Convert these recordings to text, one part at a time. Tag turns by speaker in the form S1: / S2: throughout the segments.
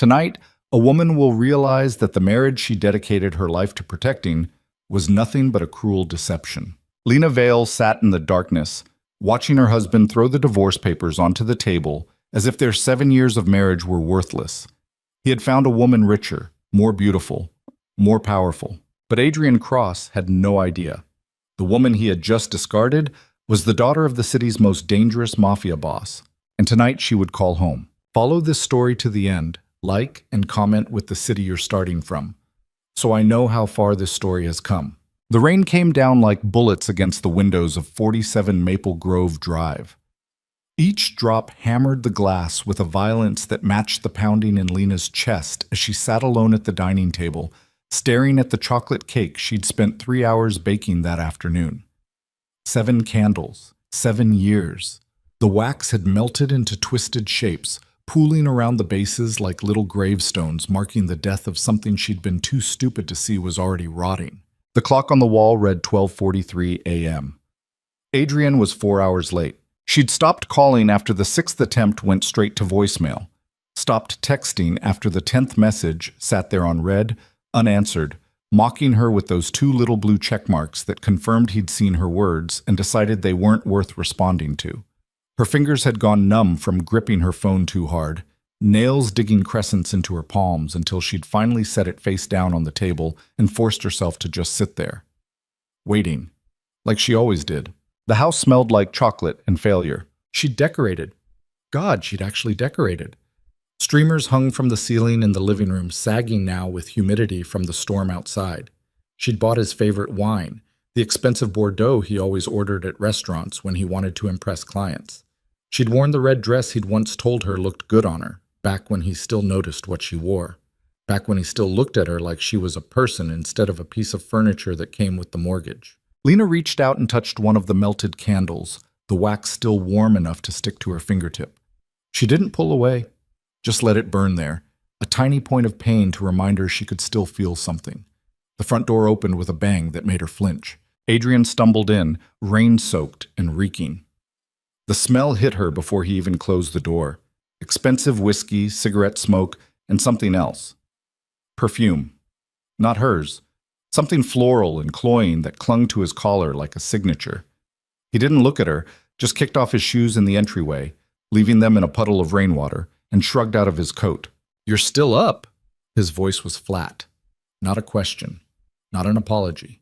S1: Tonight, a woman will realize that the marriage she dedicated her life to protecting was nothing but a cruel deception. Lena Vale sat in the darkness, watching her husband throw the divorce papers onto the table as if their 7 years of marriage were worthless. He had found a woman richer, more beautiful, more powerful. But Adrian Cross had no idea. The woman he had just discarded was the daughter of the city's most dangerous mafia boss, and tonight she would call home. Follow this story to the end, like and comment with the city you're starting from, so I know how far this story has come. The rain came down like bullets against the windows of 47 Maple Grove Drive. Each drop hammered the glass with a violence that matched the pounding in Lena's chest as she sat alone at the dining table, staring at the chocolate cake she'd spent 3 hours baking that afternoon. 7 candles, 7 years. The wax had melted into twisted shapes, pooling around the bases like little gravestones, marking the death of something she'd been too stupid to see was already rotting. The clock on the wall read 12:43 a.m. Adrian was 4 hours late. She'd stopped calling after the 6th attempt went straight to voicemail, stopped texting after the 10th message sat there on read, unanswered, mocking her with those 2 little blue check marks that confirmed he'd seen her words and decided they weren't worth responding to. Her fingers had gone numb from gripping her phone too hard, nails digging crescents into her palms until she'd finally set it face down on the table and forced herself to just sit there, waiting, like she always did. The house smelled like chocolate and failure. She'd decorated. God, she'd actually decorated. Streamers hung from the ceiling in the living room, sagging now with humidity from the storm outside. She'd bought his favorite wine, the expensive Bordeaux he always ordered at restaurants when he wanted to impress clients. She'd worn the red dress he'd once told her looked good on her, back when he still noticed what she wore, back when he still looked at her like she was a person instead of a piece of furniture that came with the mortgage. Lena reached out and touched one of the melted candles, the wax still warm enough to stick to her fingertip. She didn't pull away, just let it burn there, a tiny point of pain to remind her she could still feel something. The front door opened with a bang that made her flinch. Adrian stumbled in, rain-soaked and reeking. The smell hit her before he even closed the door. Expensive whiskey, cigarette smoke, and something else. Perfume. Not hers. Something floral and cloying that clung to his collar like a signature. He didn't look at her, just kicked off his shoes in the entryway, leaving them in a puddle of rainwater, and shrugged out of his coat. "You're still up." His voice was flat. Not a question. Not an apology.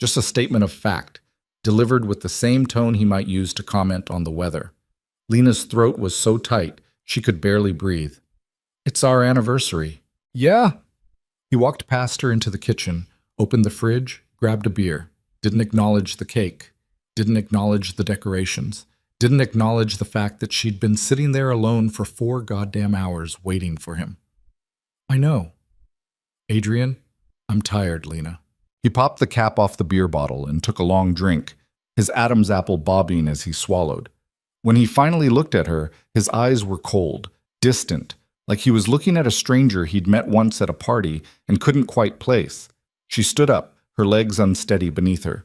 S1: Just a statement of fact, delivered with the same tone he might use to comment on the weather. Lena's throat was so tight, she could barely breathe. "It's our anniversary." "Yeah." He walked past her into the kitchen, opened the fridge, grabbed a beer, didn't acknowledge the cake, didn't acknowledge the decorations, didn't acknowledge the fact that she'd been sitting there alone for 4 goddamn hours waiting for him. "I know." "Adrian, I'm tired, Lena." He popped the cap off the beer bottle and took a long drink, his Adam's apple bobbing as he swallowed. When he finally looked at her, his eyes were cold, distant, like he was looking at a stranger he'd met once at a party and couldn't quite place. She stood up, her legs unsteady beneath her.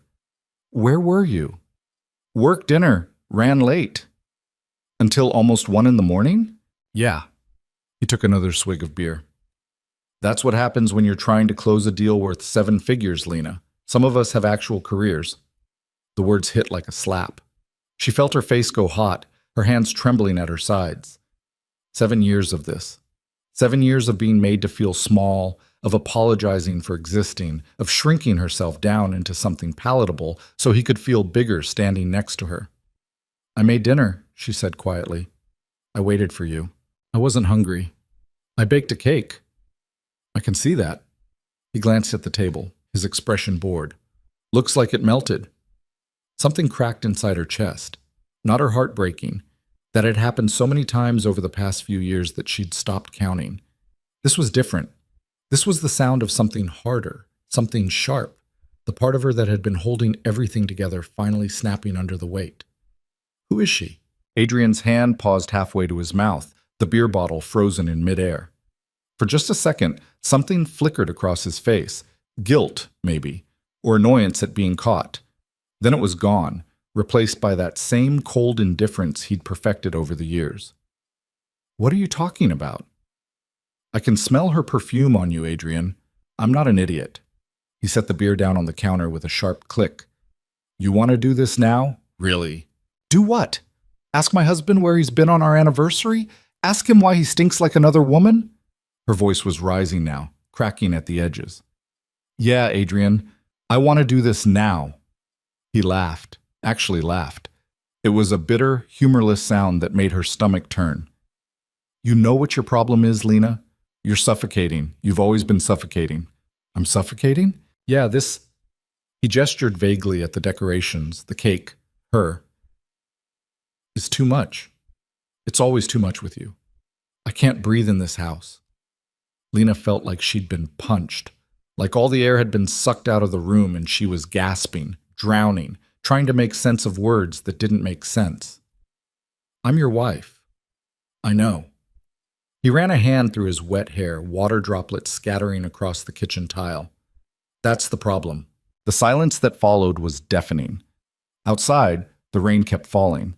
S1: "Where were you?" "Work dinner. Ran late." "Until almost 1 in the morning?" "Yeah." He took another swig of beer. "That's what happens when you're trying to close a deal worth 7 figures, Lena. Some of us have actual careers." The words hit like a slap. She felt her face go hot, her hands trembling at her sides. 7 years of this. 7 years of being made to feel small, of apologizing for existing, of shrinking herself down into something palatable so he could feel bigger standing next to her. "I made dinner," she said quietly. "I waited for you. I wasn't hungry. I baked a cake." "I can see that." He glanced at the table, his expression bored. "Looks like it melted." Something cracked inside her chest. Not her heart breaking. That had happened so many times over the past few years that she'd stopped counting. This was different. This was the sound of something harder, something sharp, the part of her that had been holding everything together finally snapping under the weight. "Who is she?" Adrian's hand paused halfway to his mouth, the beer bottle frozen in midair. For just a second, something flickered across his face. Guilt, maybe, or annoyance at being caught. Then it was gone, replaced by that same cold indifference he'd perfected over the years. "What are you talking about?" I can smell her perfume on you, Adrian. I'm not an idiot. He set the beer down on the counter with a sharp click. You want to do this now? Really? Do what? Ask my husband where he's been on our anniversary? Ask him why he stinks like another woman? Her voice was rising now, cracking at the edges. Yeah, Adrian, I want to do this now. He laughed, actually laughed. It was a bitter, humorless sound that made her stomach turn. You know what your problem is, Lena? You're suffocating. You've always been suffocating. I'm suffocating? Yeah, this... He gestured vaguely at the decorations, the cake, her. Is too much. It's always too much with you. I can't breathe in this house. Lena felt like she'd been punched, like all the air had been sucked out of the room and she was gasping, drowning, trying to make sense of words that didn't make sense. I'm your wife. I know. He ran a hand through his wet hair, water droplets scattering across the kitchen tile. That's the problem. The silence that followed was deafening. Outside, the rain kept falling.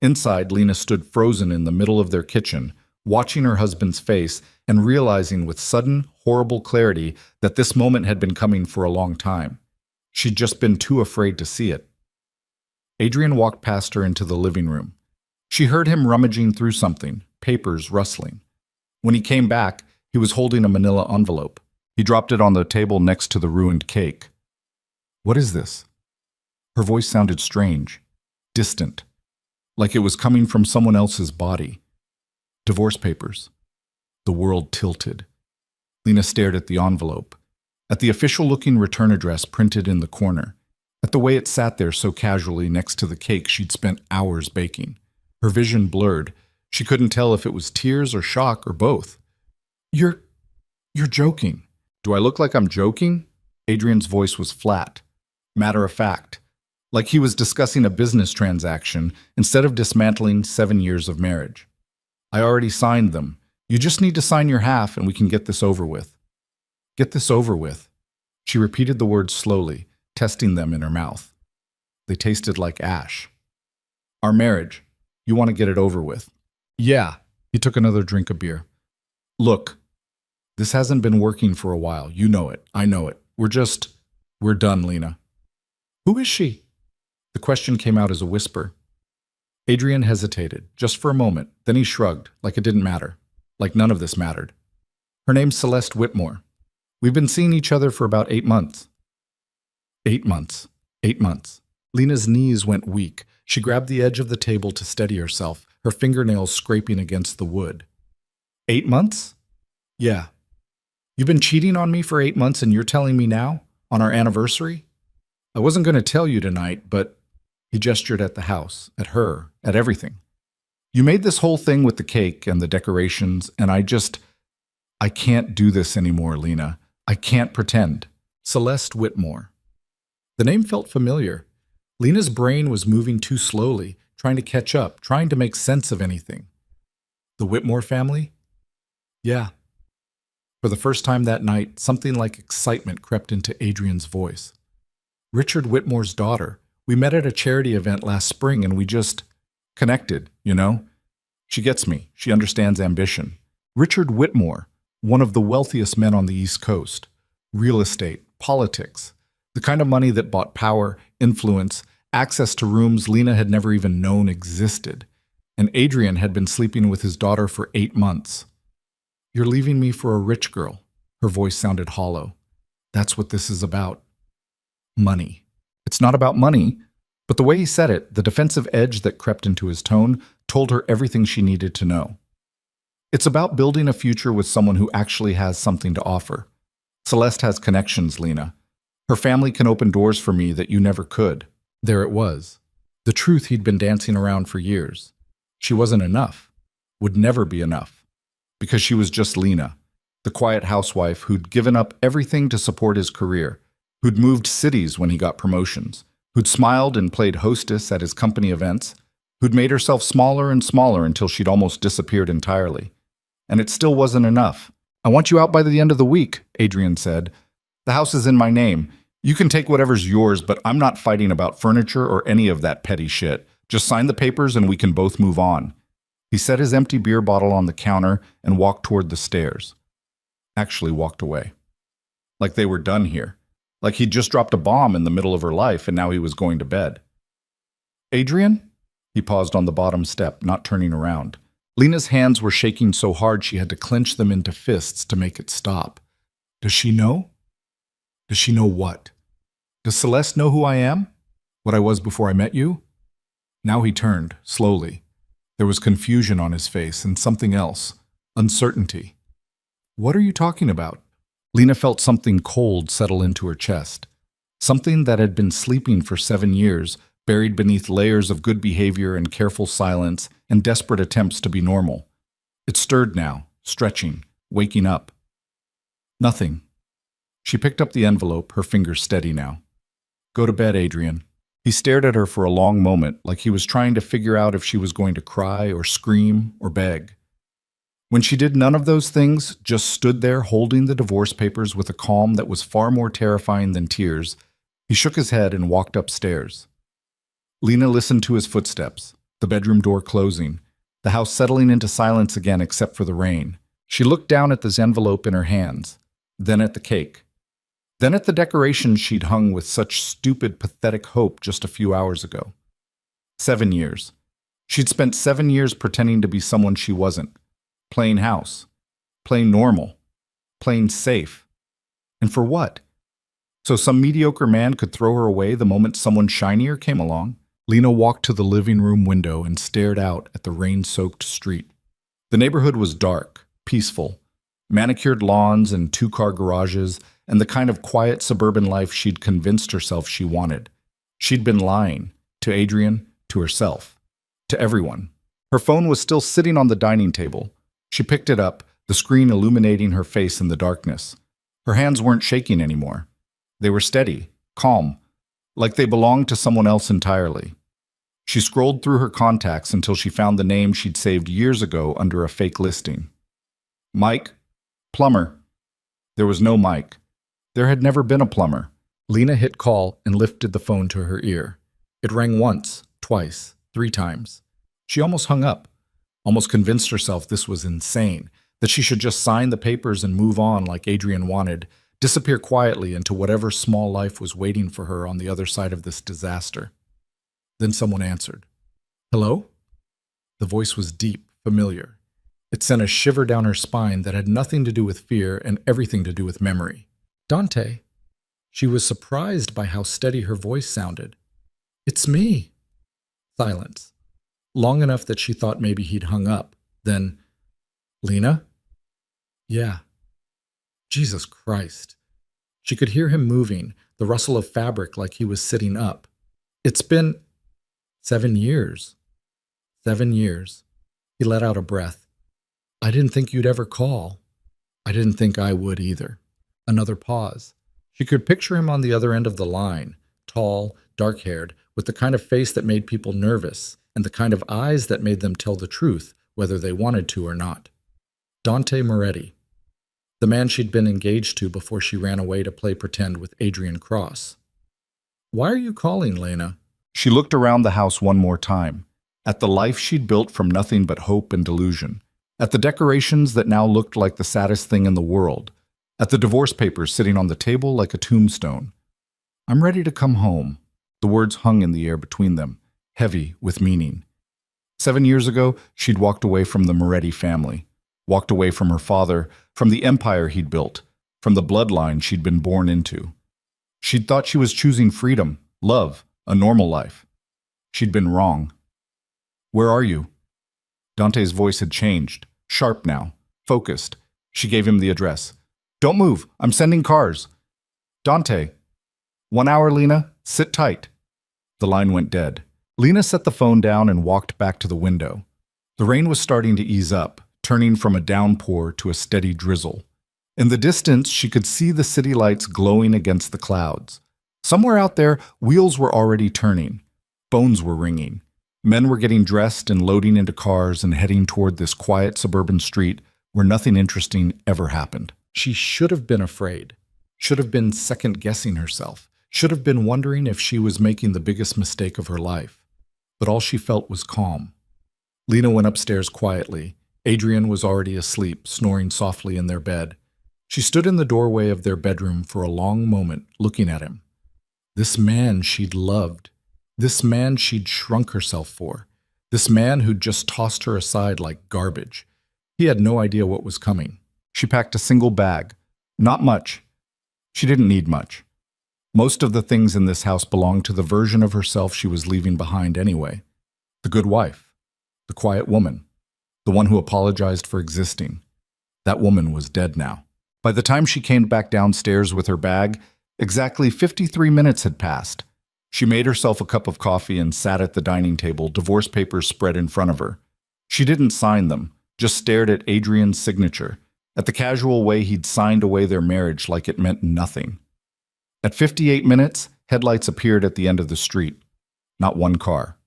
S1: Inside, Lena stood frozen in the middle of their kitchen, watching her husband's face and realizing with sudden, horrible clarity that this moment had been coming for a long time. She'd just been too afraid to see it. Adrian walked past her into the living room. She heard him rummaging through something, papers rustling. When he came back, he was holding a manila envelope. He dropped it on the table next to the ruined cake. What is this? Her voice sounded strange, distant, like it was coming from someone else's body. Divorce papers. The world tilted. Lena stared at the envelope, at the official-looking return address printed in the corner, at the way it sat there so casually next to the cake she'd spent hours baking. Her vision blurred. She couldn't tell if it was tears or shock or both. You're joking. Do I look like I'm joking? Adrian's voice was flat, matter-of-fact, like he was discussing a business transaction instead of dismantling 7 years of marriage. I already signed them. You just need to sign your half and we can get this over with. Get this over with. She repeated the words slowly, testing them in her mouth. They tasted like ash. Our marriage. You want to get it over with. Yeah. He took another drink of beer. Look, this hasn't been working for a while. You know it. I know it. We're done, Lena. Who is she? The question came out as a whisper. Adrian hesitated, just for a moment. Then he shrugged, like it didn't matter, like none of this mattered. Her name's Celeste Whitmore. We've been seeing each other for about 8 months. 8 months. 8 months. Lena's knees went weak. She grabbed the edge of the table to steady herself, her fingernails scraping against the wood. 8 months? Yeah. You've been cheating on me for 8 months and you're telling me now? On our anniversary? I wasn't going to tell you tonight, but... He gestured at the house, at her, at everything. You made this whole thing with the cake and the decorations, and I can't do this anymore, Lena. I can't pretend. Celeste Whitmore. The name felt familiar. Lena's brain was moving too slowly, trying to catch up, trying to make sense of anything. The Whitmore family? Yeah. For the first time that night, something like excitement crept into Adrian's voice. Richard Whitmore's daughter. We met at a charity event last spring and we just connected, you know? She gets me. She understands ambition. Richard Whitmore, one of the wealthiest men on the East Coast. Real estate, politics, the kind of money that bought power, influence, access to rooms Lena had never even known existed. And Adrian had been sleeping with his daughter for 8 months. You're leaving me for a rich girl. Her voice sounded hollow. That's what this is about. Money. It's not about money, but the way he said it, the defensive edge that crept into his tone, told her everything she needed to know. It's about building a future with someone who actually has something to offer. Celeste has connections, Lena. Her family can open doors for me that you never could. There it was. The truth he'd been dancing around for years. She wasn't enough. Would never be enough. Because she was just Lena, the quiet housewife who'd given up everything to support his career, who'd moved cities when he got promotions, who'd smiled and played hostess at his company events, who'd made herself smaller and smaller until she'd almost disappeared entirely. And it still wasn't enough. I want you out by the end of the week, Adrian said. The house is in my name. You can take whatever's yours, but I'm not fighting about furniture or any of that petty shit. Just sign the papers and we can both move on. He set his empty beer bottle on the counter and walked toward the stairs. actually walked away. Like they were done here. Like he'd just dropped a bomb in the middle of her life and now he was going to bed. Adrian? He paused on the bottom step, not turning around. Lena's hands were shaking so hard she had to clench them into fists to make it stop. Does she know? Does she know what? Does Celeste know who I am? What I was before I met you? Now he turned, slowly. There was confusion on his face and something else. Uncertainty. What are you talking about? Lena felt something cold settle into her chest. Something that had been sleeping for 7 years, buried beneath layers of good behavior and careful silence and desperate attempts to be normal. It stirred now, stretching, waking up. Nothing. She picked up the envelope, her fingers steady now. Go to bed, Adrian. He stared at her for a long moment, like he was trying to figure out if she was going to cry or scream or beg. When she did none of those things, just stood there holding the divorce papers with a calm that was far more terrifying than tears, he shook his head and walked upstairs. Lena listened to his footsteps, the bedroom door closing, the house settling into silence again except for the rain. She looked down at this envelope in her hands, then at the cake, then at the decorations she'd hung with such stupid, pathetic hope just a few hours ago. 7 years. She'd spent 7 years pretending to be someone she wasn't. Playing house. Playing normal. Playing safe. And for what? So some mediocre man could throw her away the moment someone shinier came along? Lena walked to the living room window and stared out at the rain-soaked street. The neighborhood was dark, peaceful. Manicured lawns and two-car garages, and the kind of quiet suburban life she'd convinced herself she wanted. She'd been lying, to Adrian, to herself, to everyone. Her phone was still sitting on the dining table. She picked it up, the screen illuminating her face in the darkness. Her hands weren't shaking anymore. They were steady, calm, like they belonged to someone else entirely. She scrolled through her contacts until she found the name she'd saved years ago under a fake listing. Mike, plumber. There was no Mike. There had never been a plumber. Lena hit call and lifted the phone to her ear. It rang once, twice, 3 times. She almost hung up, almost convinced herself this was insane, that she should just sign the papers and move on like Adrian wanted, disappear quietly into whatever small life was waiting for her on the other side of this disaster. Then someone answered. Hello? The voice was deep, familiar. It sent a shiver down her spine that had nothing to do with fear and everything to do with memory. Dante. She was surprised by how steady her voice sounded. It's me. Silence. Long enough that she thought maybe he'd hung up. Then, Lena? Yeah. Jesus Christ. She could hear him moving, the rustle of fabric like he was sitting up. It's been 7 years. 7 years. He let out a breath. I didn't think you'd ever call. I didn't think I would either. Another pause. She could picture him on the other end of the line, tall, dark-haired, with the kind of face that made people nervous, and the kind of eyes that made them tell the truth, whether they wanted to or not. Dante Moretti, the man she'd been engaged to before she ran away to play pretend with Adrian Cross. Why are you calling, Lena? She looked around the house one more time, at the life she'd built from nothing but hope and delusion, at the decorations that now looked like the saddest thing in the world, at the divorce papers sitting on the table like a tombstone. I'm ready to come home. The words hung in the air between them, heavy with meaning. 7 years ago, she'd walked away from the Moretti family, walked away from her father, from the empire he'd built, from the bloodline she'd been born into. She'd thought she was choosing freedom, love, a normal life. She'd been wrong. Where are you? Dante's voice had changed, sharp now, focused. She gave him the address. Don't move. I'm sending cars. Dante. 1 hour, Lena. Sit tight. The line went dead. Lena set the phone down and walked back to the window. The rain was starting to ease up, turning from a downpour to a steady drizzle. In the distance, she could see the city lights glowing against the clouds. Somewhere out there, wheels were already turning. Phones were ringing. Men were getting dressed and loading into cars and heading toward this quiet suburban street where nothing interesting ever happened. She should have been afraid, should have been second-guessing herself, should have been wondering if she was making the biggest mistake of her life. But all she felt was calm. Lena went upstairs quietly. Adrian was already asleep, snoring softly in their bed. She stood in the doorway of their bedroom for a long moment, looking at him. This man she'd loved. This man she'd shrunk herself for. This man who'd just tossed her aside like garbage. He had no idea what was coming. She packed a single bag. Not much. She didn't need much. Most of the things in this house belonged to the version of herself she was leaving behind anyway. The good wife. The quiet woman. The one who apologized for existing. That woman was dead now. By the time she came back downstairs with her bag, exactly 53 minutes had passed. She made herself a cup of coffee and sat at the dining table, divorce papers spread in front of her. She didn't sign them, just stared at Adrian's signature, at the casual way he'd signed away their marriage like it meant nothing. At 58 minutes, headlights appeared at the end of the street. Not one car.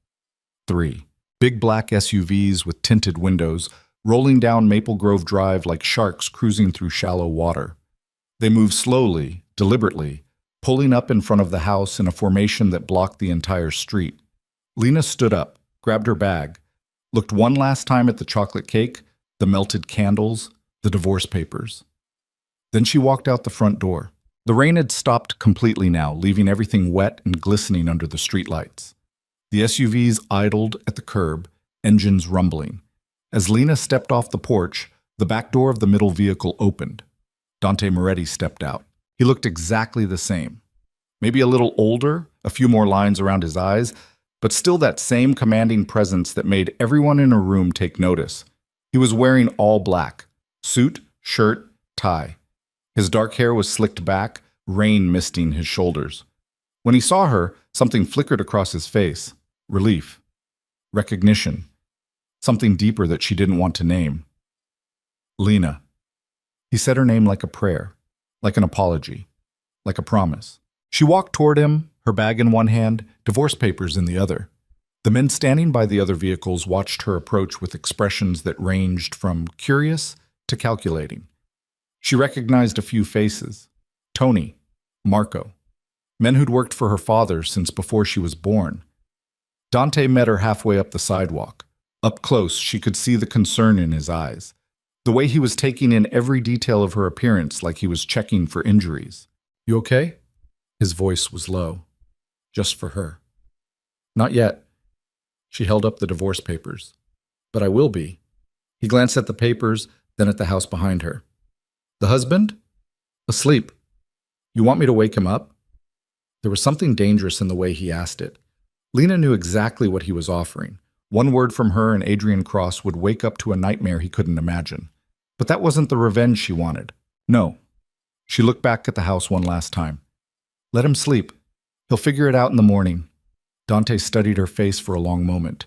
S1: 3. Big black SUVs with tinted windows, rolling down Maple Grove Drive like sharks cruising through shallow water. They moved slowly, deliberately, pulling up in front of the house in a formation that blocked the entire street. Lena stood up, grabbed her bag, looked one last time at the chocolate cake, the melted candles, the divorce papers. Then she walked out the front door. The rain had stopped completely now, leaving everything wet and glistening under the streetlights. The SUVs idled at the curb, engines rumbling. As Lena stepped off the porch, the back door of the middle vehicle opened. Dante Moretti stepped out. He looked exactly the same. Maybe a little older, a few more lines around his eyes, but still that same commanding presence that made everyone in a room take notice. He was wearing all black, suit, shirt, tie. His dark hair was slicked back, rain misting his shoulders. When he saw her, something flickered across his face. Relief. Recognition. Something deeper that she didn't want to name. Lena. He said her name like a prayer, like an apology, like a promise. She walked toward him, her bag in one hand, divorce papers in the other. The men standing by the other vehicles watched her approach with expressions that ranged from curious to calculating. She recognized a few faces. Tony, Marco, men who'd worked for her father since before she was born. Dante met her halfway up the sidewalk. Up close, she could see the concern in his eyes, the way he was taking in every detail of her appearance like he was checking for injuries. "You okay?" His voice was low. "Just for her." "Not yet." She held up the divorce papers. "But I will be." He glanced at the papers, then at the house behind her. "The husband?" "Asleep." "You want me to wake him up?" There was something dangerous in the way he asked it. Lena knew exactly what he was offering. One word from her and Adrian Cross would wake up to a nightmare he couldn't imagine. But that wasn't the revenge she wanted. No. She looked back at the house one last time. "Let him sleep. He'll figure it out in the morning." Dante studied her face for a long moment.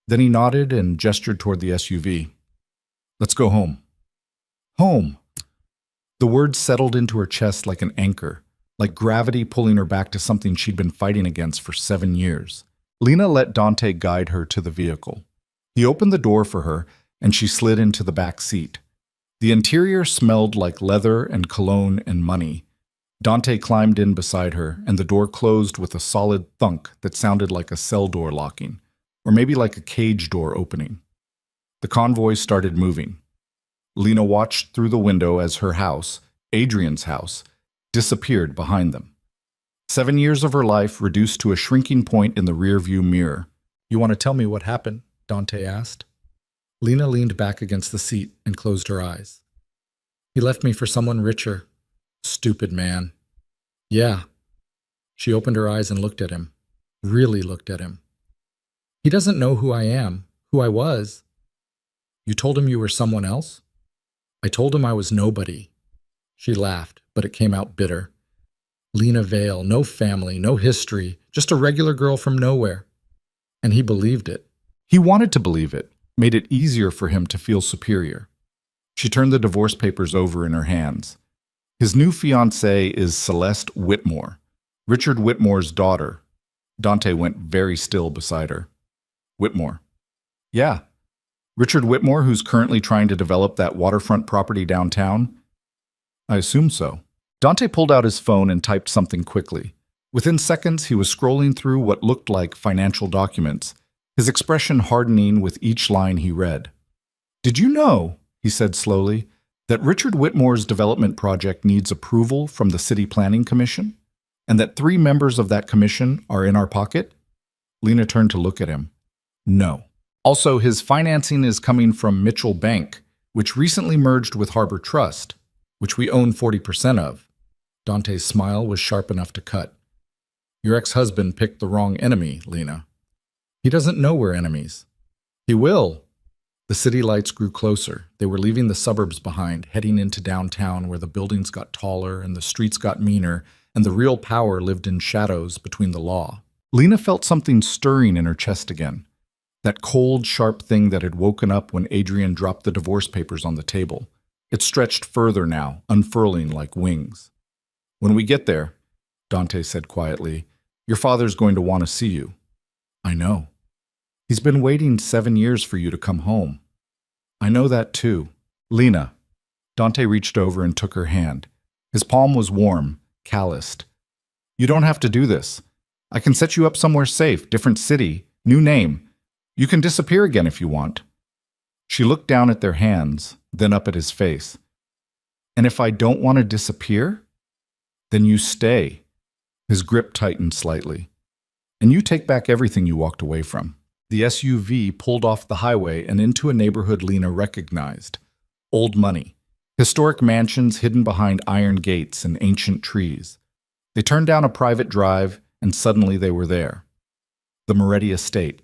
S1: Then he nodded and gestured toward the SUV. "Let's go home." Home! The words settled into her chest like an anchor, like gravity pulling her back to something she'd been fighting against for 7 years. Lena let Dante guide her to the vehicle. He opened the door for her, and she slid into the back seat. The interior smelled like leather and cologne and money. Dante climbed in beside her, and the door closed with a solid thunk that sounded like a cell door locking, or maybe like a cage door opening. The convoy started moving. Lena watched through the window as her house, Adrian's house, disappeared behind them. 7 years of her life reduced to a shrinking point in the rearview mirror. "You want to tell me what happened?" Dante asked. Lena leaned back against the seat and closed her eyes. "He left me for someone richer." "Stupid man." "Yeah." She opened her eyes and looked at him. Really looked at him. "He doesn't know who I am, who I was." "You told him you were someone else?" "I told him I was nobody." She laughed, but it came out bitter. Lena Vale, no family, no history, just a regular girl from nowhere. And he believed it. He wanted to believe it, made it easier for him to feel superior. She turned the divorce papers over in her hands. His new fiancée is Celeste Whitmore, Richard Whitmore's daughter. Dante went very still beside her. "Whitmore." "Yeah. Richard Whitmore, who's currently trying to develop that waterfront property downtown?" "I assume so." Dante pulled out his phone and typed something quickly. Within seconds, he was scrolling through what looked like financial documents, his expression hardening with each line he read. "Did you know," he said slowly, That Richard Whitmore's development project needs approval from the City Planning Commission, and that 3 members of that commission are in our pocket? Lena turned to look at him. No. Also, his financing is coming from Mitchell Bank, which recently merged with Harbor Trust, which we own 40% of. Dante's smile was sharp enough to cut. Your ex-husband picked the wrong enemy, Lena. He doesn't know we're enemies. He will. The city lights grew closer. They were leaving the suburbs behind, heading into downtown where the buildings got taller and the streets got meaner, and the real power lived in shadows between the law. Lena felt something stirring in her chest again. That cold, sharp thing that had woken up when Adrian dropped the divorce papers on the table. It stretched further now, unfurling like wings. When we get there, Dante said quietly, your father's going to want to see you. I know. He's been waiting 7 years for you to come home. I know that too. Lena. Dante reached over and took her hand. His palm was warm, calloused. You don't have to do this. I can set you up somewhere safe, different city, new name. You can disappear again if you want. She looked down at their hands, then up at his face. And if I don't want to disappear, then you stay. His grip tightened slightly. And you take back everything you walked away from. The SUV pulled off the highway and into a neighborhood Lena recognized. Old money. Historic mansions hidden behind iron gates and ancient trees. They turned down a private drive, and suddenly they were there. The Moretti estate.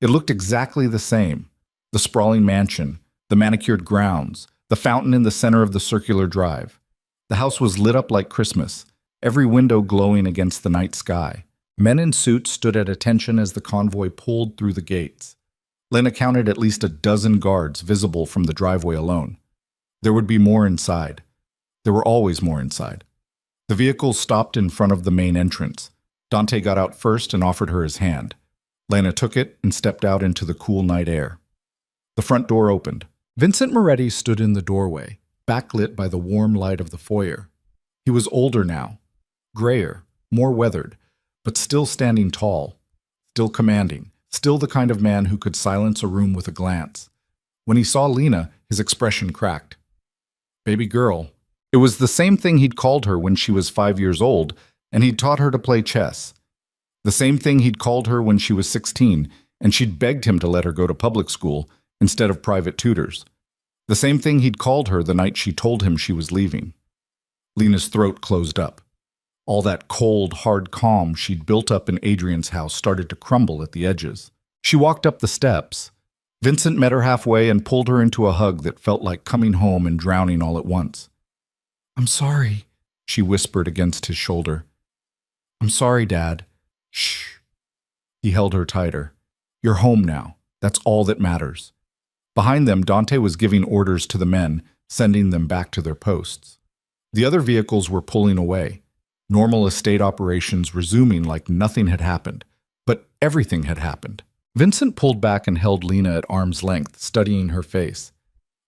S1: It looked exactly the same. The sprawling mansion, the manicured grounds, the fountain in the center of the circular drive. The house was lit up like Christmas, every window glowing against the night sky. Men in suits stood at attention as the convoy pulled through the gates. Lena counted at least a dozen guards visible from the driveway alone. There would be more inside. There were always more inside. The vehicle stopped in front of the main entrance. Dante got out first and offered her his hand. Lena took it and stepped out into the cool night air. The front door opened. Vincent Moretti stood in the doorway, backlit by the warm light of the foyer. He was older now, grayer, more weathered, but still standing tall, still commanding, still the kind of man who could silence a room with a glance. When he saw Lena, his expression cracked. Baby girl. It was the same thing he'd called her when she was 5 years old, and he'd taught her to play chess. The same thing he'd called her when she was 16, and she'd begged him to let her go to public school instead of private tutors. The same thing he'd called her the night she told him she was leaving. Lena's throat closed up. All that cold, hard calm she'd built up in Adrian's house started to crumble at the edges. She walked up the steps. Vincent met her halfway and pulled her into a hug that felt like coming home and drowning all at once. I'm sorry, she whispered against his shoulder. I'm sorry, Dad. Shh. He held her tighter. You're home now. That's all that matters. Behind them, Dante was giving orders to the men, sending them back to their posts. The other vehicles were pulling away. Normal estate operations resuming like nothing had happened. But everything had happened. Vincent pulled back and held Lena at arm's length, studying her face.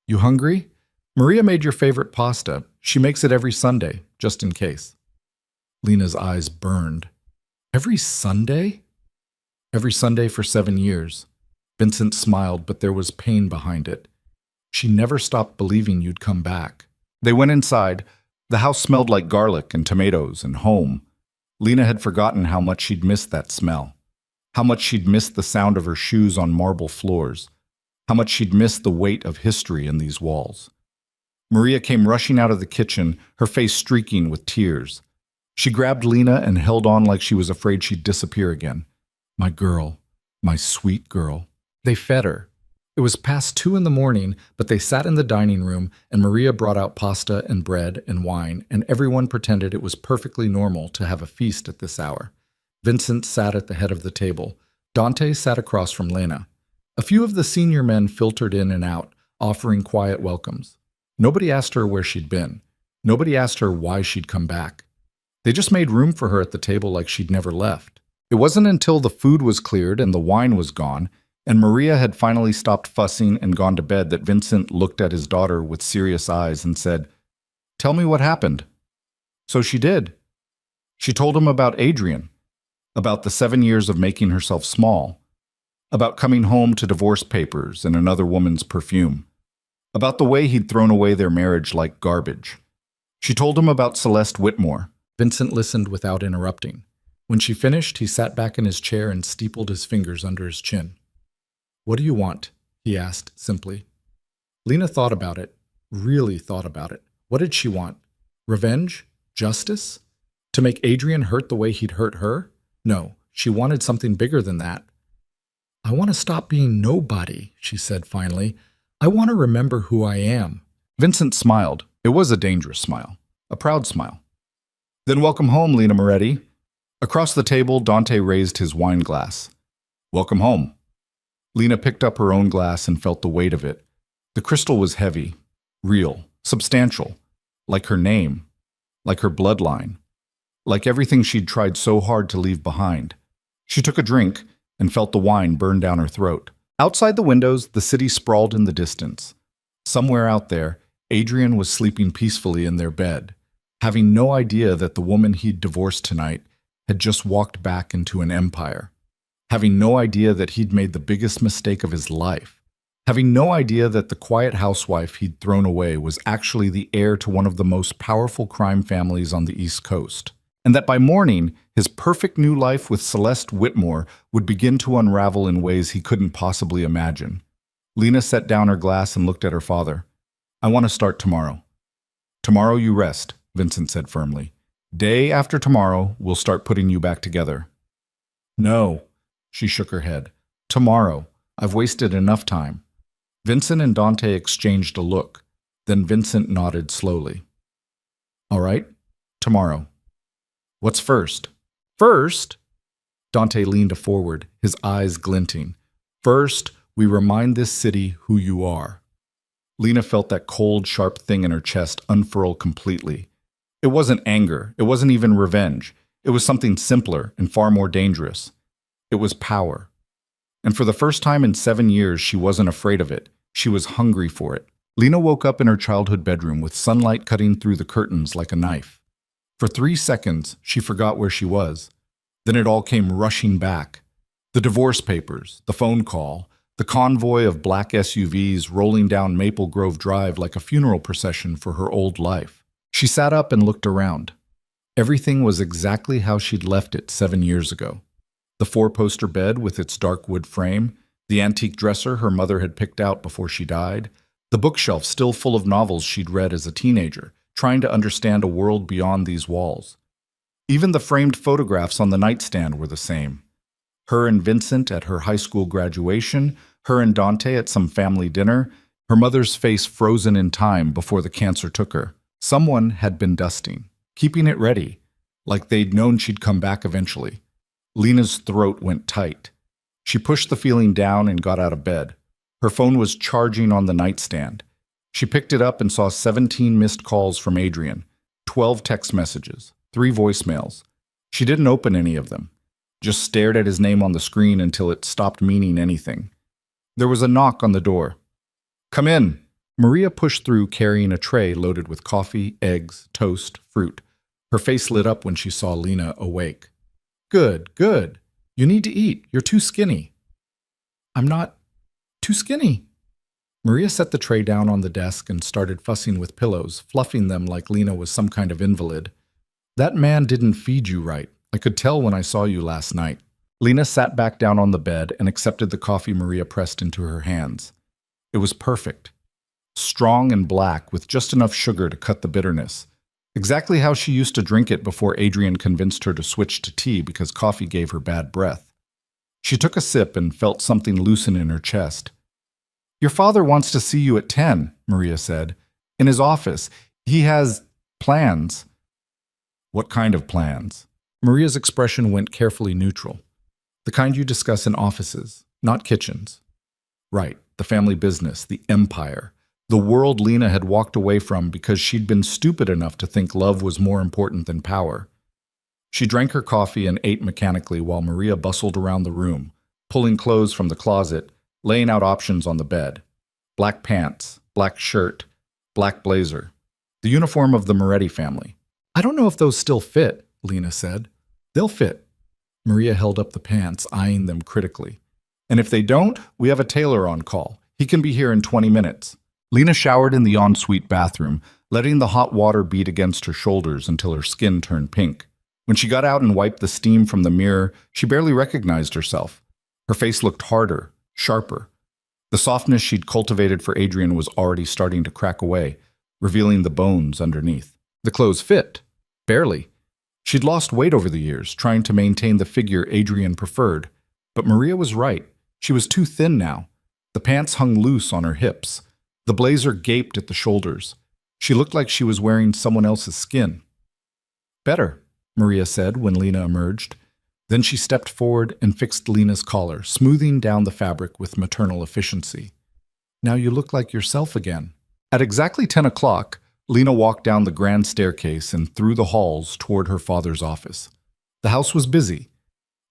S1: You hungry? Maria made your favorite pasta. She makes it every Sunday, just in case. Lena's eyes burned. Every Sunday? Every Sunday for 7 years. Vincent smiled, but there was pain behind it. She never stopped believing you'd come back. They went inside. The house smelled like garlic and tomatoes and home. Lena had forgotten how much she'd missed that smell. How much she'd missed the sound of her shoes on marble floors. How much she'd missed the weight of history in these walls. Maria came rushing out of the kitchen, her face streaking with tears. She grabbed Lena and held on like she was afraid she'd disappear again. My girl, my sweet girl. They fed her. It was past 2 a.m, but they sat in the dining room and Maria brought out pasta and bread and wine, and everyone pretended it was perfectly normal to have a feast at this hour. Vincent sat at the head of the table. Dante sat across from Lena. A few of the senior men filtered in and out, offering quiet welcomes. Nobody asked her where she'd been. Nobody asked her why she'd come back. They just made room for her at the table like she'd never left. It wasn't until the food was cleared and the wine was gone, and Maria had finally stopped fussing and gone to bed, that Vincent looked at his daughter with serious eyes and said, Tell me what happened. So she did. She told him about Adrian, about the 7 years of making herself small, about coming home to divorce papers and another woman's perfume. about the way he'd thrown away their marriage like garbage. She told him about Celeste Whitmore. Vincent listened without interrupting. When she finished, he sat back in his chair and steepled his fingers under his chin. "What do you want?" he asked simply. Lena thought about it, really thought about it. What did she want? Revenge? Justice? To make Adrian hurt the way he'd hurt her? No, she wanted something bigger than that. "I want to stop being nobody," she said finally. "I want to remember who I am." Vincent smiled. It was a dangerous smile, a proud smile. "Then welcome home, Lena Moretti." Across the table, Dante raised his wine glass. "Welcome home." Lena picked up her own glass and felt the weight of it. The crystal was heavy, real, substantial, like her name, like her bloodline, like everything she'd tried so hard to leave behind. She took a drink and felt the wine burn down her throat. Outside the windows, the city sprawled in the distance. Somewhere out there, Adrian was sleeping peacefully in their bed, having no idea that the woman he'd divorced tonight had just walked back into an empire, having no idea that he'd made the biggest mistake of his life, having no idea that the quiet housewife he'd thrown away was actually the heir to one of the most powerful crime families on the East Coast, and that by morning, his perfect new life with Celeste Whitmore would begin to unravel in ways he couldn't possibly imagine. Lena set down her glass and looked at her father. "I want to start tomorrow." "Tomorrow you rest," Vincent said firmly. "Day after tomorrow, we'll start putting you back together." "No," she shook her head. "Tomorrow. I've wasted enough time." Vincent and Dante exchanged a look. Then Vincent nodded slowly. "All right, tomorrow. What's first?" "First?" Dante leaned forward, his eyes glinting. "First, we remind this city who you are." Lena felt that cold, sharp thing in her chest unfurl completely. It wasn't anger. It wasn't even revenge. It was something simpler and far more dangerous. It was power. And for the first time in 7 years, she wasn't afraid of it. She was hungry for it. Lena woke up in her childhood bedroom with sunlight cutting through the curtains like a knife. For 3 seconds, she forgot where she was. Then it all came rushing back. The divorce papers, the phone call, the convoy of black SUVs rolling down Maple Grove Drive like a funeral procession for her old life. She sat up and looked around. Everything was exactly how she'd left it 7 years ago. The 4-poster bed with its dark wood frame, the antique dresser her mother had picked out before she died, the bookshelf still full of novels she'd read as a teenager, trying to understand a world beyond these walls. Even the framed photographs on the nightstand were the same. Her and Vincent at her high school graduation, her and Dante at some family dinner, her mother's face frozen in time before the cancer took her. Someone had been dusting, keeping it ready, like they'd known she'd come back eventually. Lena's throat went tight. She pushed the feeling down and got out of bed. Her phone was charging on the nightstand. She picked it up and saw 17 missed calls from Adrian, 12 text messages, 3 voicemails. She didn't open any of them, just stared at his name on the screen until it stopped meaning anything. There was a knock on the door. "Come in." Maria pushed through carrying a tray loaded with coffee, eggs, toast, fruit. Her face lit up when she saw Lena awake. "Good, good. You need to eat. You're too skinny." "I'm not too skinny." Maria set the tray down on the desk and started fussing with pillows, fluffing them like Lena was some kind of invalid. "That man didn't feed you right. I could tell when I saw you last night." Lena sat back down on the bed and accepted the coffee Maria pressed into her hands. It was perfect. Strong and black with just enough sugar to cut the bitterness. Exactly how she used to drink it before Adrian convinced her to switch to tea because coffee gave her bad breath. She took a sip and felt something loosen in her chest. "Your father wants to see you at 10, Maria said. "In his office. He has plans." "What kind of plans?" Maria's expression went carefully neutral. "The kind you discuss in offices, not kitchens." Right, the family business, the empire. The world Lena had walked away from because she'd been stupid enough to think love was more important than power. She drank her coffee and ate mechanically while Maria bustled around the room, pulling clothes from the closet, laying out options on the bed. Black pants, black shirt, black blazer. The uniform of the Moretti family. "I don't know if those still fit," Lena said. "They'll fit." Maria held up the pants, eyeing them critically. "And if they don't, we have a tailor on call. He can be here in 20 minutes. Lena showered in the ensuite bathroom, letting the hot water beat against her shoulders until her skin turned pink. When she got out and wiped the steam from the mirror, she barely recognized herself. Her face looked harder, sharper. The softness she'd cultivated for Adrian was already starting to crack away, revealing the bones underneath. The clothes fit, barely. She'd lost weight over the years, trying to maintain the figure Adrian preferred. But Maria was right. She was too thin now. The pants hung loose on her hips. The blazer gaped at the shoulders. She looked like she was wearing someone else's skin. "Better," Maria said when Lena emerged. Then she stepped forward and fixed Lena's collar, smoothing down the fabric with maternal efficiency. "Now you look like yourself again." At exactly 10 o'clock, Lena walked down the grand staircase and through the halls toward her father's office. The house was busy.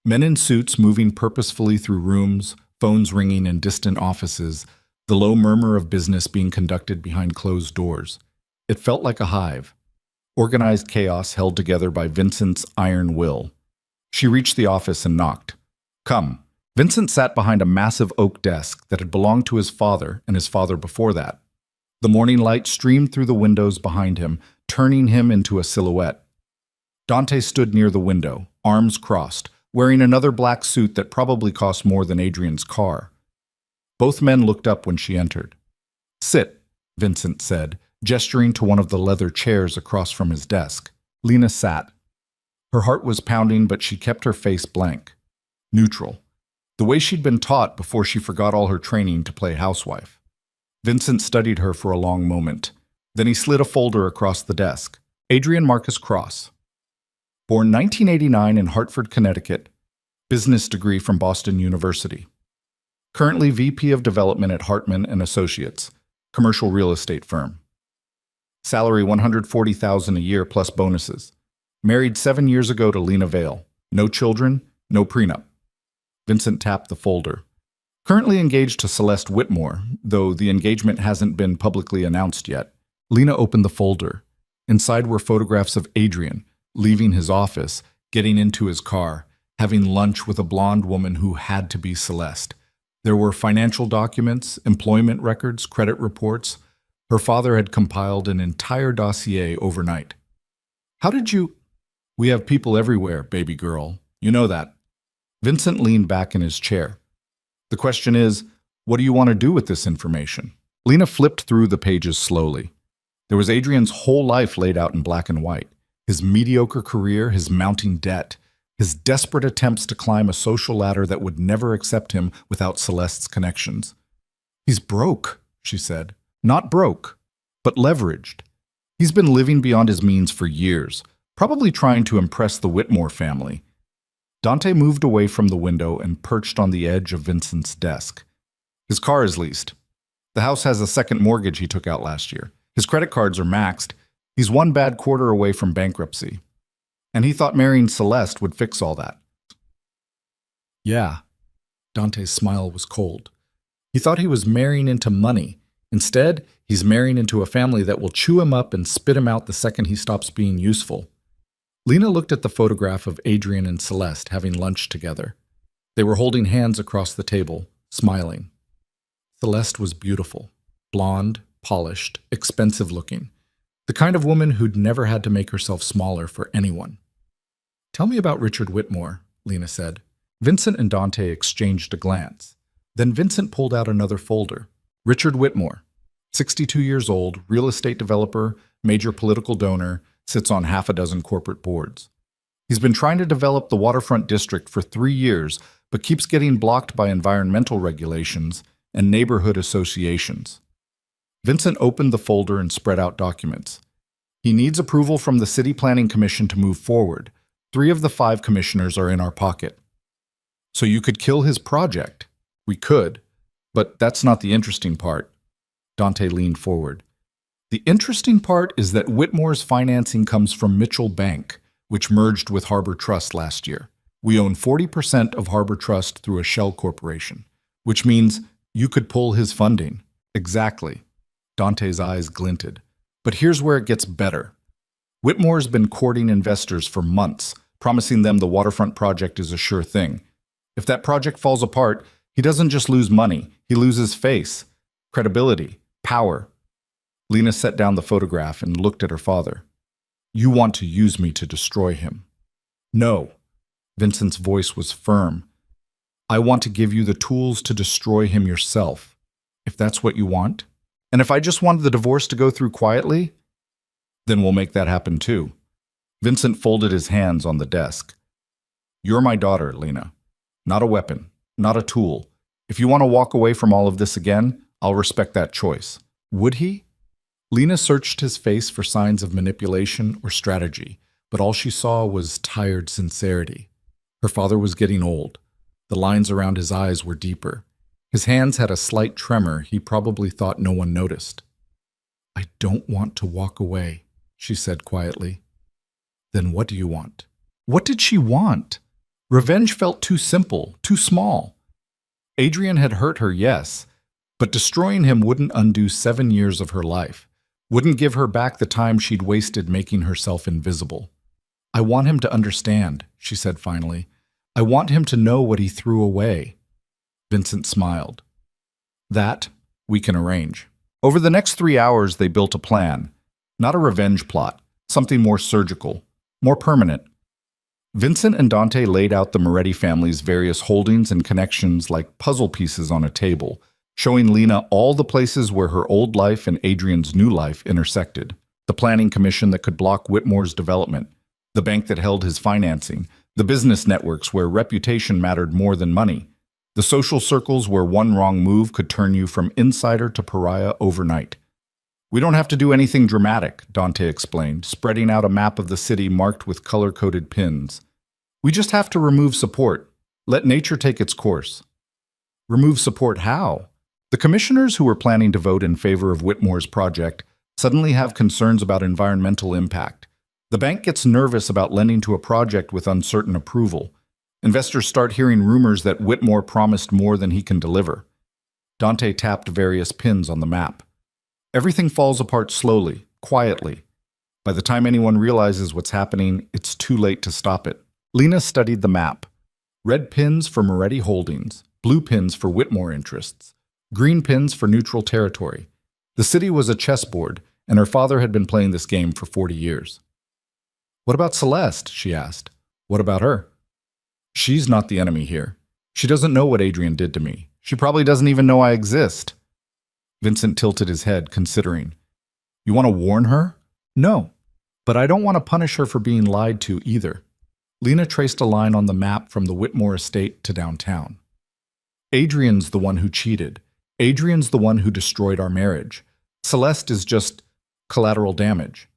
S1: Men in suits moving purposefully through rooms, phones ringing in distant offices, the low murmur of business being conducted behind closed doors. It felt like a hive. Organized chaos held together by Vincent's iron will. She reached the office and knocked. "Come." Vincent sat behind a massive oak desk that had belonged to his father and his father before that. The morning light streamed through the windows behind him, turning him into a silhouette. Dante stood near the window, arms crossed, wearing another black suit that probably cost more than Adrian's car. Both men looked up when she entered. "Sit," Vincent said, gesturing to one of the leather chairs across from his desk. Lena sat. Her heart was pounding, but she kept her face blank, neutral, the way she'd been taught before she forgot all her training to play housewife. Vincent studied her for a long moment. Then he slid a folder across the desk. Adrian Marcus Cross. Born 1989 in Hartford, Connecticut. Business degree from Boston University. Currently VP of Development at Hartman & Associates, commercial real estate firm. Salary $140,000 a year plus bonuses. Married 7 years ago to Lena Vale. No children, no prenup. Vincent tapped the folder. Currently engaged to Celeste Whitmore, though the engagement hasn't been publicly announced yet. Lena opened the folder. Inside were photographs of Adrian, leaving his office, getting into his car, having lunch with a blonde woman who had to be Celeste. There were financial documents, employment records, credit reports. Her father had compiled an entire dossier overnight. "How did you—" "We have people everywhere, baby girl. You know that." Vincent leaned back in his chair. "The question is, what do you want to do with this information?" Lena flipped through the pages slowly. There was Adrian's whole life laid out in black and white. His mediocre career, his mounting debt, his desperate attempts to climb a social ladder that would never accept him without Celeste's connections. "He's broke," she said. "Not broke, but leveraged. He's been living beyond his means for years, probably trying to impress the Whitmore family." Dante moved away from the window and perched on the edge of Vincent's desk. "His car is leased. The house has a second mortgage he took out last year. His credit cards are maxed. He's one bad quarter away from bankruptcy. And he thought marrying Celeste would fix all that." "Yeah." Dante's smile was cold. "He thought he was marrying into money. Instead, he's marrying into a family that will chew him up and spit him out the second he stops being useful." Lena looked at the photograph of Adrian and Celeste having lunch together. They were holding hands across the table, smiling. Celeste was beautiful, blonde, polished, expensive-looking, the kind of woman who'd never had to make herself smaller for anyone. "Tell me about Richard Whitmore," Lena said. Vincent and Dante exchanged a glance. Then Vincent pulled out another folder. Richard Whitmore, 62 years old, real estate developer, major political donor, sits on half a dozen corporate boards. He's been trying to develop the waterfront district for 3 years, but keeps getting blocked by environmental regulations and neighborhood associations. Vincent opened the folder and spread out documents. He needs approval from the City Planning Commission to move forward. 3 of the 5 commissioners are in our pocket. "So you could kill his project." "We could, but that's not the interesting part." Dante leaned forward. "The interesting part is that Whitmore's financing comes from Mitchell Bank, which merged with Harbor Trust last year. We own 40% of Harbor Trust through a shell corporation, which means you could pull his funding." "Exactly." Dante's eyes glinted. "But here's where it gets better. Whitmore's been courting investors for months, promising them the waterfront project is a sure thing. If that project falls apart, he doesn't just lose money, he loses face, credibility, power. Lena set down the photograph and looked at her father. You want to use me to destroy him? No. Vincent's voice was firm. I want to give you the tools to destroy him yourself, if that's what you want. And if I just wanted the divorce to go through quietly, then we'll make that happen too. Vincent folded his hands on the desk. You're my daughter, Lena. Not a weapon, not a tool. If you want to walk away from all of this again, I'll respect that choice. Would he? Lena searched his face for signs of manipulation or strategy, but all she saw was tired sincerity. Her father was getting old. The lines around his eyes were deeper. His hands had a slight tremor he probably thought no one noticed. I don't want to walk away, she said quietly. Then what do you want? What did she want? Revenge felt too simple, too small. Adrian had hurt her, yes, but destroying him wouldn't undo 7 years of her life, wouldn't give her back the time she'd wasted making herself invisible. I want him to understand, she said finally. I want him to know what he threw away. Vincent smiled. That we can arrange. Over the next 3 hours, they built a plan. Not a revenge plot, something more surgical, more permanent. Vincent and Dante laid out the Moretti family's various holdings and connections like puzzle pieces on a table, showing Lena all the places where her old life and Adrian's new life intersected. The planning commission that could block Whitmore's development, the bank that held his financing, the business networks where reputation mattered more than money, the social circles where one wrong move could turn you from insider to pariah overnight. We don't have to do anything dramatic, Dante explained, spreading out a map of the city marked with color-coded pins. We just have to remove support. Let nature take its course. Remove support how? The commissioners who were planning to vote in favor of Whitmore's project suddenly have concerns about environmental impact. The bank gets nervous about lending to a project with uncertain approval. Investors start hearing rumors that Whitmore promised more than he can deliver. Dante tapped various pins on the map. Everything falls apart slowly, quietly. By the time anyone realizes what's happening, it's too late to stop it. Lena studied the map. Red pins for Moretti Holdings, blue pins for Whitmore interests, green pins for neutral territory. The city was a chessboard, and her father had been playing this game for 40 years. What about Celeste? She asked. What about her? She's not the enemy here. She doesn't know what Adrian did to me. She probably doesn't even know I exist. Vincent tilted his head, considering. You want to warn her? No, but I don't want to punish her for being lied to either. Lena traced a line on the map from the Whitmore estate to downtown. Adrian's the one who cheated. Adrian's the one who destroyed our marriage. Celeste is just collateral damage.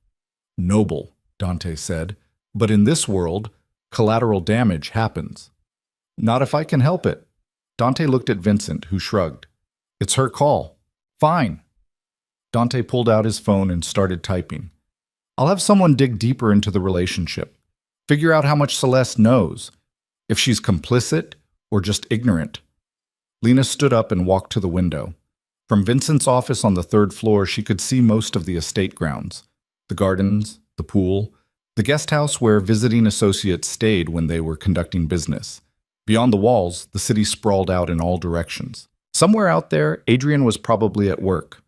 S1: Noble, Dante said, but in this world, collateral damage happens. Not if I can help it. Dante looked at Vincent, who shrugged. It's her call. Fine. Dante pulled out his phone and started typing. I'll have someone dig deeper into the relationship. Figure out how much Celeste knows. If she's complicit or just ignorant. Lena stood up and walked to the window. From Vincent's office on the 3rd floor, she could see most of the estate grounds. The gardens, the pool, the guest house where visiting associates stayed when they were conducting business. Beyond the walls, the city sprawled out in all directions. Somewhere out there, Adrian was probably at work,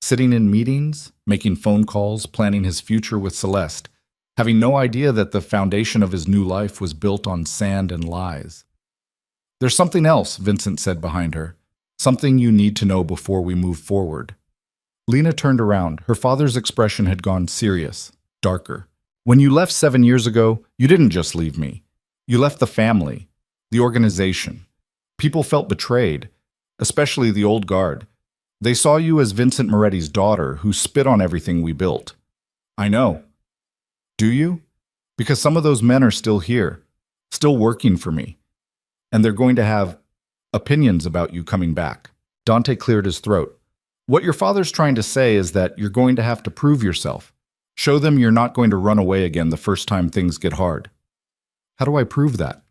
S1: sitting in meetings, making phone calls, planning his future with Celeste, having no idea that the foundation of his new life was built on sand and lies. There's something else, Vincent said behind her. Something you need to know before we move forward. Lena turned around. Her father's expression had gone serious, darker. When you left 7 years ago, you didn't just leave me. You left the family, the organization. People felt betrayed, especially the old guard. They saw you as Vincent Moretti's daughter who spit on everything we built. I know. Do you? Because some of those men are still here, still working for me. And they're going to have opinions about you coming back. Dante cleared his throat. What your father's trying to say is that you're going to have to prove yourself. Show them you're not going to run away again the first time things get hard. How do I prove that?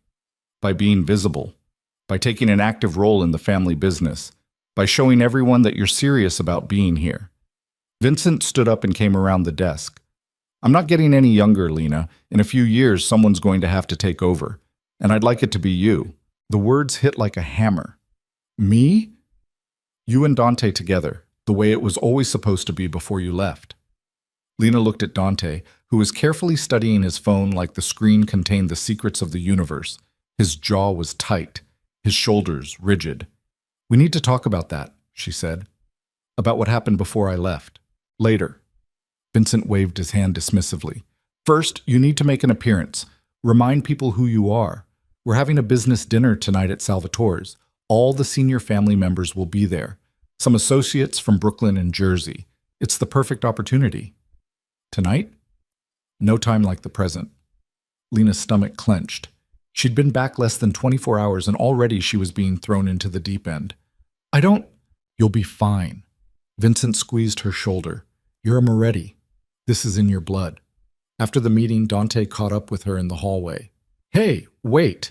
S1: By being visible. By taking an active role in the family business, by showing everyone that you're serious about being here. Vincent stood up and came around the desk. I'm not getting any younger, Lena. In a few years, someone's going to have to take over, and I'd like it to be you. The words hit like a hammer. Me? You and Dante together, the way it was always supposed to be before you left. Lena looked at Dante, who was carefully studying his phone like the screen contained the secrets of the universe. His jaw was tight, his shoulders rigid. "We need to talk about that," she said. "About what happened before I left. Later." Vincent waved his hand dismissively. "First, you need to make an appearance. Remind people who you are. We're having a business dinner tonight at Salvatore's. All the senior family members will be there. Some associates from Brooklyn and Jersey. It's the perfect opportunity." "Tonight?" "No time like the present." Lena's stomach clenched. She'd been back less than 24 hours and already she was being thrown into the deep end. "I don't—" "You'll be fine." Vincent squeezed her shoulder. "You're a Moretti. This is in your blood." After the meeting, Dante caught up with her in the hallway. "Hey, wait!"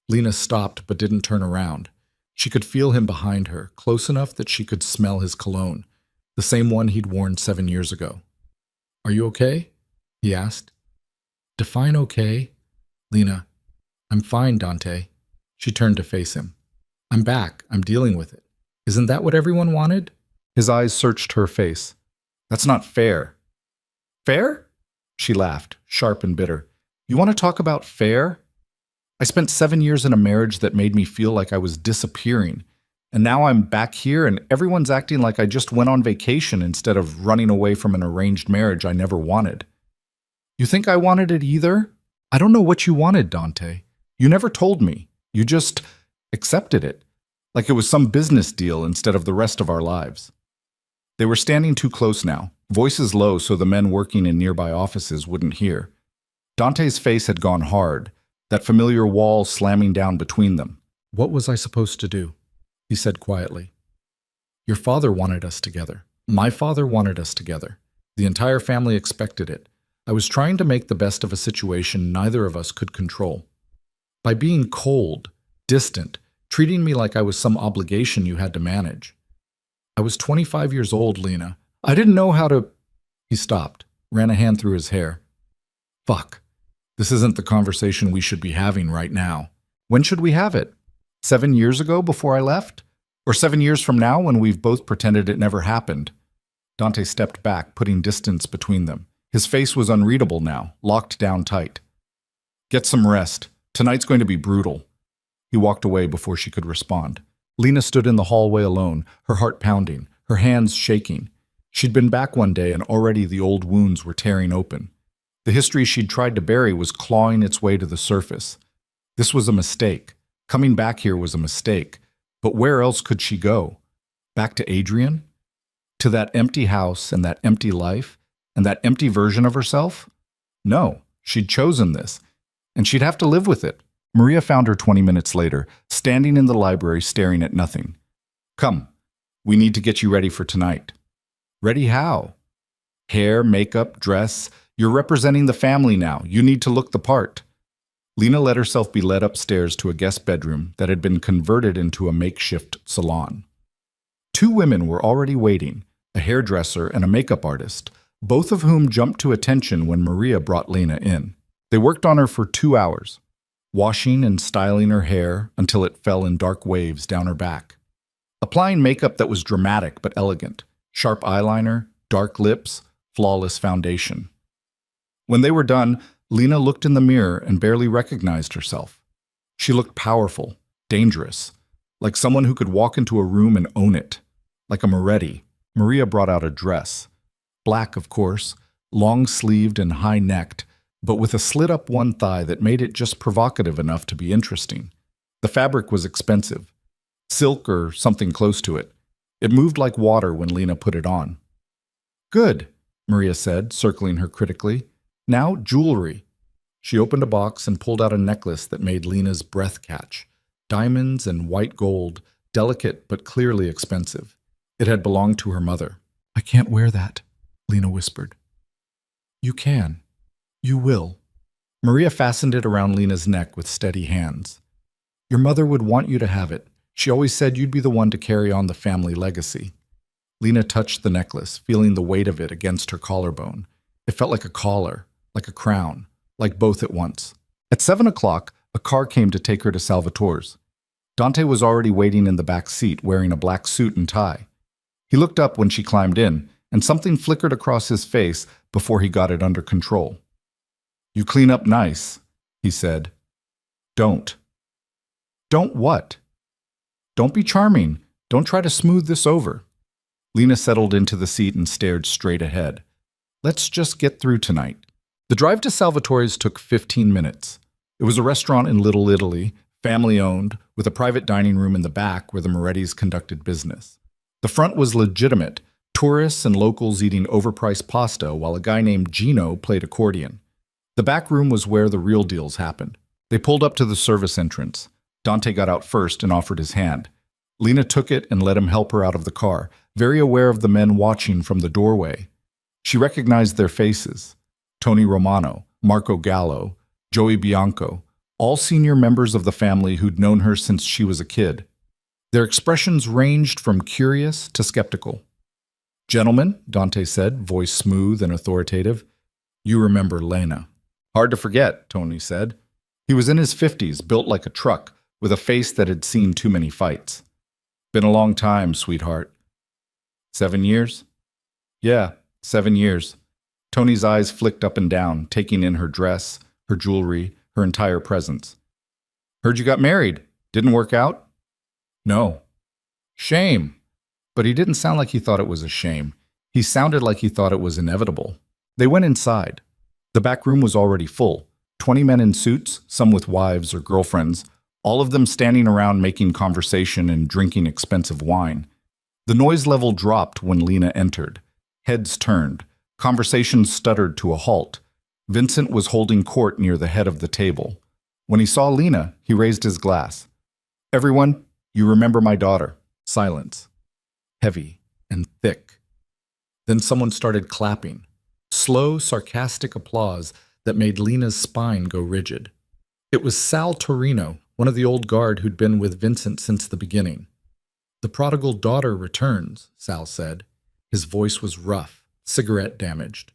S1: Lena stopped but didn't turn around. She could feel him behind her, close enough that she could smell his cologne, the same one he'd worn 7 years ago. "Are you okay?" he asked. "Define okay?" "Lena, I'm fine, Dante." She turned to face him. "I'm back. I'm dealing with it. Isn't that what everyone wanted?" His eyes searched her face. "That's not fair." "Fair?" She laughed, sharp and bitter. "You want to talk about fair? I spent 7 years in a marriage that made me feel like I was disappearing. And now I'm back here and everyone's acting like I just went on vacation instead of running away from an arranged marriage I never wanted. You think I wanted it either? I don't know what you wanted, Dante. You never told me. You just accepted it, like it was some business deal instead of the rest of our lives." They were standing too close now, voices low so the men working in nearby offices wouldn't hear. Dante's face had gone hard, that familiar wall slamming down between them. "What was I supposed to do?" he said quietly. "Your father wanted us together. My father wanted us together. The entire family expected it. I was trying to make the best of a situation neither of us could control. By being cold, distant, treating me like I was some obligation you had to manage. I was 25 years old, Lena. I didn't know how to—" He stopped, ran a hand through his hair. "Fuck. This isn't the conversation we should be having right now. When should we have it? 7 years ago before I left? Or 7 years from now when we've both pretended it never happened?" Dante stepped back, putting distance between them. His face was unreadable now, locked down tight. "Get some rest. Tonight's going to be brutal." He walked away before she could respond. Lena stood in the hallway alone, her heart pounding, her hands shaking. She'd been back one day and already the old wounds were tearing open. The history she'd tried to bury was clawing its way to the surface. This was a mistake. Coming back here was a mistake. But where else could she go? Back to Adrian? To that empty house and that empty life? And that empty version of herself? No, she'd chosen this. And she'd have to live with it. Maria found her 20 minutes later, standing in the library staring at nothing. "Come, we need to get you ready for tonight." "Ready how?" "Hair, makeup, dress. You're representing the family now. You need to look the part." Lena let herself be led upstairs to a guest bedroom that had been converted into a makeshift salon. 2 women were already waiting, a hairdresser and a makeup artist, both of whom jumped to attention when Maria brought Lena in. They worked on her for 2 hours, washing and styling her hair until it fell in dark waves down her back. Applying makeup that was dramatic but elegant, sharp eyeliner, dark lips, flawless foundation. When they were done, Lena looked in the mirror and barely recognized herself. She looked powerful, dangerous, like someone who could walk into a room and own it, like a Moretti. Maria brought out a dress. Black, of course, long-sleeved and high-necked, but with a slit-up one thigh that made it just provocative enough to be interesting. The fabric was expensive. Silk or something close to it. It moved like water when Lena put it on. "Good," Maria said, circling her critically. "Now, jewelry." She opened a box and pulled out a necklace that made Lena's breath catch. Diamonds and white gold, delicate but clearly expensive. It had belonged to her mother. "I can't wear that," Lena whispered. "You can. You will." Maria fastened it around Lena's neck with steady hands. "Your mother would want you to have it. She always said you'd be the one to carry on the family legacy." Lena touched the necklace, feeling the weight of it against her collarbone. It felt like a collar, like a crown, like both at once. At 7 o'clock, a car came to take her to Salvatore's. Dante was already waiting in the back seat, wearing a black suit and tie. He looked up when she climbed in, and something flickered across his face before he got it under control. "You clean up nice," he said. "Don't." "Don't what?" "Don't be charming. Don't try to smooth this over." Lena settled into the seat and stared straight ahead. "Let's just get through tonight." The drive to Salvatore's took 15 minutes. It was a restaurant in Little Italy, family-owned, with a private dining room in the back where the Morettis conducted business. The front was legitimate, tourists and locals eating overpriced pasta while a guy named Gino played accordion. The back room was where the real deals happened. They pulled up to the service entrance. Dante got out first and offered his hand. Lena took it and let him help her out of the car, very aware of the men watching from the doorway. She recognized their faces: Tony Romano, Marco Gallo, Joey Bianco, all senior members of the family who'd known her since she was a kid. Their expressions ranged from curious to skeptical. "Gentlemen," Dante said, voice smooth and authoritative, "you remember Lena." "Hard to forget," Tony said. He was in his 50s, built like a truck, with a face that had seen too many fights. "Been a long time, sweetheart." 7 years? "Yeah, 7 years." Tony's eyes flicked up and down, taking in her dress, her jewelry, her entire presence. "Heard you got married. Didn't work out?" "No." "Shame." But he didn't sound like he thought it was a shame. He sounded like he thought it was inevitable. They went inside. The back room was already full. 20 men in suits, some with wives or girlfriends, all of them standing around making conversation and drinking expensive wine. The noise level dropped when Lena entered. Heads turned. Conversations stuttered to a halt. Vincent was holding court near the head of the table. When he saw Lena, he raised his glass. "Everyone, you remember my daughter." Silence. Heavy and thick. Then someone started clapping. Slow, sarcastic applause that made Lena's spine go rigid. It was Sal Torino, one of the old guard who'd been with Vincent since the beginning. "The prodigal daughter returns," Sal said. His voice was rough, cigarette damaged.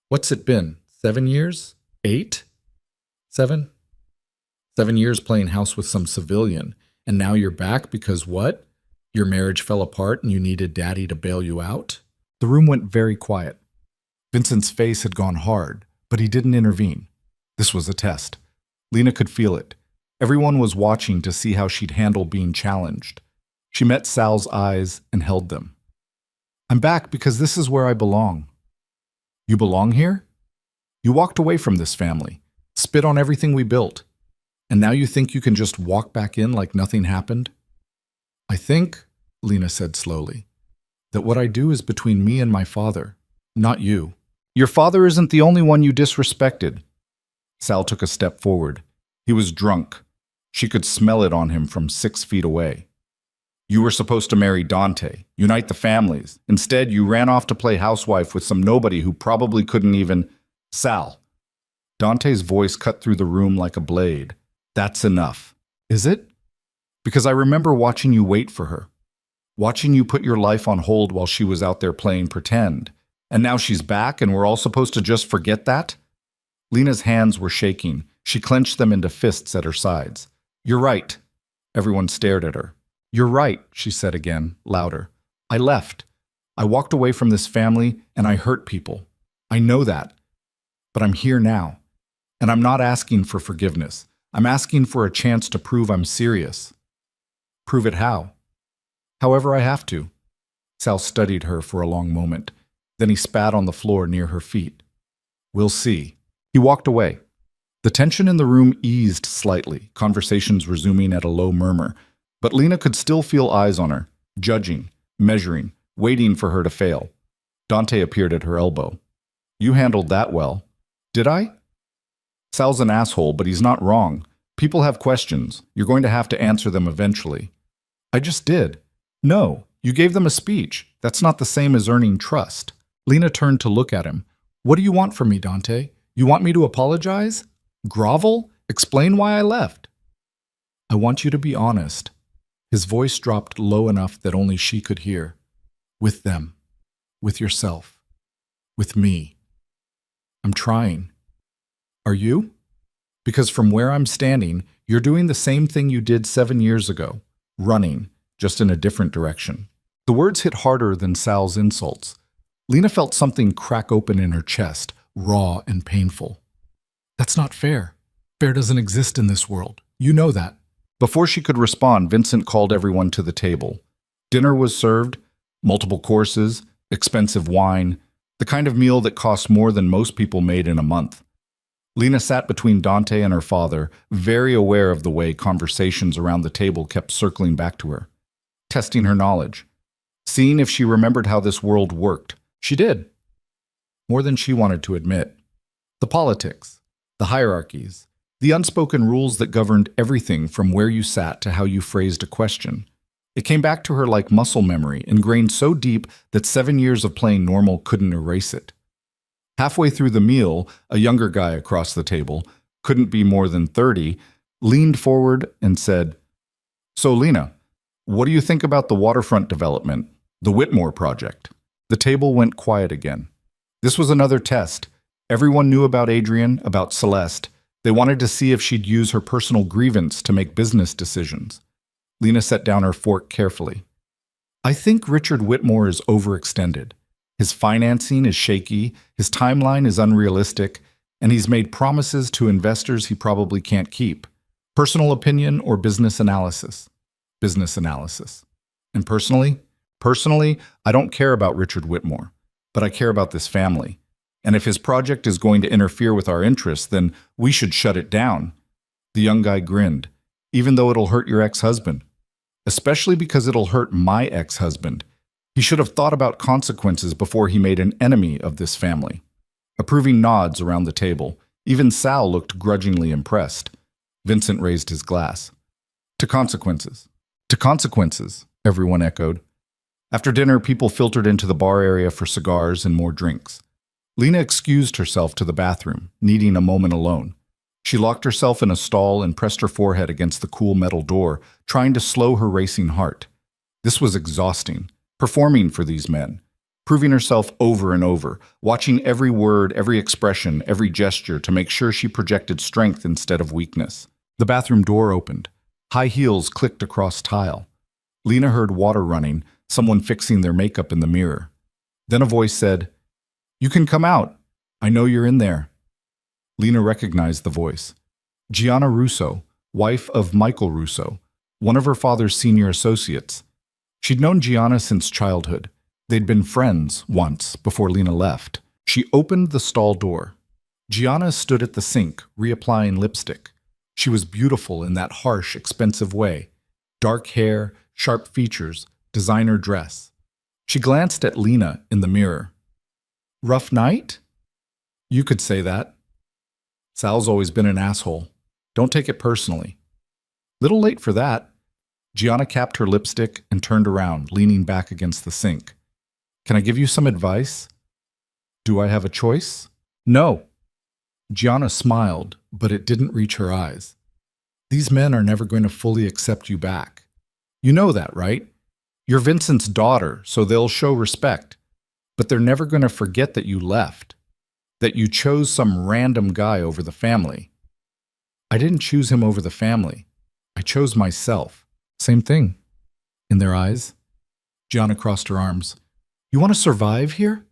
S1: "What's it been? 7 years? 8? 7? 7 years playing house with some civilian, and now you're back because what? Your marriage fell apart and you needed Daddy to bail you out?" The room went very quiet. Vincent's face had gone hard, but he didn't intervene. This was a test. Lena could feel it. Everyone was watching to see how she'd handle being challenged. She met Sal's eyes and held them. "I'm back because this is where I belong." "You belong here? You walked away from this family, spit on everything we built, and now you think you can just walk back in like nothing happened?" "I think," Lena said slowly, "that what I do is between me and my father, not you." "Your father isn't the only one you disrespected." Sal took a step forward. He was drunk. She could smell it on him from 6 feet away. "You were supposed to marry Dante, unite the families. Instead, you ran off to play housewife with some nobody who probably couldn't even—" "Sal." Dante's voice cut through the room like a blade. "That's enough." "Is it?" "Because I remember watching you wait for her. Watching you put your life on hold while she was out there playing pretend. And now she's back and we're all supposed to just forget that?" Lena's hands were shaking. She clenched them into fists at her sides. "You're right." Everyone stared at her. "You're right," she said again, louder. "I left. I walked away from this family and I hurt people. I know that. But I'm here now. And I'm not asking for forgiveness. I'm asking for a chance to prove I'm serious." "Prove it how?" "However I have to." Sal studied her for a long moment. Then he spat on the floor near her feet. "We'll see." He walked away. The tension in the room eased slightly, conversations resuming at a low murmur. But Lena could still feel eyes on her, judging, measuring, waiting for her to fail. Dante appeared at her elbow. "You handled that well." "Did I?" "Sal's an asshole, but he's not wrong. People have questions. You're going to have to answer them eventually." "I just did." "No, you gave them a speech. That's not the same as earning trust." Lena turned to look at him. "What do you want from me, Dante? You want me to apologize? Grovel? Explain why I left?" "I want you to be honest." His voice dropped low enough that only she could hear. "With them. With yourself. With me. I'm trying." "Are you?" "Because from where I'm standing, you're doing the same thing you did 7 years ago. Running, just in a different direction." The words hit harder than Sal's insults. Lena felt something crack open in her chest, raw and painful. That's not fair. Fair doesn't exist in this world. You know that. Before she could respond, Vincent called everyone to the table. Dinner was served, multiple courses, expensive wine, the kind of meal that cost more than most people made in a month. Lena sat between Dante and her father, very aware of the way conversations around the table kept circling back to her, testing her knowledge, seeing if she remembered how this world worked. She did. More than she wanted to admit. The politics, the hierarchies, the unspoken rules that governed everything from where you sat to how you phrased a question. It came back to her like muscle memory, ingrained so deep that 7 years of playing normal couldn't erase it. Halfway through the meal, a younger guy across the table, couldn't be more than 30, leaned forward and said, "So, Lena, what do you think about the waterfront development, the Whitmore project?" The table went quiet again. This was another test. Everyone knew about Adrian, about Celeste. They wanted to see if she'd use her personal grievance to make business decisions. Lena set down her fork carefully. "I think Richard Whitmore is overextended. His financing is shaky, his timeline is unrealistic, and he's made promises to investors he probably can't keep. Personal opinion or business analysis?" Business analysis. "And personally, I don't care about Richard Whitmore, but I care about this family. And if his project is going to interfere with our interests, then we should shut it down." The young guy grinned. "Even though it'll hurt your ex-husband. Especially because it'll hurt my ex-husband. He should have thought about consequences before he made an enemy of this family." Approving nods around the table. Even Sal looked grudgingly impressed. Vincent raised his glass. "To consequences. To consequences," everyone echoed. After dinner, people filtered into the bar area for cigars and more drinks. Lena excused herself to the bathroom, needing a moment alone. She locked herself in a stall and pressed her forehead against the cool metal door, trying to slow her racing heart. This was exhausting, performing for these men, proving herself over and over, watching every word, every expression, every gesture to make sure she projected strength instead of weakness. The bathroom door opened. High heels clicked across tile. Lena heard water running, someone fixing their makeup in the mirror. Then a voice said, "You can come out. I know you're in there." Lena recognized the voice. Gianna Russo, wife of Michael Russo, one of her father's senior associates. She'd known Gianna since childhood. They'd been friends once before Lena left. She opened the stall door. Gianna stood at the sink, reapplying lipstick. She was beautiful in that harsh, expensive way. Dark hair, sharp features, designer dress. She glanced at Lena in the mirror. "Rough night?" "You could say that. Sal's always been an asshole. Don't take it personally." "Little late for that." Gianna capped her lipstick and turned around, leaning back against the sink. "Can I give you some advice?" "Do I have a choice?" "No." Gianna smiled, but it didn't reach her eyes. "These men are never going to fully accept you back. You know that, right? You're Vincent's daughter, so they'll show respect. But they're never going to forget that you left, that you chose some random guy over the family." "I didn't choose him over the family. I chose myself." "Same thing." In their eyes, Gianna crossed her arms. "You want to survive here?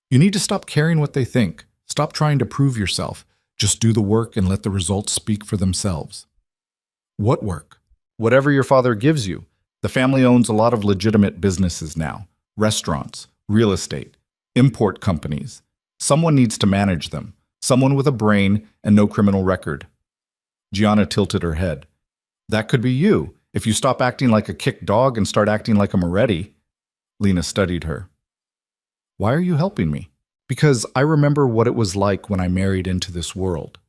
S1: You need to stop caring what they think. Stop trying to prove yourself. Just do the work and let the results speak for themselves." "What work?" "Whatever your father gives you. The family owns a lot of legitimate businesses now. Restaurants, real estate, import companies. Someone needs to manage them. Someone with a brain and no criminal record." Gianna tilted her head. "That could be you, if you stop acting like a kicked dog and start acting like a Moretti." Lena studied her. "Why are you helping me?" "Because I remember what it was like when I married into this world.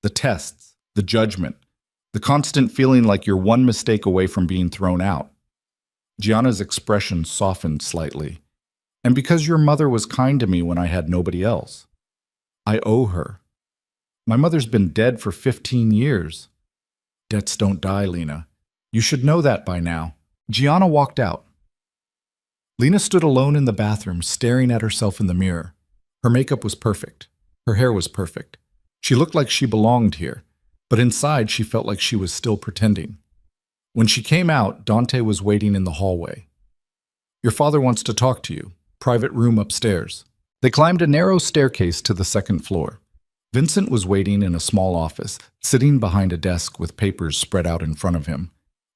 S1: The tests, the judgment, the constant feeling like you're one mistake away from being thrown out." Gianna's expression softened slightly. "And because your mother was kind to me when I had nobody else. I owe her. My mother's been dead for 15 years. Debts don't die, Lena. You should know that by now." Gianna walked out. Lena stood alone in the bathroom, staring at herself in the mirror. Her makeup was perfect. Her hair was perfect. She looked like she belonged here, but inside she felt like she was still pretending. When she came out, Dante was waiting in the hallway. Your father wants to talk to you. Private room upstairs." They climbed a narrow staircase to the second floor. Vincent was waiting in a small office, sitting behind a desk with papers spread out in front of him.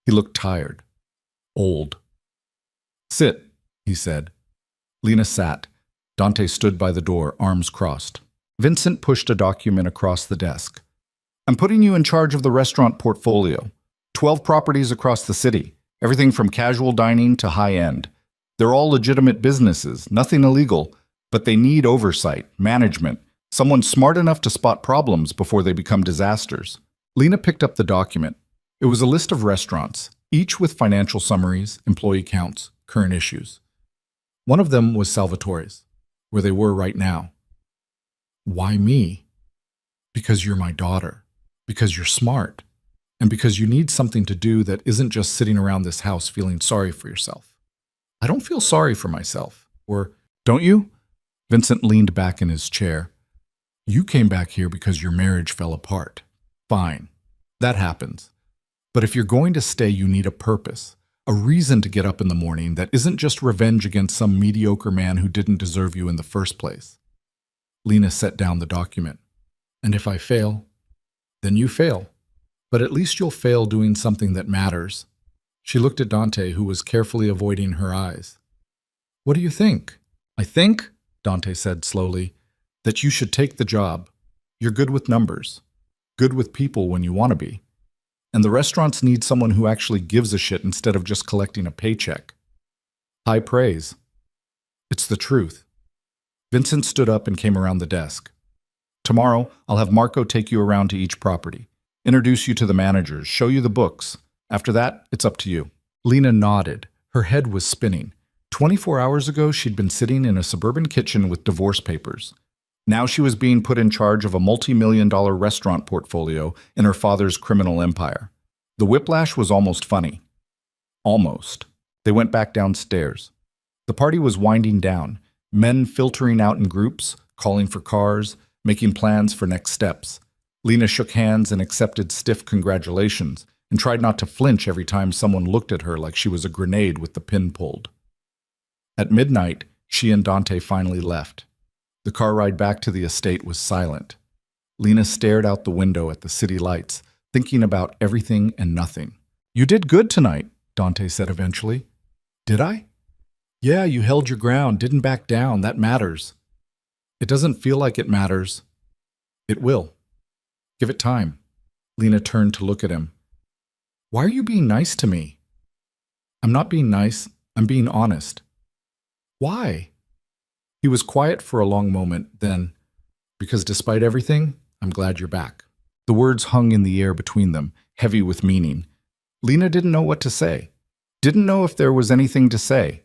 S1: He looked tired. Old. "Sit," he said. Lena sat. Dante stood by the door, arms crossed. Vincent pushed a document across the desk. "I'm putting you in charge of the restaurant portfolio. 12 properties across the city, everything from casual dining to high-end. They're all legitimate businesses, nothing illegal, but they need oversight, management, someone smart enough to spot problems before they become disasters." Lena picked up the document. It was a list of restaurants, each with financial summaries, employee counts, current issues. One of them was Salvatore's, where they were right now. "Why me?" "Because you're my daughter, because you're smart, and because you need something to do that isn't just sitting around this house feeling sorry for yourself." "I don't feel sorry for myself." Or, "Don't you?" Vincent leaned back in his chair. "You came back here because your marriage fell apart. Fine. That happens. But if you're going to stay, you need a purpose, a reason to get up in the morning that isn't just revenge against some mediocre man who didn't deserve you in the first place." Lena set down the document. "And if I fail, then you fail. But at least you'll fail doing something that matters." She looked at Dante, who was carefully avoiding her eyes. "What do you think?" "I think," Dante said slowly, "that you should take the job. You're good with numbers, good with people when you want to be. And the restaurants need someone who actually gives a shit instead of just collecting a paycheck." High praise. It's the truth. Vincent stood up and came around the desk. "Tomorrow, I'll have Marco take you around to each property, introduce you to the managers, show you the books. After that, it's up to you." Lena nodded. Her head was spinning. 24 hours ago, she'd been sitting in a suburban kitchen with divorce papers. Now she was being put in charge of a multi-million-dollar restaurant portfolio in her father's criminal empire. The whiplash was almost funny. Almost. They went back downstairs. The party was winding down, men filtering out in groups, calling for cars, making plans for next steps. Lena shook hands and accepted stiff congratulations, and tried not to flinch every time someone looked at her like she was a grenade with the pin pulled. At midnight, she and Dante finally left. The car ride back to the estate was silent. Lena stared out the window at the city lights, thinking about everything and nothing. "You did good tonight," Dante said eventually. "Did I?" "Yeah, you held your ground, didn't back down. That matters." "It doesn't feel like it matters." "It will. Give it time." Lena turned to look at him. "Why are you being nice to me?" "I'm not being nice. I'm being honest." "Why?" He was quiet for a long moment, then, "Because despite everything, I'm glad you're back." The words hung in the air between them, heavy with meaning. Lena didn't know what to say, didn't know if there was anything to say,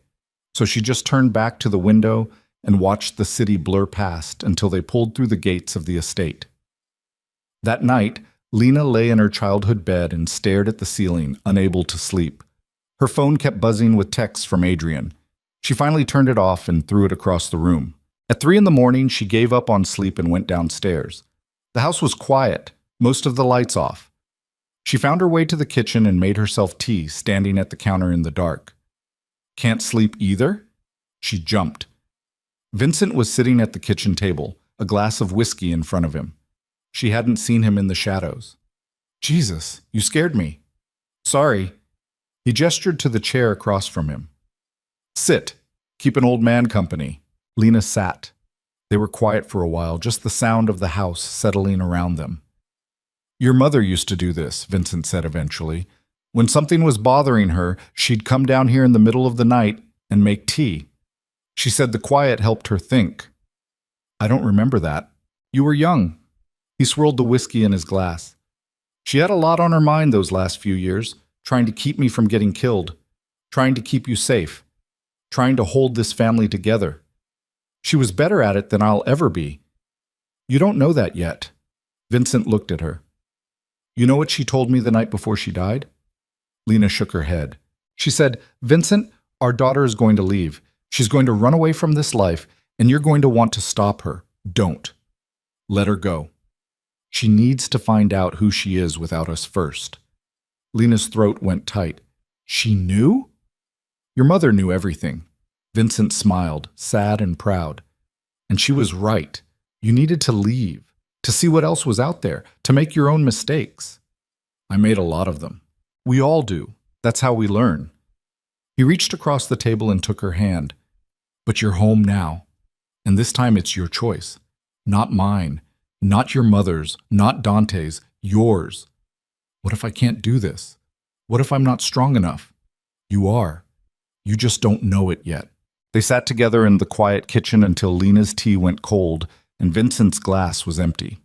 S1: so she just turned back to the window and watched the city blur past until they pulled through the gates of the estate. That night, Lena lay in her childhood bed and stared at the ceiling, unable to sleep. Her phone kept buzzing with texts from Adrian. She finally turned it off and threw it across the room. At 3 a.m, she gave up on sleep and went downstairs. The house was quiet, most of the lights off. She found her way to the kitchen and made herself tea, standing at the counter in the dark. "Can't sleep either?" She jumped. Vincent was sitting at the kitchen table, a glass of whiskey in front of him. She hadn't seen him in the shadows. "Jesus, you scared me." "Sorry." He gestured to the chair across from him. "Sit. Keep an old man company." Lena sat. They were quiet for a while, just the sound of the house settling around them. "Your mother used to do this," Vincent said eventually. "When something was bothering her, she'd come down here in the middle of the night and make tea. She said the quiet helped her think." "I don't remember that." "You were young." He swirled the whiskey in his glass. "She had a lot on her mind those last few years, trying to keep me from getting killed, trying to keep you safe, trying to hold this family together. She was better at it than I'll ever be. You don't know that yet." Vincent looked at her. "You know what she told me the night before she died?" Lena shook her head. She said, "Vincent, our daughter is going to leave. She's going to run away from this life, and you're going to want to stop her. Don't. Let her go. She needs to find out who she is without us first." Lena's throat went tight. "She knew?" "Your mother knew everything. Vincent smiled, sad and proud. And she was right. You needed to leave, to see what else was out there, to make your own mistakes. I made a lot of them. We all do. That's how we learn. He reached across the table and took her hand. But you're home now. And this time it's your choice. Not mine. Not your mother's. Not Dante's. Yours. What if I can't do this? What if I'm not strong enough? You are. You just don't know it yet. They sat together in the quiet kitchen until Lena's tea went cold and Vincent's glass was empty.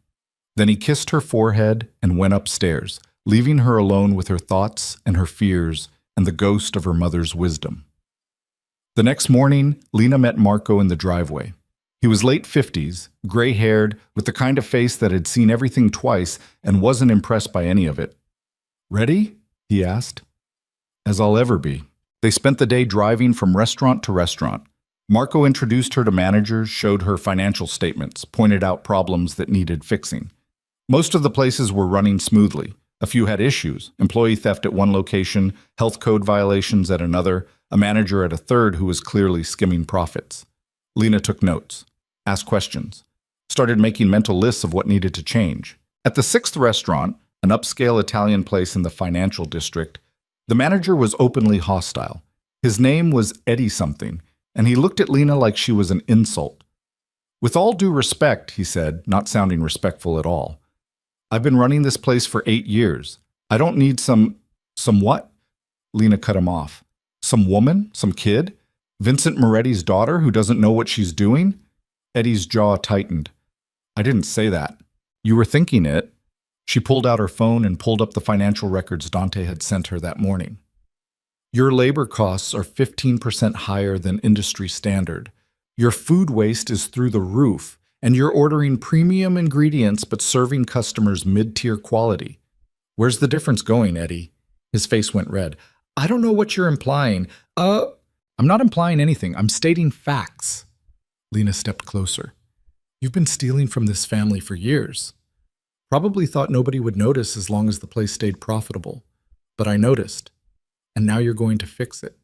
S1: Then he kissed her forehead and went upstairs, leaving her alone with her thoughts and her fears and the ghost of her mother's wisdom. The next morning, Lena met Marco in the driveway. He was late 50s, gray-haired, with the kind of face that had seen everything twice and wasn't impressed by any of it. "Ready?" he asked. "As I'll ever be." They spent the day driving from restaurant to restaurant. Marco introduced her to managers, showed her financial statements, pointed out problems that needed fixing. Most of the places were running smoothly. A few had issues: employee theft at one location, health code violations at another, a manager at a third who was clearly skimming profits. Lena took notes, asked questions, started making mental lists of what needed to change. At the sixth restaurant, an upscale Italian place in the financial district, the manager was openly hostile. His name was Eddie something, and he looked at Lena like she was an insult. "With all due respect," he said, not sounding respectful at all, "I've been running this place for 8 years. I don't need some what?" Lena cut him off. "Some woman? Some kid? Vincent Moretti's daughter who doesn't know what she's doing?" Eddie's jaw tightened. "I didn't say that." "You were thinking it." She pulled out her phone and pulled up the financial records Dante had sent her that morning. "Your labor costs are 15% higher than industry standard. Your food waste is through the roof, and you're ordering premium ingredients but serving customers mid-tier quality. Where's the difference going, Eddie?" His face went red. "I don't know what you're implying." I'm not implying anything. I'm stating facts." Lena stepped closer. "You've been stealing from this family for years. Probably thought nobody would notice as long as the place stayed profitable. But I noticed. And now you're going to fix it.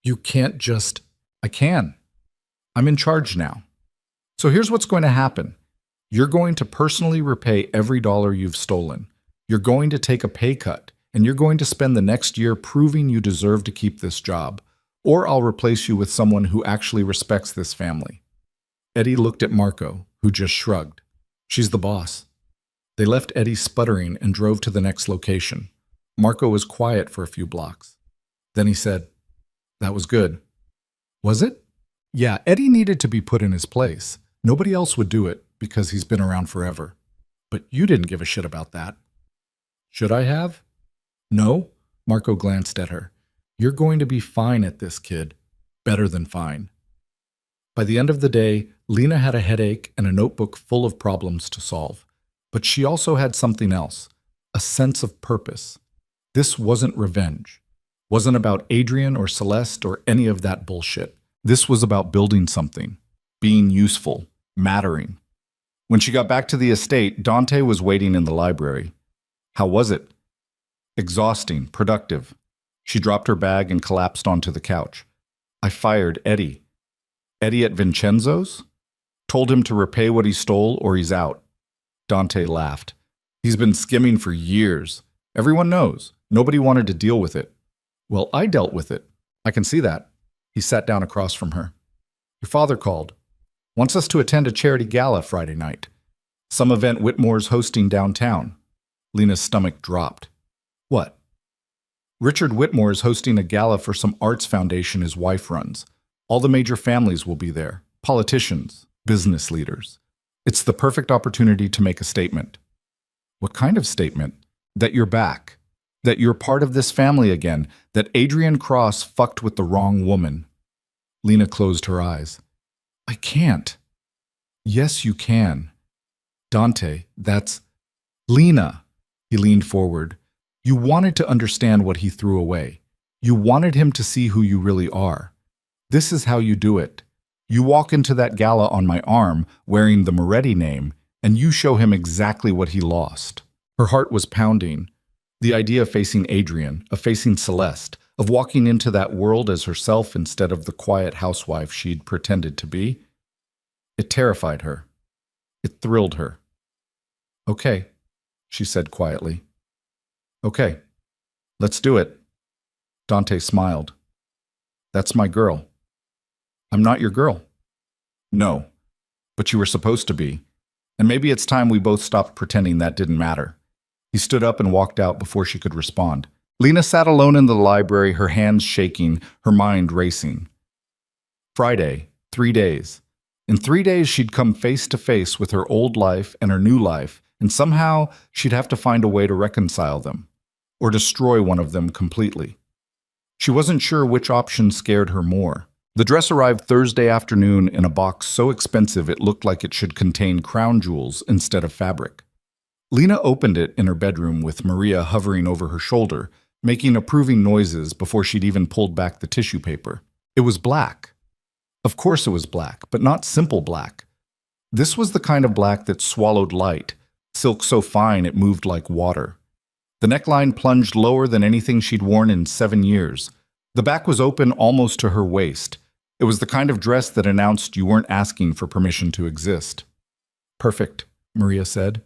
S1: You can't just..." "I can. I'm in charge now. So here's what's going to happen. You're going to personally repay every dollar you've stolen. You're going to take a pay cut, and you're going to spend the next year proving you deserve to keep this job. Or I'll replace you with someone who actually respects this family." Eddie looked at Marco, who just shrugged. "She's the boss." They left Eddie sputtering and drove to the next location. Marco was quiet for a few blocks. Then he said, "That was good." "Was it?" "Yeah, Eddie needed to be put in his place. Nobody else would do it because he's been around forever. But you didn't give a shit about that." "Should I have?" "No." Marco glanced at her. "You're going to be fine at this, kid. Better than fine." By the end of the day, Lena had a headache and a notebook full of problems to solve. But she also had something else, a sense of purpose. This wasn't revenge. Wasn't about Adrian or Celeste or any of that bullshit. This was about building something, being useful, mattering. When she got back to the estate, Dante was waiting in the library. "How was it?" "Exhausting, productive." She dropped her bag and collapsed onto the couch. "I fired Eddie." "Eddie at Vincenzo's?" "Told him to repay what he stole or he's out." Dante laughed. "He's been skimming for years. Everyone knows. Nobody wanted to deal with it." "Well, I dealt with it. I can see that." He sat down across from her. "Your father called. Wants us to attend a charity gala Friday night. Some event Whitmore's hosting downtown." Lena's stomach dropped. "What?" "Richard Whitmore is hosting a gala for some arts foundation his wife runs. All the major families will be there. Politicians, business leaders. It's the perfect opportunity to make a statement." "What kind of statement?" "That you're back. That you're part of this family again. That Adrian Cross fucked with the wrong woman." Lena closed her eyes. "I can't." "Yes, you can. Dante, that's..." "Lena." He leaned forward. "You wanted to understand what he threw away. You wanted him to see who you really are. This is how you do it. You walk into that gala on my arm, wearing the Moretti name, and you show him exactly what he lost." Her heart was pounding. The idea of facing Adrian, of facing Celeste, of walking into that world as herself instead of the quiet housewife she'd pretended to be. It terrified her. It thrilled her. "Okay," she said quietly. "Okay, let's do it." Dante smiled. "That's my girl." "I'm not your girl." "No, but you were supposed to be. And maybe it's time we both stopped pretending that didn't matter." He stood up and walked out before she could respond. Lena sat alone in the library, her hands shaking, her mind racing. Friday, 3 days. In 3 days, she'd come face to face with her old life and her new life, and somehow she'd have to find a way to reconcile them, or destroy one of them completely. She wasn't sure which option scared her more. The dress arrived Thursday afternoon in a box so expensive it looked like it should contain crown jewels instead of fabric. Lena opened it in her bedroom with Maria hovering over her shoulder, making approving noises before she'd even pulled back the tissue paper. It was black. Of course it was black, but not simple black. This was the kind of black that swallowed light, silk so fine it moved like water. The neckline plunged lower than anything she'd worn in 7 years. The back was open almost to her waist. It was the kind of dress that announced you weren't asking for permission to exist. "Perfect," Maria said.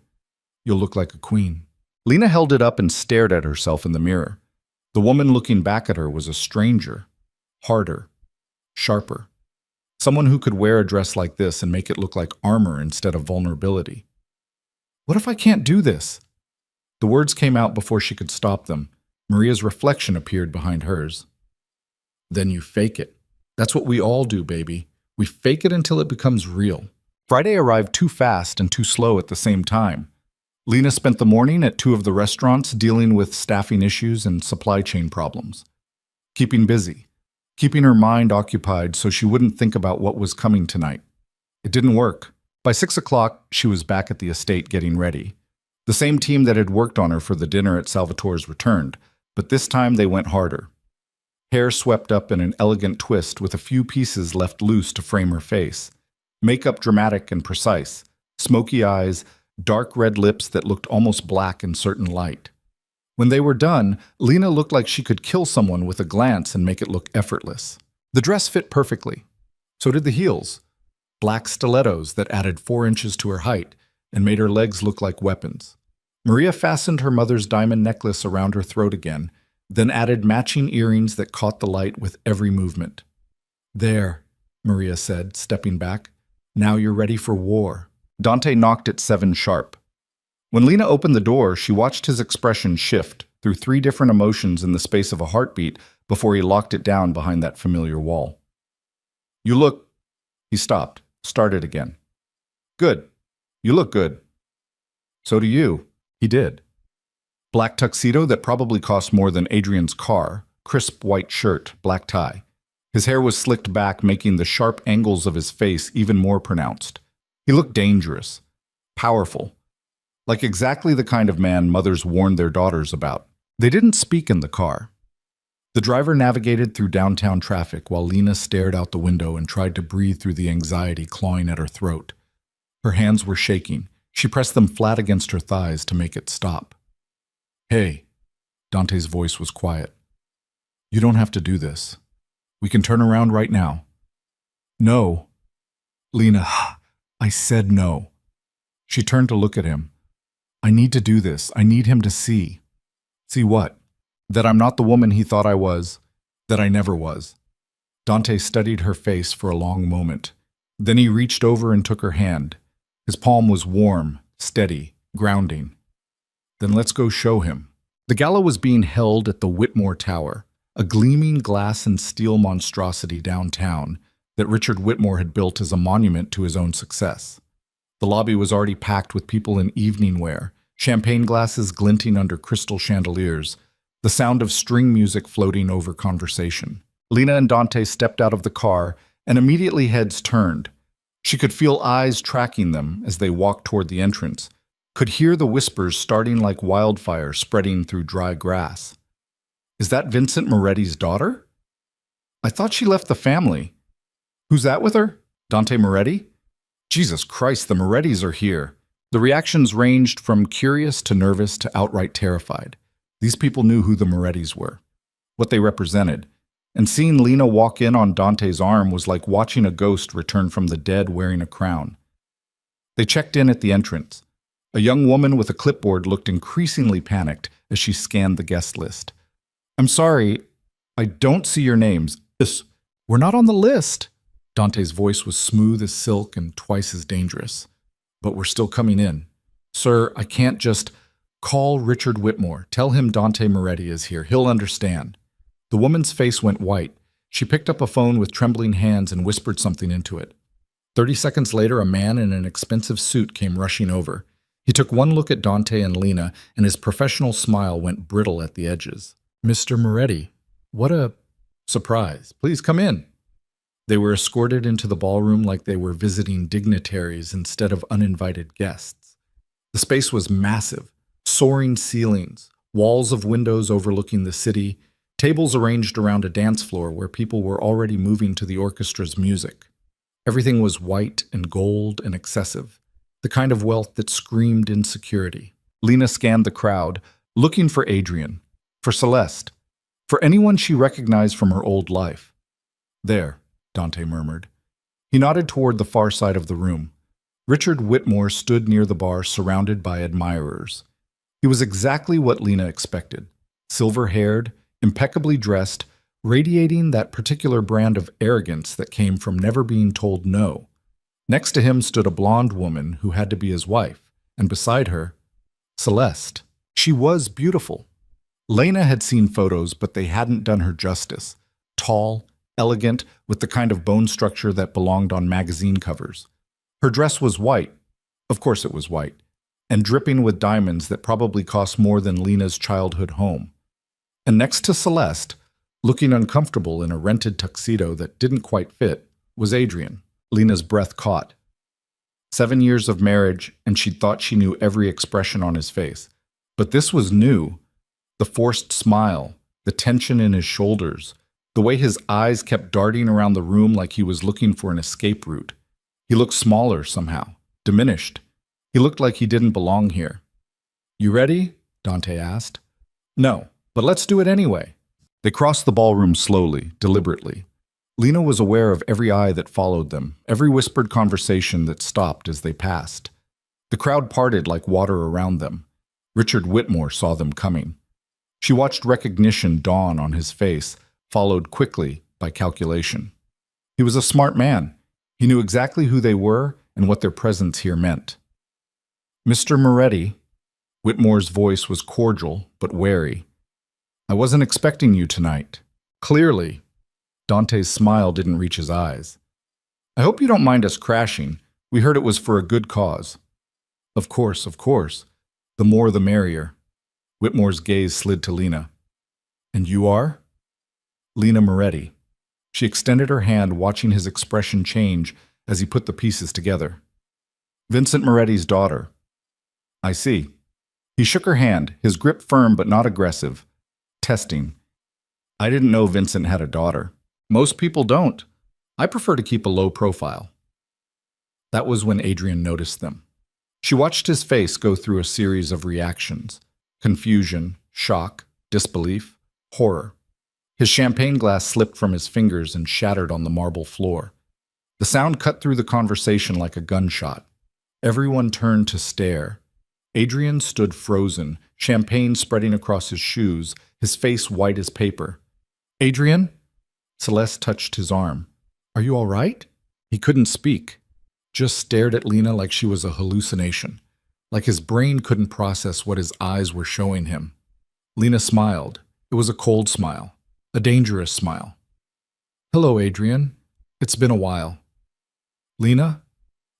S1: "You'll look like a queen." Lena held it up and stared at herself in the mirror. The woman looking back at her was a stranger, harder, sharper. Someone who could wear a dress like this and make it look like armor instead of vulnerability. "What if I can't do this?" The words came out before she could stop them. Maria's reflection appeared behind hers. "Then you fake it. That's what we all do, baby. We fake it until it becomes real." Friday arrived too fast and too slow at the same time. Lena spent the morning at 2 of the restaurants dealing with staffing issues and supply chain problems. Keeping busy. Keeping her mind occupied so she wouldn't think about what was coming tonight. It didn't work. By 6 o'clock, she was back at the estate getting ready. The same team that had worked on her for the dinner at Salvatore's returned, but this time they went harder. Hair swept up in an elegant twist with a few pieces left loose to frame her face. Makeup dramatic and precise. Smoky eyes, dark red lips that looked almost black in certain light. When they were done, Lena looked like she could kill someone with a glance and make it look effortless. The dress fit perfectly. So did the heels. Black stilettos that added 4 inches to her height and made her legs look like weapons. Maria fastened her mother's diamond necklace around her throat again, then added matching earrings that caught the light with every movement. "There," Maria said, stepping back. "Now you're ready for war." Dante knocked at 7 sharp. When Lena opened the door, she watched his expression shift through 3 different emotions in the space of a heartbeat before he locked it down behind that familiar wall. "You look—" He stopped, started again. "Good. You look good." "So do you." He did. Black tuxedo that probably cost more than Adrian's car, crisp white shirt, black tie. His hair was slicked back, making the sharp angles of his face even more pronounced. He looked dangerous, powerful, like exactly the kind of man mothers warned their daughters about. They didn't speak in the car. The driver navigated through downtown traffic while Lena stared out the window and tried to breathe through the anxiety clawing at her throat. Her hands were shaking. She pressed them flat against her thighs to make it stop. "Hey," Dante's voice was quiet. "You don't have to do this. We can turn around right now." "No." "Lena, I said no." She turned to look at him. "I need to do this. I need him to see." "See what?" "That I'm not the woman he thought I was. That I never was." Dante studied her face for a long moment. Then he reached over and took her hand. His palm was warm, steady, grounding. "Then let's go show him." The gala was being held at the Whitmore Tower, a gleaming glass and steel monstrosity downtown that Richard Whitmore had built as a monument to his own success. The lobby was already packed with people in evening wear, champagne glasses glinting under crystal chandeliers, the sound of string music floating over conversation. Lena and Dante stepped out of the car, and immediately heads turned. She could feel eyes tracking them as they walked toward the entrance, could hear the whispers starting like wildfire spreading through dry grass. "Is that Vincent Moretti's daughter? I thought she left the family. Who's that with her? Dante Moretti? Jesus Christ, the Morettis are here." The reactions ranged from curious to nervous to outright terrified. These people knew who the Morettis were. what they represented. And seeing Lena walk in on Dante's arm was like watching a ghost return from the dead wearing a crown. They checked in at the entrance. A young woman with a clipboard looked increasingly panicked as she scanned the guest list. "I'm sorry, I don't see your names. We're not on the list." Dante's voice was smooth as silk and twice as dangerous. "But we're still coming in. Sir, I can't just call Richard Whitmore. Tell him Dante Moretti is here. He'll understand." The woman's face went white. She picked up a phone with trembling hands and whispered something into it. 30 seconds later, a man in an expensive suit came rushing over. He took one look at Dante and Lena, and his professional smile went brittle at the edges. "Mr. Moretti, what a surprise. Please come in." They were escorted into the ballroom like they were visiting dignitaries instead of uninvited guests. The space was massive, soaring ceilings, walls of windows overlooking the city, tables arranged around a dance floor where people were already moving to the orchestra's music. Everything was white and gold and excessive, the kind of wealth that screamed insecurity. Lena scanned the crowd, looking for Adrian, for Celeste, for anyone she recognized from her old life. "There," Dante murmured. He nodded toward the far side of the room. Richard Whitmore stood near the bar, surrounded by admirers. He was exactly what Lena expected, silver-haired, impeccably dressed, radiating that particular brand of arrogance that came from never being told no. Next to him stood a blonde woman who had to be his wife, and beside her, Celeste. She was beautiful. Lena had seen photos, but they hadn't done her justice. Tall, elegant, with the kind of bone structure that belonged on magazine covers. Her dress was white, of course it was white, and dripping with diamonds that probably cost more than Lena's childhood home. And next to Celeste, looking uncomfortable in a rented tuxedo that didn't quite fit, was Adrian. Lena's breath caught. 7 years of marriage, and she thought she knew every expression on his face. But this was new. The forced smile, the tension in his shoulders, the way his eyes kept darting around the room like he was looking for an escape route. He looked smaller somehow, diminished. He looked like he didn't belong here. "You ready?" Dante asked. "No, but let's do it anyway." They crossed the ballroom slowly, deliberately. Lena was aware of every eye that followed them, every whispered conversation that stopped as they passed. The crowd parted like water around them. Richard Whitmore saw them coming. She watched recognition dawn on his face, followed quickly by calculation. He was a smart man. He knew exactly who they were and what their presence here meant. "Mr. Moretti," Whitmore's voice was cordial but wary. "I wasn't expecting you tonight." Clearly, Dante's smile didn't reach his eyes. "I hope you don't mind us crashing. We heard it was for a good cause." Of course, of course. The more the merrier." Whitmore's gaze slid to Lena. "And you are?" "Lena Moretti." She extended her hand, watching his expression change as he put the pieces together. "Vincent Moretti's daughter." "I see." He shook her hand, his grip firm but not aggressive. Testing. "I didn't know Vincent had a daughter. Most people don't. I prefer to keep a low profile." That was when Adrian noticed them. She watched his face go through a series of reactions: confusion, shock, disbelief, horror. His champagne glass slipped from his fingers and shattered on the marble floor. The sound cut through the conversation like a gunshot. Everyone turned to stare. Adrian stood frozen, champagne spreading across his shoes, his face white as paper. "Adrian?" Celeste touched his arm. "Are you all right?" He couldn't speak, just stared at Lena like she was a hallucination, like his brain couldn't process what his eyes were showing him. Lena smiled. It was a cold smile, a dangerous smile. "Hello, Adrian. It's been a while." "Lena?"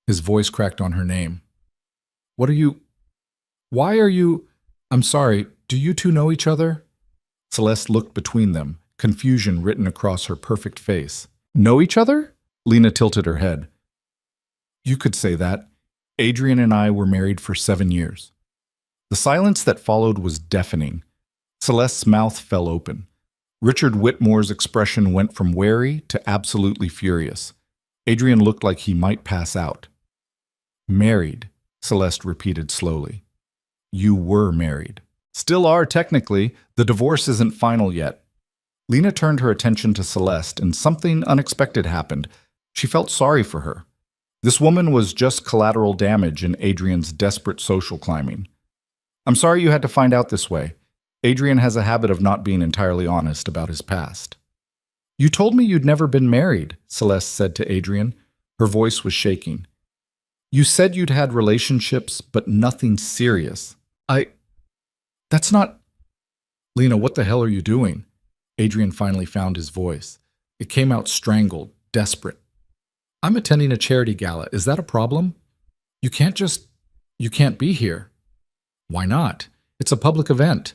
S1: His voice cracked on her name. "What are you... Why are you... I'm sorry, do you two know each other?" Celeste looked between them, confusion written across her perfect face. "Know each other?" Lena tilted her head. "You could say that. Adrian and I were married for 7 years." The silence that followed was deafening. Celeste's mouth fell open. Richard Whitmore's expression went from wary to absolutely furious. Adrian looked like he might pass out. "Married," Celeste repeated slowly. "You were married. Still are, technically. The divorce isn't final yet." Lena turned her attention to Celeste, and something unexpected happened. She felt sorry for her. This woman was just collateral damage in Adrian's desperate social climbing. I'm sorry you had to find out this way. Adrian has a habit of not being entirely honest about his past. You told me you'd never been married, Celeste said to Adrian. Her voice was shaking. You said you'd had relationships, but nothing serious. That's not... Lena, what the hell are you doing? Adrian finally found his voice. It came out strangled, desperate. I'm attending a charity gala. Is that a problem? You can't be here. Why not? It's a public event.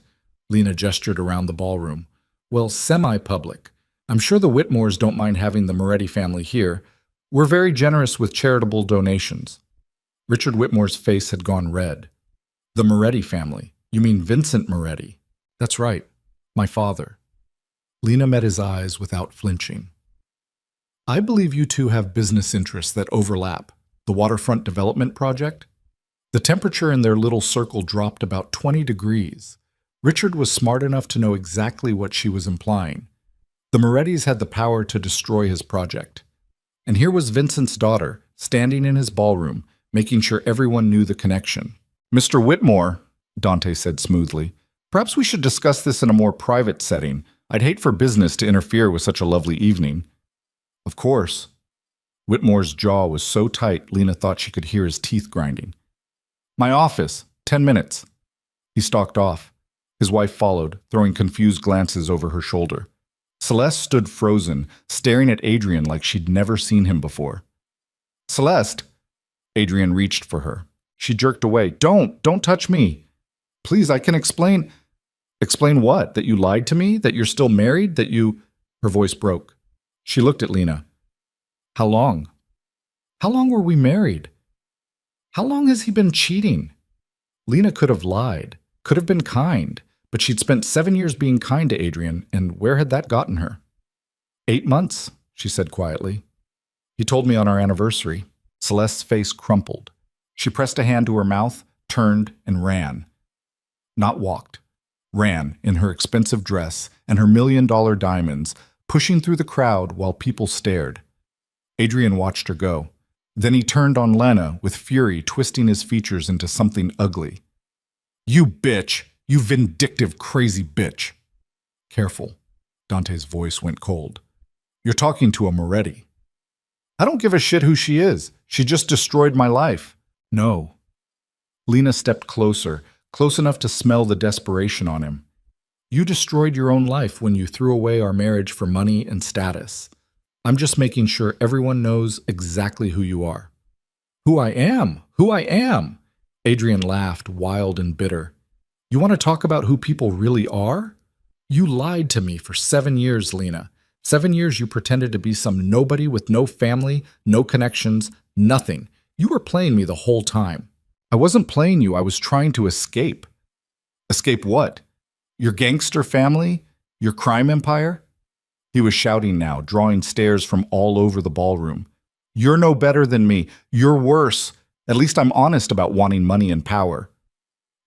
S1: Lena gestured around the ballroom. Well, semi-public. I'm sure the Whitmores don't mind having the Moretti family here. We're very generous with charitable donations. Richard Whitmore's face had gone red. The Moretti family. You mean Vincent Moretti? That's right. My father. Lena met his eyes without flinching. I believe you two have business interests that overlap. The waterfront development project? The temperature in their little circle dropped about 20 degrees. Richard was smart enough to know exactly what she was implying. The Morettis had the power to destroy his project. And here was Vincent's daughter, standing in his ballroom, making sure everyone knew the connection. Mr. Whitmore, Dante said smoothly, perhaps we should discuss this in a more private setting. I'd hate for business to interfere with such a lovely evening. Of course. Whitmore's jaw was so tight, Lena thought she could hear his teeth grinding. My office, 10 minutes. He stalked off. His wife followed, throwing confused glances over her shoulder. Celeste stood frozen, staring at Adrian like she'd never seen him before. Celeste! Adrian reached for her. She jerked away. Don't touch me. Please, I can explain. Explain what? That you lied to me? That you're still married? That you... Her voice broke. She looked at Lena. How long? How long were we married? How long has he been cheating? Lena could have lied, could have been kind, but she'd spent 7 years being kind to Adrian, and where had that gotten her? 8 months, she said quietly. He told me on our anniversary. Celeste's face crumpled. She pressed a hand to her mouth, turned, and ran. Not walked. Ran in her expensive dress and her $1 million diamonds, pushing through the crowd while people stared. Adrian watched her go. Then he turned on Lena with fury, twisting his features into something ugly. You bitch! You vindictive, crazy bitch! Careful. Dante's voice went cold. You're talking to a Moretti. I don't give a shit who she is. She just destroyed my life. No. Lena stepped closer, close enough to smell the desperation on him. You destroyed your own life when you threw away our marriage for money and status. I'm just making sure everyone knows exactly who you are. Who I am? Who I am? Adrian laughed, wild and bitter. You want to talk about who people really are? You lied to me for 7 years, Lena. 7 years you pretended to be some nobody with no family, no connections, nothing. You were playing me the whole time. I wasn't playing you, I was trying to escape. Escape what? Your gangster family? Your crime empire? He was shouting now, drawing stares from all over the ballroom. You're no better than me. You're worse. At least I'm honest about wanting money and power.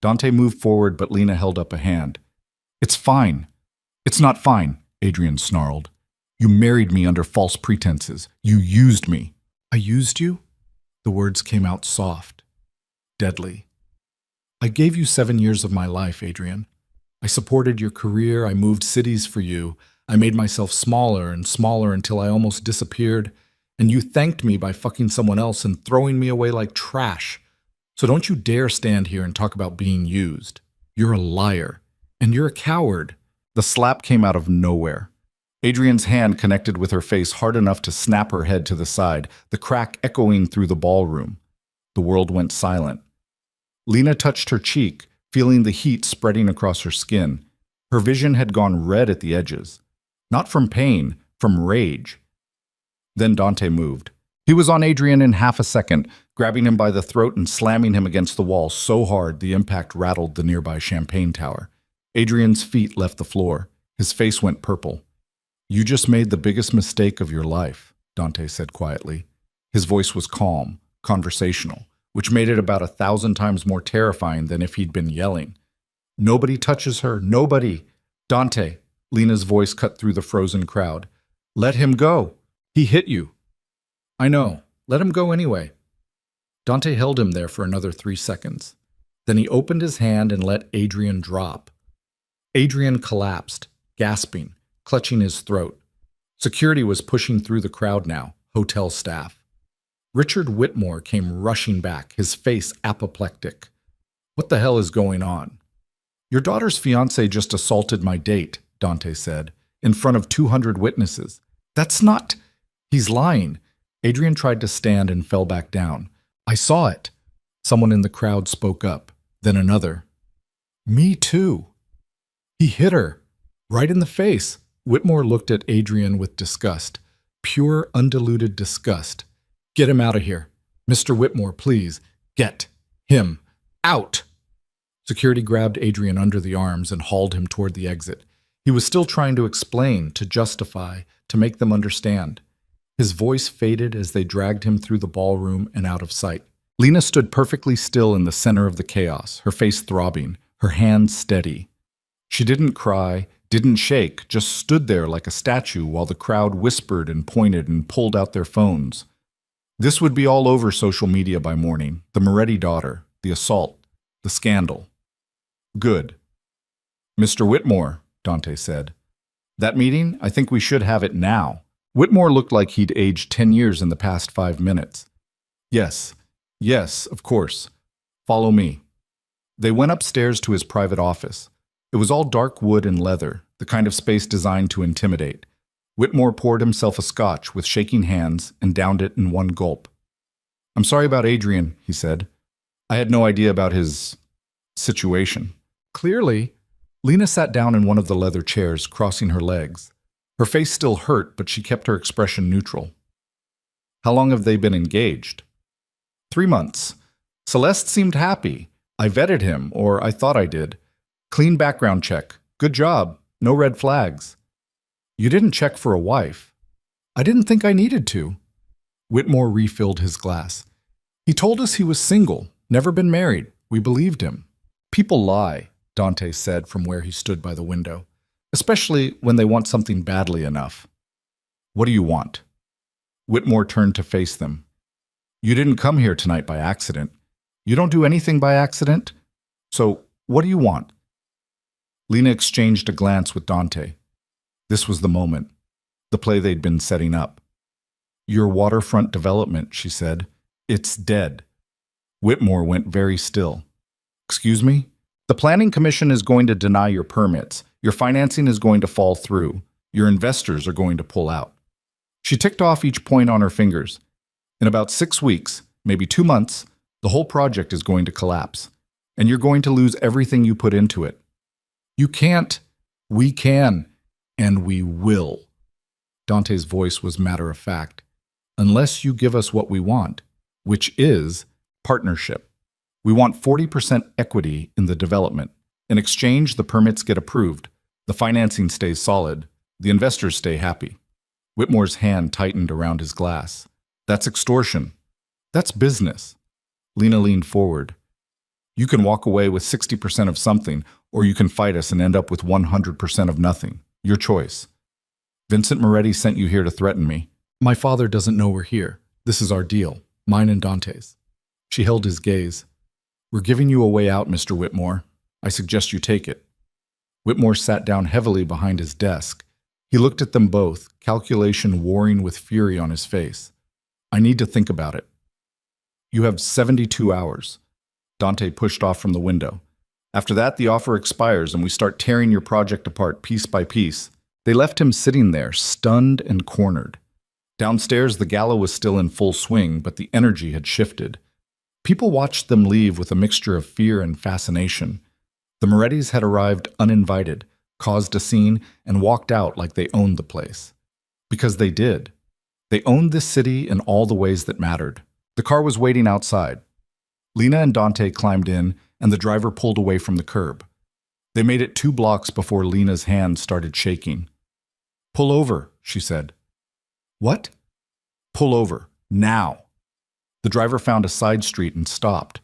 S1: Dante moved forward, but Lena held up a hand. It's fine. It's not fine, Adrian snarled. You married me under false pretenses. You used me. I used you? The words came out soft, deadly. I gave you 7 years of my life, Adrian. I supported your career. I moved cities for you. I made myself smaller and smaller until I almost disappeared. And you thanked me by fucking someone else and throwing me away like trash. So don't you dare stand here and talk about being used. You're a liar. And you're a coward. The slap came out of nowhere. Adrian's hand connected with her face hard enough to snap her head to the side, the crack echoing through the ballroom. The world went silent. Lena touched her cheek, feeling the heat spreading across her skin. Her vision had gone red at the edges. Not from pain, from rage. Then Dante moved. He was on Adrian in half a second, grabbing him by the throat and slamming him against the wall so hard the impact rattled the nearby champagne tower. Adrian's feet left the floor. His face went purple. You just made the biggest mistake of your life, Dante said quietly. His voice was calm, conversational, which made it about 1,000 times more terrifying than if he'd been yelling. Nobody touches her, nobody. Dante, Lena's voice cut through the frozen crowd. Let him go. He hit you. I know. Let him go anyway. Dante held him there for another 3 seconds. Then he opened his hand and let Adrian drop. Adrian collapsed, gasping, clutching his throat. Security was pushing through the crowd now, hotel staff. Richard Whitmore came rushing back, his face apoplectic. What the hell is going on? Your daughter's fiancé just assaulted my date, Dante said, in front of 200 witnesses. That's not... He's lying. Adrian tried to stand and fell back down. I saw it. Someone in the crowd spoke up, then another. Me too. He hit her. Right in the face. Whitmore looked at Adrian with disgust. Pure, undiluted disgust. Get him out of here. Mr. Whitmore, please. Get him out. Security grabbed Adrian under the arms and hauled him toward the exit. He was still trying to explain, to justify, to make them understand. His voice faded as they dragged him through the ballroom and out of sight. Lena stood perfectly still in the center of the chaos, her face throbbing, her hands steady. She didn't cry, didn't shake, just stood there like a statue while the crowd whispered and pointed and pulled out their phones. This would be all over social media by morning. The Moretti daughter, the assault, the scandal. Good. Mr. Whitmore, Dante said. That meeting, I think we should have it now. Whitmore looked like he'd aged 10 years in the past 5 minutes. Yes, of course. Follow me. They went upstairs to his private office. It was all dark wood and leather, the kind of space designed to intimidate. Whitmore poured himself a scotch with shaking hands and downed it in one gulp. I'm sorry about Adrian, he said. I had no idea about his situation. Clearly, Lena sat down in one of the leather chairs, crossing her legs. Her face still hurt, but she kept her expression neutral. How long have they been engaged? 3 months. Celeste seemed happy. I vetted him, or I thought I did. Clean background check. Good job. No red flags. You didn't check for a wife. I didn't think I needed to. Whitmore refilled his glass. He told us he was single, never been married. We believed him. People lie, Dante said from where he stood by the window, especially when they want something badly enough. What do you want? Whitmore turned to face them. You didn't come here tonight by accident. You don't do anything by accident. So, what do you want? Lena exchanged a glance with Dante. This was the moment, the play they'd been setting up. Your waterfront development, she said. It's dead. Whitmore went very still. Excuse me? The Planning Commission is going to deny your permits. Your financing is going to fall through. Your investors are going to pull out. She ticked off each point on her fingers. In about 6 weeks, maybe 2 months, the whole project is going to collapse, and you're going to lose everything you put into it. You can't. We can. And we will. Dante's voice was matter-of-fact. Unless you give us what we want, which is partnership. We want 40% equity in the development. In exchange, the permits get approved. The financing stays solid. The investors stay happy. Whitmore's hand tightened around his glass. That's extortion. That's business. Lena leaned forward. You can walk away with 60% of something, or you can fight us and end up with 100% of nothing. Your choice. Vincent Moretti sent you here to threaten me. My father doesn't know we're here. This is our deal. Mine and Dante's. She held his gaze. We're giving you a way out, Mr. Whitmore. I suggest you take it. Whitmore sat down heavily behind his desk. He looked at them both, calculation warring with fury on his face. I need to think about it. You have 72 hours. Dante pushed off from the window. After that, the offer expires and we start tearing your project apart piece by piece. They left him sitting there, stunned and cornered. Downstairs, the gala was still in full swing, but the energy had shifted. People watched them leave with a mixture of fear and fascination. The Morettis had arrived uninvited, caused a scene, and walked out like they owned the place. Because they did. They owned this city in all the ways that mattered. The car was waiting outside. Lena and Dante climbed in, and the driver pulled away from the curb. They made it 2 blocks before Lena's hand started shaking. Pull over, she said. What? Pull over, now. The driver found a side street and stopped.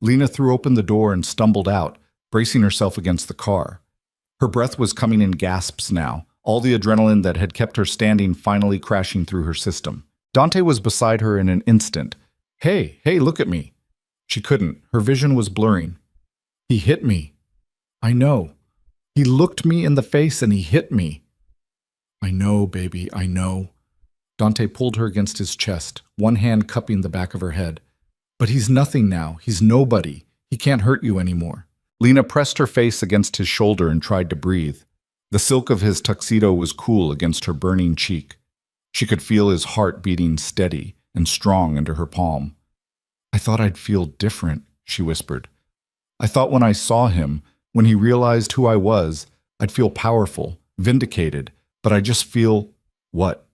S1: Lena threw open the door and stumbled out, bracing herself against the car. Her breath was coming in gasps now, all the adrenaline that had kept her standing finally crashing through her system. Dante was beside her in an instant. Hey, look at me. She couldn't. Her vision was blurring. He hit me. I know. He looked me in the face and he hit me. I know, baby, I know. Dante pulled her against his chest, one hand cupping the back of her head. But he's nothing now. He's nobody. He can't hurt you anymore. Lena pressed her face against his shoulder and tried to breathe. The silk of his tuxedo was cool against her burning cheek. She could feel his heart beating steady and strong under her palm. I thought I'd feel different, she whispered. I thought when I saw him, when he realized who I was, I'd feel powerful, vindicated, but I just feel, what?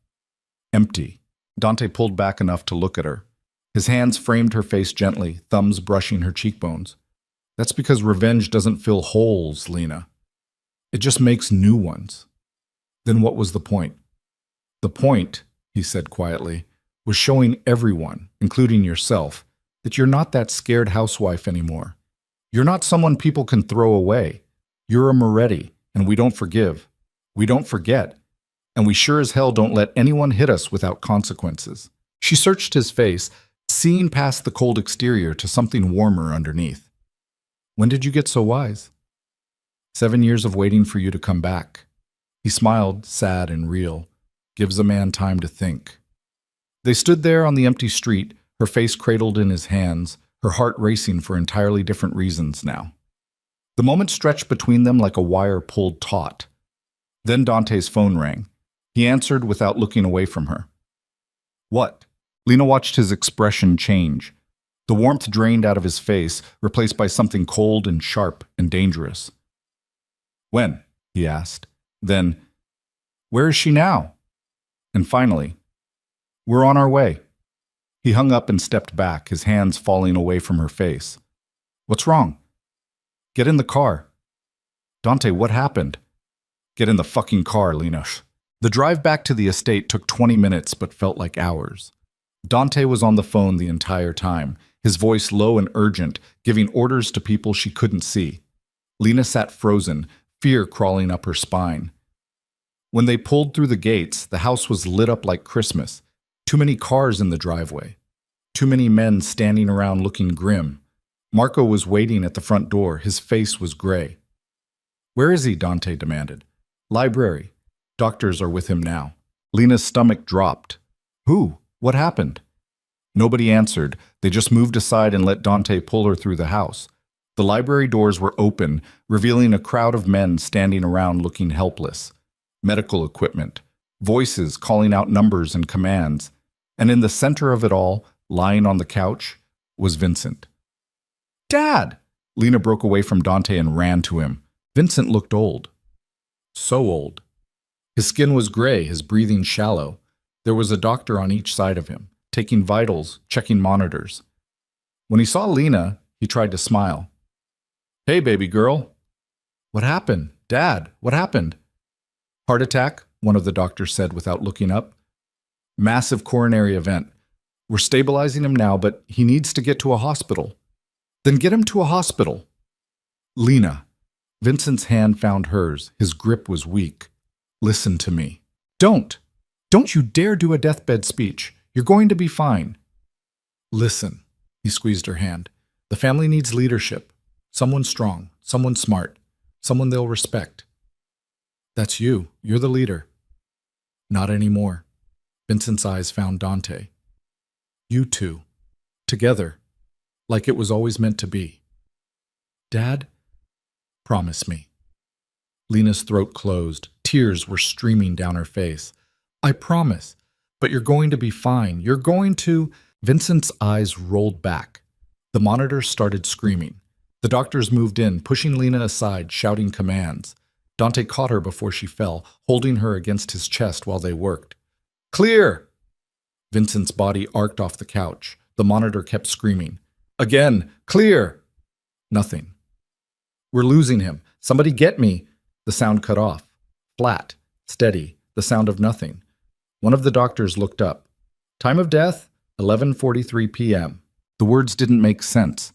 S1: Empty. Dante pulled back enough to look at her. His hands framed her face gently, thumbs brushing her cheekbones. That's because revenge doesn't fill holes, Lena. It just makes new ones. Then what was the point? The point, he said quietly, was showing everyone, including yourself, that you're not that scared housewife anymore. You're not someone people can throw away. You're a Moretti, and we don't forgive. We don't forget. And we sure as hell don't let anyone hit us without consequences. She searched his face, seeing past the cold exterior to something warmer underneath. When did you get so wise? 7 years of waiting for you to come back. He smiled, sad and real. Gives a man time to think. They stood there on the empty street, her face cradled in his hands, her heart racing for entirely different reasons now. The moment stretched between them like a wire pulled taut. Then Dante's phone rang. He answered without looking away from her. What? Lena watched his expression change. The warmth drained out of his face, replaced by something cold and sharp and dangerous. When? He asked. Then, where is she now? And finally, we're on our way. He hung up and stepped back, his hands falling away from her face. What's wrong? Get in the car. Dante, what happened? Get in the fucking car, Lena. The drive back to the estate took 20 minutes but felt like hours. Dante was on the phone the entire time, his voice low and urgent, giving orders to people she couldn't see. Lena sat frozen, fear crawling up her spine. When they pulled through the gates, the house was lit up like Christmas. Too many cars in the driveway. Too many men standing around looking grim. Marco was waiting at the front door. His face was gray. Where is he? Dante demanded. Library. Doctors are with him now. Lena's stomach dropped. Who? What happened? Nobody answered. They just moved aside and let Dante pull her through the house. The library doors were open, revealing a crowd of men standing around looking helpless. Medical equipment. Voices calling out numbers and commands. And in the center of it all, lying on the couch, was Vincent. Dad! Lena broke away from Dante and ran to him. Vincent looked old. So old. His skin was gray, his breathing shallow. There was a doctor on each side of him, taking vitals, checking monitors. When he saw Lena, he tried to smile. Hey, baby girl. What happened? Dad, what happened? Heart attack, one of the doctors said without looking up. Massive coronary event. We're stabilizing him now, but he needs to get to a hospital. Then get him to a hospital. Lena. Vincent's hand found hers. His grip was weak. Listen to me. Don't you dare do a deathbed speech. You're going to be fine. Listen. He squeezed her hand. The family needs leadership. Someone strong, someone smart, someone they'll respect. That's you. You're the leader. Not anymore. Vincent's eyes found Dante. You two. Together. Like it was always meant to be. Dad? Promise me. Lena's throat closed. Tears were streaming down her face. I promise. But you're going to be fine. You're going to... Vincent's eyes rolled back. The monitor started screaming. The doctors moved in, pushing Lena aside, shouting commands. Dante caught her before she fell, holding her against his chest while they worked. Clear! Vincent's body arced off the couch. The monitor kept screaming. Again, clear! Nothing. We're losing him. Somebody get me! The sound cut off. Flat, steady, the sound of nothing. One of the doctors looked up. Time of death? 11:43 p.m. The words didn't make sense.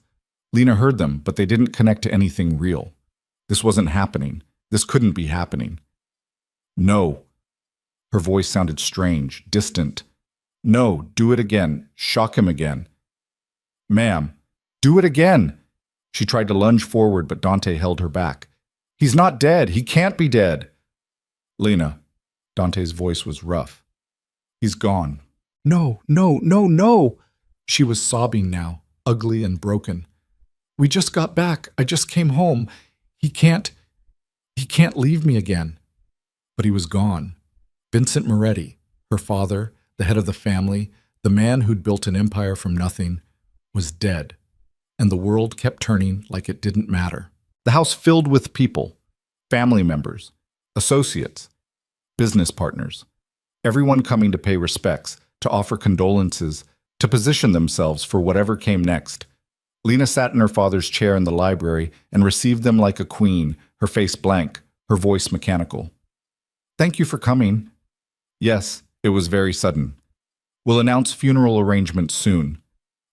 S1: Lena heard them, but they didn't connect to anything real. This wasn't happening. This couldn't be happening. No. Her voice sounded strange, distant. No, do it again. Shock him again. Ma'am, do it again. She tried to lunge forward, but Dante held her back. He's not dead. He can't be dead. Lena, Dante's voice was rough. He's gone. No, no, no, no. She was sobbing now, ugly and broken. We just got back. I just came home. He can't leave me again. But he was gone. Vincent Moretti, her father, the head of the family, the man who'd built an empire from nothing, was dead. And the world kept turning like it didn't matter. The house filled with people, family members, associates, business partners, everyone coming to pay respects, to offer condolences, to position themselves for whatever came next. Lena sat in her father's chair in the library and received them like a queen, her face blank, her voice mechanical. Thank you for coming. Yes, it was very sudden. We'll announce funeral arrangements soon.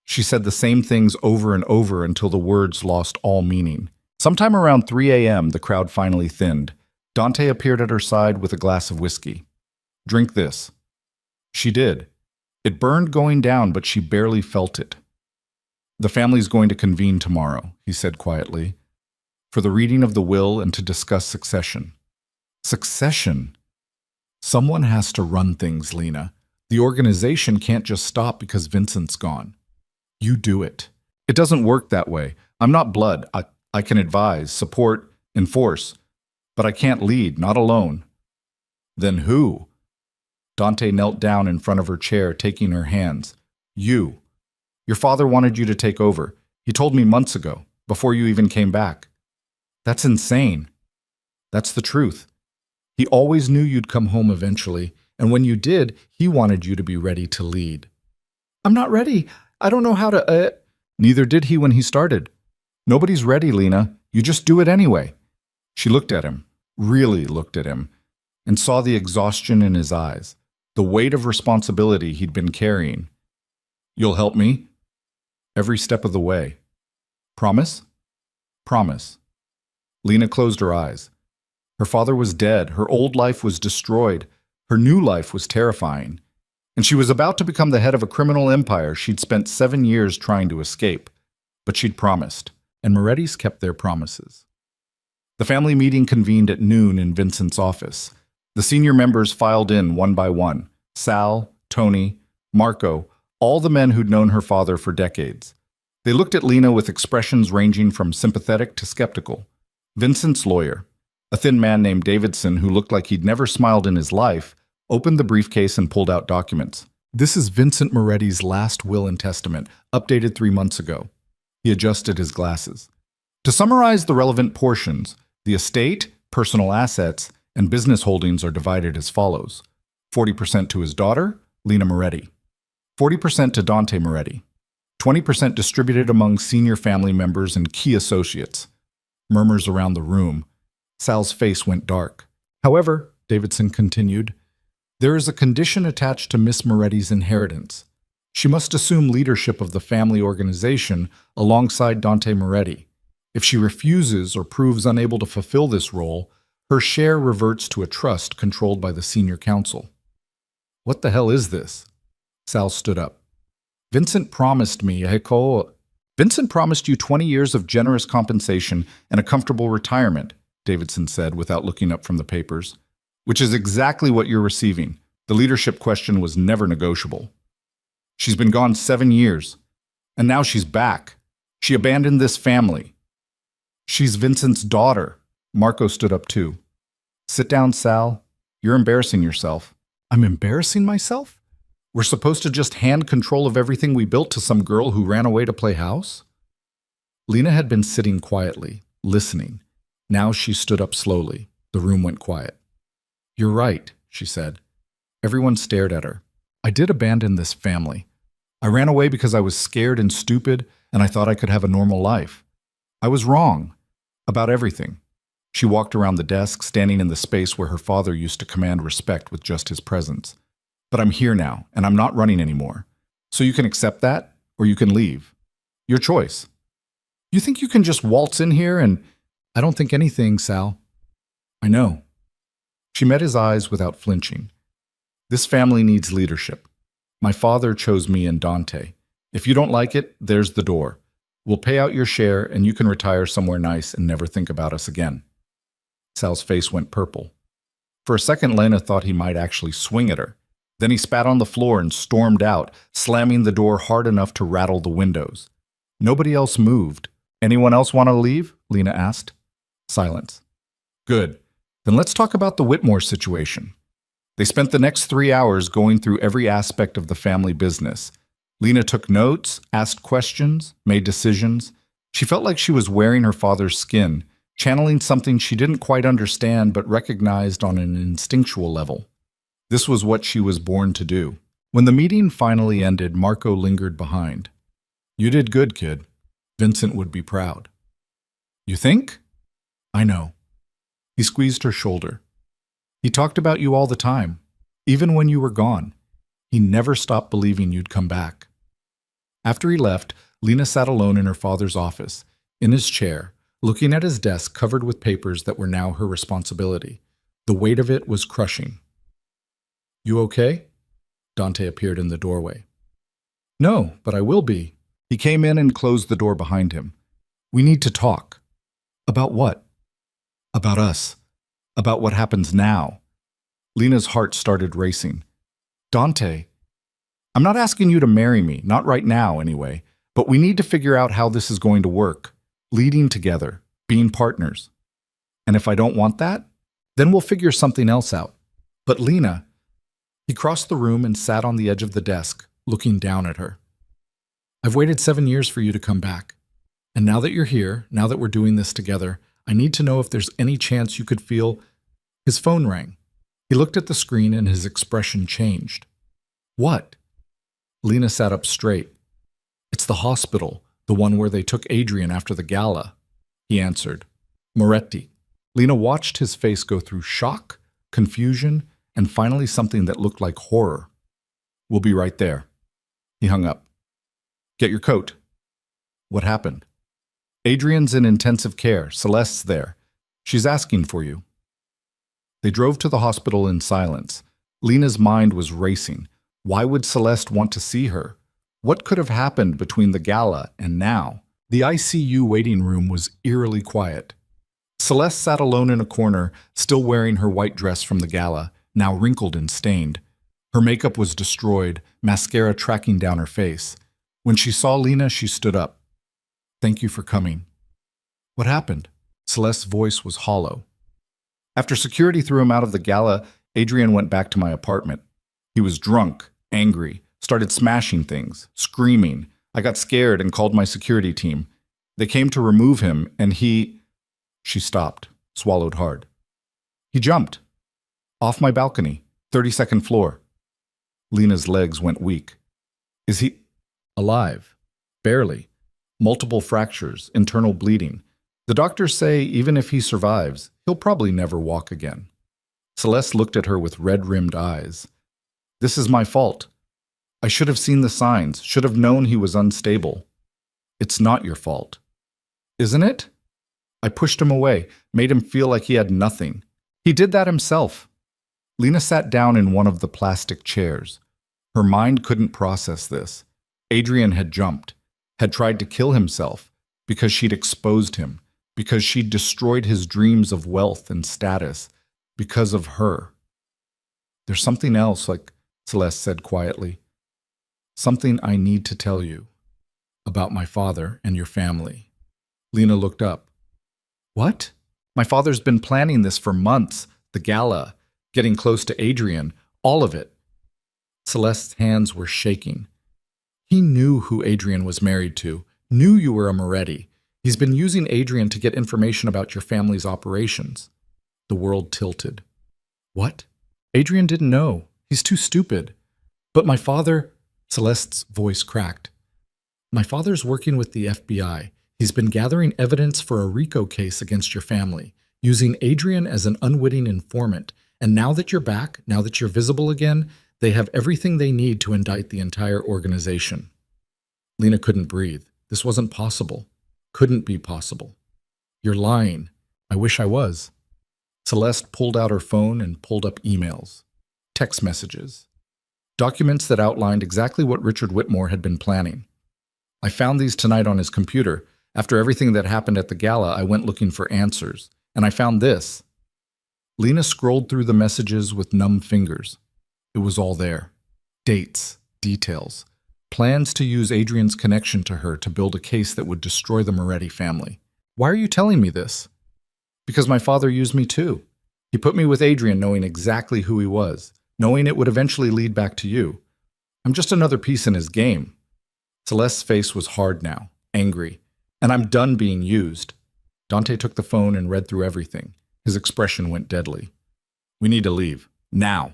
S1: She said the same things over and over until the words lost all meaning. Sometime around 3 a.m., the crowd finally thinned. Dante appeared at her side with a glass of whiskey. Drink this. She did. It burned going down, but she barely felt it. The family's going to convene tomorrow, he said quietly, for the reading of the will and to discuss succession. Succession? Someone has to run things, Lena. The organization can't just stop because Vincent's gone. You do it. It doesn't work that way. I'm not blood. I can advise, support, enforce, but I can't lead, not alone. Then who? Dante knelt down in front of her chair, taking her hands. You. Your father wanted you to take over. He told me months ago, before you even came back. That's insane. That's the truth. He always knew you'd come home eventually, and when you did, he wanted you to be ready to lead. I'm not ready. I don't know how to, Neither did he when he started. Nobody's ready, Lena. You just do it anyway. She looked at him, really looked at him, and saw the exhaustion in his eyes, the weight of responsibility he'd been carrying. You'll help me? Every step of the way. Promise? Promise. Lena closed her eyes. Her father was dead, her old life was destroyed, her new life was terrifying, and she was about to become the head of a criminal empire she'd spent 7 years trying to escape. But she'd promised, and Moretti's kept their promises. The family meeting convened at noon in Vincent's office. The senior members filed in one by one. Sal, Tony, Marco, all the men who'd known her father for decades. They looked at Lena with expressions ranging from sympathetic to skeptical. Vincent's lawyer, a thin man named Davidson who looked like he'd never smiled in his life, opened the briefcase and pulled out documents. This is Vincent Moretti's last will and testament, updated 3 months ago. He adjusted his glasses. To summarize the relevant portions, the estate, personal assets, and business holdings are divided as follows. 40% to his daughter, Lena Moretti. 40% to Dante Moretti. 20% distributed among senior family members and key associates. Murmurs around the room. Sal's face went dark. However, Davidson continued, there is a condition attached to Miss Moretti's inheritance. She must assume leadership of the family organization alongside Dante Moretti. If she refuses or proves unable to fulfill this role, her share reverts to a trust controlled by the senior council. What the hell is this? Sal stood up. Vincent promised me Vincent promised you 20 years of generous compensation and a comfortable retirement, Davidson said without looking up from the papers, which is exactly what you're receiving. The leadership question was never negotiable. She's been gone 7 years, and now she's back. She abandoned this family. She's Vincent's daughter. Marco stood up too. Sit down, Sal. You're embarrassing yourself. I'm embarrassing myself? We're supposed to just hand control of everything we built to some girl who ran away to play house? Lena had been sitting quietly, listening. Now she stood up slowly. The room went quiet. You're right, she said. Everyone stared at her. I did abandon this family. I ran away because I was scared and stupid, and I thought I could have a normal life. I was wrong about everything. She walked around the desk, standing in the space where her father used to command respect with just his presence. But I'm here now, and I'm not running anymore. So you can accept that, or you can leave. Your choice. You think you can just waltz in here and... I don't think anything, Sal. I know. She met his eyes without flinching. This family needs leadership. My father chose me and Dante. If you don't like it, there's the door. We'll pay out your share and you can retire somewhere nice and never think about us again. Sal's face went purple. For a second, Lena thought he might actually swing at her. Then he spat on the floor and stormed out, slamming the door hard enough to rattle the windows. Nobody else moved. Anyone else want to leave? Lena asked. Silence. Good. Then let's talk about the Whitmore situation. They spent the next 3 hours going through every aspect of the family business. Lena took notes, asked questions, made decisions. She felt like she was wearing her father's skin, channeling something she didn't quite understand but recognized on an instinctual level. This was what she was born to do. When the meeting finally ended, Marco lingered behind. You did good, kid. Vincent would be proud. You think? I know. He squeezed her shoulder. He talked about you all the time, even when you were gone. He never stopped believing you'd come back. After he left, Lena sat alone in her father's office, in his chair, looking at his desk covered with papers that were now her responsibility. The weight of it was crushing. You okay? Dante appeared in the doorway. No, but I will be. He came in and closed the door behind him. We need to talk. About what? About us. About what happens now. Lena's heart started racing. Dante, I'm not asking you to marry me, not right now anyway, but we need to figure out how this is going to work. Leading together, being partners. And if I don't want that, then we'll figure something else out. But Lena, he crossed the room and sat on the edge of the desk, looking down at her. I've waited 7 years for you to come back. And now that you're here, now that we're doing this together, I need to know if there's any chance you could feel. His phone rang. He looked at the screen and his expression changed. What? Lena sat up straight. It's the hospital, the one where they took Adrian after the gala. He answered. Moretti. Lena watched his face go through shock, confusion, and finally something that looked like horror. We'll be right there. He hung up. Get your coat. What happened? Adrian's in intensive care. Celeste's there. She's asking for you. They drove to the hospital in silence. Lena's mind was racing. Why would Celeste want to see her? What could have happened between the gala and now? The ICU waiting room was eerily quiet. Celeste sat alone in a corner, still wearing her white dress from the gala, now wrinkled and stained. Her makeup was destroyed, mascara tracking down her face. When she saw Lena, she stood up. Thank you for coming. What happened? Celeste's voice was hollow. After security threw him out of the gala, Adrian went back to my apartment. He was drunk, angry, started smashing things, screaming. I got scared and called my security team. They came to remove him, and he... She stopped, swallowed hard. He jumped. Off my balcony, 32nd floor. Lena's legs went weak. Is he... alive? Barely. Multiple fractures, internal bleeding. The doctors say even if he survives, he'll probably never walk again. Celeste looked at her with red-rimmed eyes. This is my fault. I should have seen the signs, should have known he was unstable. It's not your fault. Isn't it? I pushed him away, made him feel like he had nothing. He did that himself. Lena sat down in one of the plastic chairs. Her mind couldn't process this. Adrian had jumped, had tried to kill himself because she'd exposed him, because she'd destroyed his dreams of wealth and status, because of her. There's something else, like Celeste said quietly. Something I need to tell you about my father and your family. Lena looked up. What? My father's been planning this for months. The gala, getting close to Adrian, all of it. Celeste's hands were shaking. He knew who Adrian was married to, knew you were a Moretti. He's been using Adrian to get information about your family's operations. The world tilted. What? Adrian didn't know. He's too stupid. But my father... Celeste's voice cracked. My father's working with the FBI. He's been gathering evidence for a RICO case against your family, using Adrian as an unwitting informant. And now that you're back, now that you're visible again, they have everything they need to indict the entire organization. Lena couldn't breathe. This wasn't possible. Couldn't be possible. You're lying. I wish I was. Celeste pulled out her phone and pulled up emails, text messages, documents that outlined exactly what Richard Whitmore had been planning. I found these tonight on his computer. After everything that happened at the gala, I went looking for answers, and I found this. Lena scrolled through the messages with numb fingers. It was all there. Dates, details, plans to use Adrian's connection to her to build a case that would destroy the Moretti family. Why are you telling me this? Because my father used me too. He put me with Adrian knowing exactly who he was, knowing it would eventually lead back to you. I'm just another piece in his game. Celeste's face was hard now, angry, and I'm done being used. Dante took the phone and read through everything. His expression went deadly. We need to leave. Now.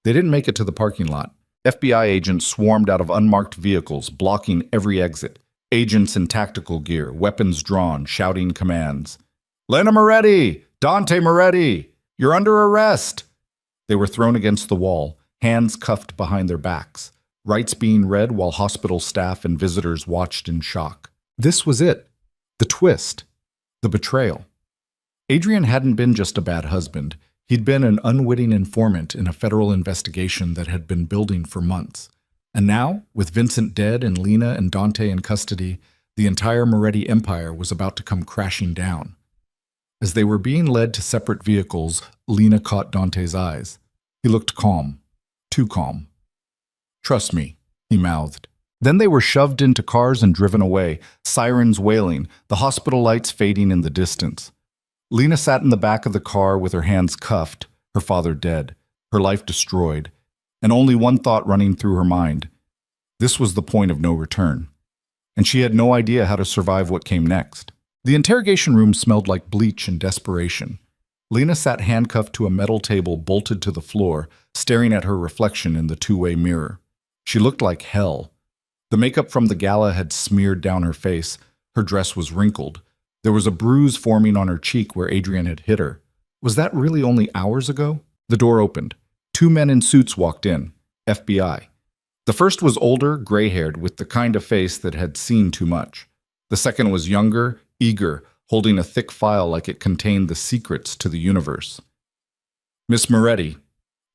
S1: They didn't make it to the parking lot. FBI agents swarmed out of unmarked vehicles, blocking every exit. Agents in tactical gear, weapons drawn, shouting commands. Lena Moretti! Dante Moretti! You're under arrest! They were thrown against the wall, hands cuffed behind their backs, rights being read while hospital staff and visitors watched in shock. This was it. The twist. The betrayal. Adrian hadn't been just a bad husband. He'd been an unwitting informant in a federal investigation that had been building for months. And now, with Vincent dead and Lena and Dante in custody, the entire Moretti empire was about to come crashing down. As they were being led to separate vehicles, Lena caught Dante's eyes. He looked calm. Too calm. Trust me, he mouthed. Then they were shoved into cars and driven away, sirens wailing, the hospital lights fading in the distance. Lena sat in the back of the car with her hands cuffed, her father dead, her life destroyed, and only one thought running through her mind. This was the point of no return, and she had no idea how to survive what came next. The interrogation room smelled like bleach and desperation. Lena sat handcuffed to a metal table bolted to the floor, staring at her reflection in the two-way mirror. She looked like hell. The makeup from the gala had smeared down her face. Her dress was wrinkled. There was a bruise forming on her cheek where Adrian had hit her. Was that really only hours ago? The door opened. Two men in suits walked in. FBI. The first was older, gray-haired, with the kind of face that had seen too much. The second was younger, eager, holding a thick file like it contained the secrets to the universe. Miss Moretti,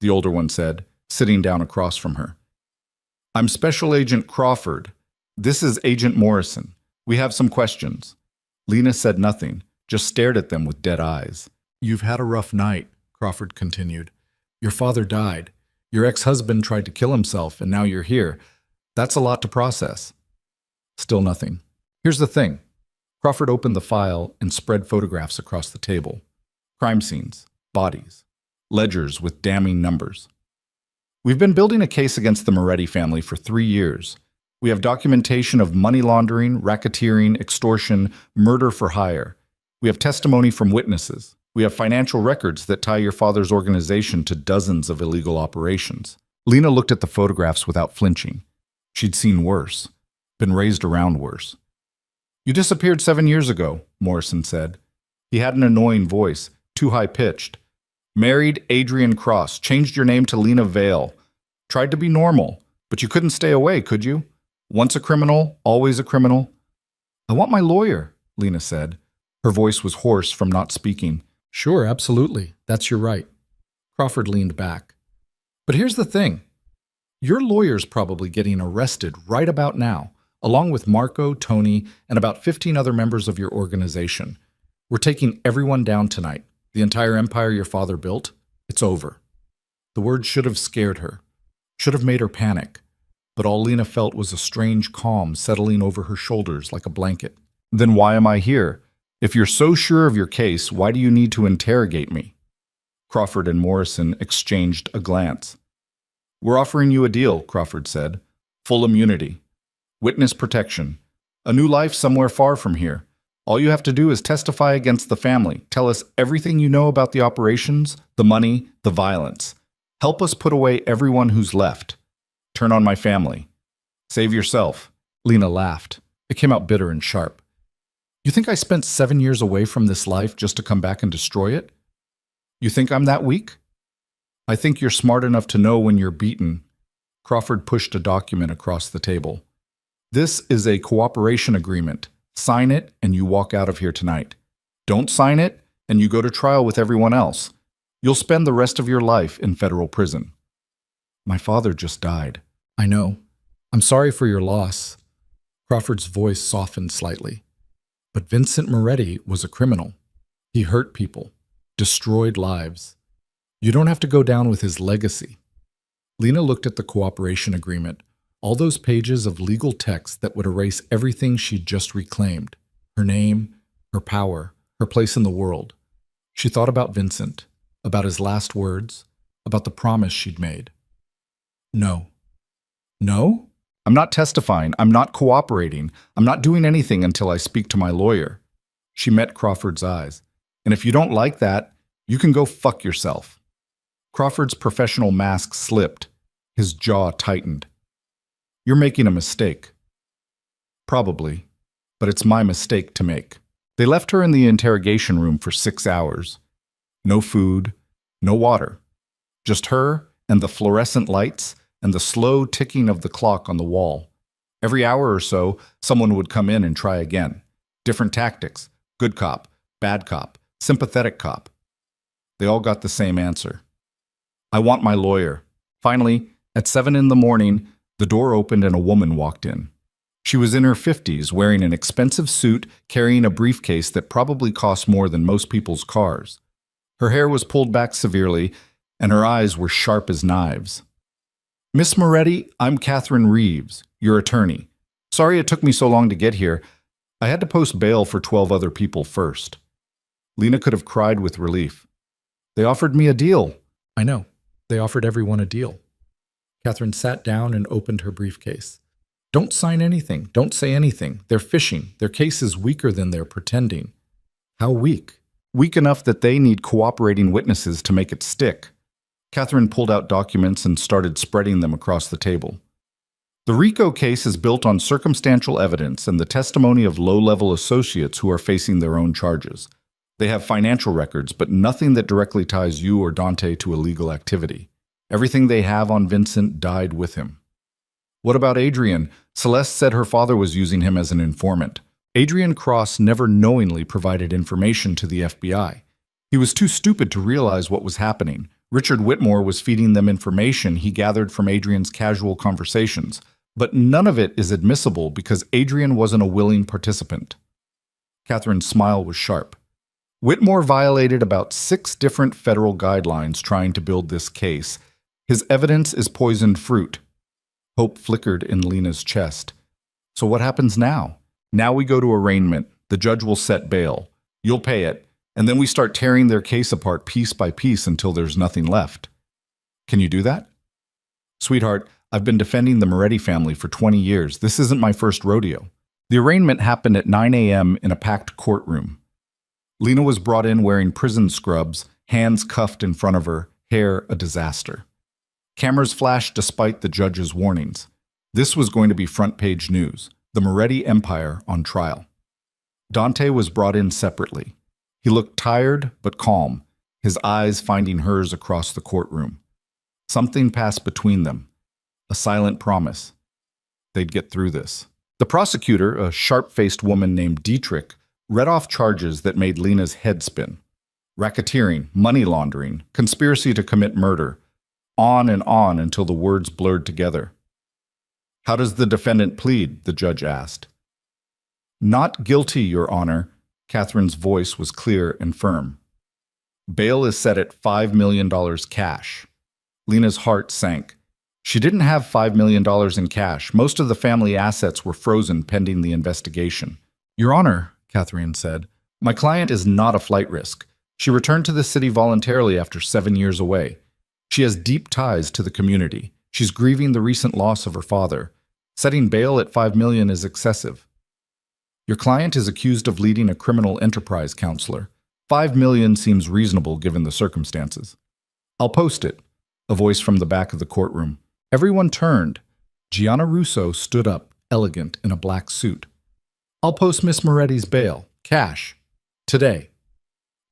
S1: the older one said, sitting down across from her. I'm Special Agent Crawford. This is Agent Morrison. We have some questions. Lena said nothing, just stared at them with dead eyes. You've had a rough night, Crawford continued. Your father died. Your ex-husband tried to kill himself, and now you're here. That's a lot to process. Still nothing. Here's the thing. Crawford opened the file and spread photographs across the table. Crime scenes, bodies, ledgers with damning numbers. We've been building a case against the Moretti family for 3 years. We have documentation of money laundering, racketeering, extortion, murder for hire. We have testimony from witnesses. We have financial records that tie your father's organization to dozens of illegal operations. Lena looked at the photographs without flinching. She'd seen worse, been raised around worse. You disappeared 7 years ago, Morrison said. He had an annoying voice, too high-pitched. Married Adrian Cross, changed your name to Lena Vale. Tried to be normal, but you couldn't stay away, could you? Once a criminal, always a criminal. I want my lawyer, Lena said. Her voice was hoarse from not speaking. Sure, absolutely. That's your right. Crawford leaned back. But here's the thing. Your lawyer's probably getting arrested right about now, along with Marco, Tony, and about 15 other members of your organization. We're taking everyone down tonight. The entire empire your father built, it's over. The word should have scared her, should have made her panic. But all Lena felt was a strange calm settling over her shoulders like a blanket. Then why am I here? If you're so sure of your case, why do you need to interrogate me? Crawford and Morrison exchanged a glance. We're offering you a deal, Crawford said. Full immunity. Witness protection. A new life somewhere far from here. All you have to do is testify against the family. Tell us everything you know about the operations, the money, the violence. Help us put away everyone who's left. Turn on my family. Save yourself. Lena laughed. It came out bitter and sharp. You think I spent 7 years away from this life just to come back and destroy it? You think I'm that weak? I think you're smart enough to know when you're beaten. Crawford pushed a document across the table. This is a cooperation agreement. Sign it and you walk out of here tonight. Don't sign it and you go to trial with everyone else. You'll spend the rest of your life in federal prison. My father just died. I know. I'm sorry for your loss. Crawford's voice softened slightly. But Vincent Moretti was a criminal. He hurt people, destroyed lives. You don't have to go down with his legacy. Lena looked at the cooperation agreement, all those pages of legal text that would erase everything she'd just reclaimed. Her name, her power, her place in the world. She thought about Vincent, about his last words, about the promise she'd made. No. No? I'm not testifying. I'm not cooperating. I'm not doing anything until I speak to my lawyer. She met Crawford's eyes. And if you don't like that, you can go fuck yourself. Crawford's professional mask slipped. His jaw tightened. You're making a mistake. Probably, but it's my mistake to make. They left her in the interrogation room for 6 hours. No food, no water. Just her and the fluorescent lights and the slow ticking of the clock on the wall. Every hour or so, someone would come in and try again. Different tactics. Good cop, bad cop, sympathetic cop. They all got the same answer. I want my lawyer. Finally, at 7 in the morning, the door opened and a woman walked in. She was in her 50s, wearing an expensive suit, carrying a briefcase that probably cost more than most people's cars. Her hair was pulled back severely, and her eyes were sharp as knives. Miss Moretti, I'm Catherine Reeves, your attorney. Sorry it took me so long to get here. I had to post bail for 12 other people first. Lena could have cried with relief. They offered me a deal. I know. They offered everyone a deal. Catherine sat down and opened her briefcase. Don't sign anything. Don't say anything. They're fishing. Their case is weaker than they're pretending. How weak? Weak enough that they need cooperating witnesses to make it stick. Catherine pulled out documents and started spreading them across the table. The RICO case is built on circumstantial evidence and the testimony of low-level associates who are facing their own charges. They have financial records, but nothing that directly ties you or Dante to illegal activity. Everything they have on Vincent died with him. What about Adrian? Celeste said her father was using him as an informant. Adrian Cross never knowingly provided information to the FBI. He was too stupid to realize what was happening. Richard Whitmore was feeding them information he gathered from Adrian's casual conversations, but none of it is admissible because Adrian wasn't a willing participant. Catherine's smile was sharp. Whitmore violated about 6 different federal guidelines trying to build this case. His evidence is poisoned fruit. Hope flickered in Lena's chest. So what happens now? Now we go to arraignment. The judge will set bail. You'll pay it. And then we start tearing their case apart piece by piece until there's nothing left. Can you do that? Sweetheart, I've been defending the Moretti family for 20 years. This isn't my first rodeo. The arraignment happened at 9 a.m. in a packed courtroom. Lena was brought in wearing prison scrubs, hands cuffed in front of her, hair a disaster. Cameras flashed despite the judge's warnings. This was going to be front-page news. The Moretti Empire on trial. Dante was brought in separately. He looked tired but calm, his eyes finding hers across the courtroom. Something passed between them. A silent promise. They'd get through this. The prosecutor, a sharp-faced woman named Dietrich, read off charges that made Lena's head spin. Racketeering, money laundering, conspiracy to commit murder. On and on until the words blurred together. How does the defendant plead? The judge asked. Not guilty, Your Honor. Catherine's voice was clear and firm. Bail is set at $5 million cash. Lena's heart sank. She didn't have $5 million in cash. Most of the family assets were frozen pending the investigation. Your Honor, Catherine said, my client is not a flight risk. She returned to the city voluntarily after 7 years away. She has deep ties to the community. She's grieving the recent loss of her father. Setting bail at $5 million is excessive. Your client is accused of leading a criminal enterprise, counselor. $5 million seems reasonable given the circumstances. I'll post it. A voice from the back of the courtroom. Everyone turned. Gianna Russo stood up, elegant in a black suit. I'll post Miss Moretti's bail. Cash. Today.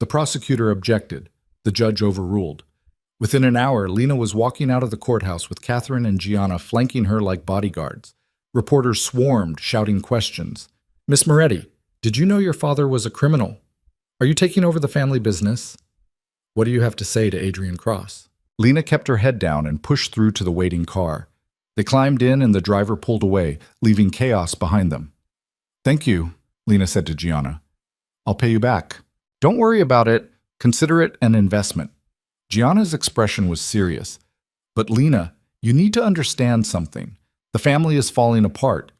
S1: The prosecutor objected. The judge overruled. Within an hour, Lena was walking out of the courthouse with Catherine and Gianna flanking her like bodyguards. Reporters swarmed, shouting questions. Miss Moretti, did you know your father was a criminal? Are you taking over the family business? What do you have to say to Adrian Cross? Lena kept her head down and pushed through to the waiting car. They climbed in and the driver pulled away, leaving chaos behind them. Thank you, Lena said to Gianna. I'll pay you back. Don't worry about it. Consider it an investment. Gianna's expression was serious. But Lena, you need to understand something. The family is falling apart.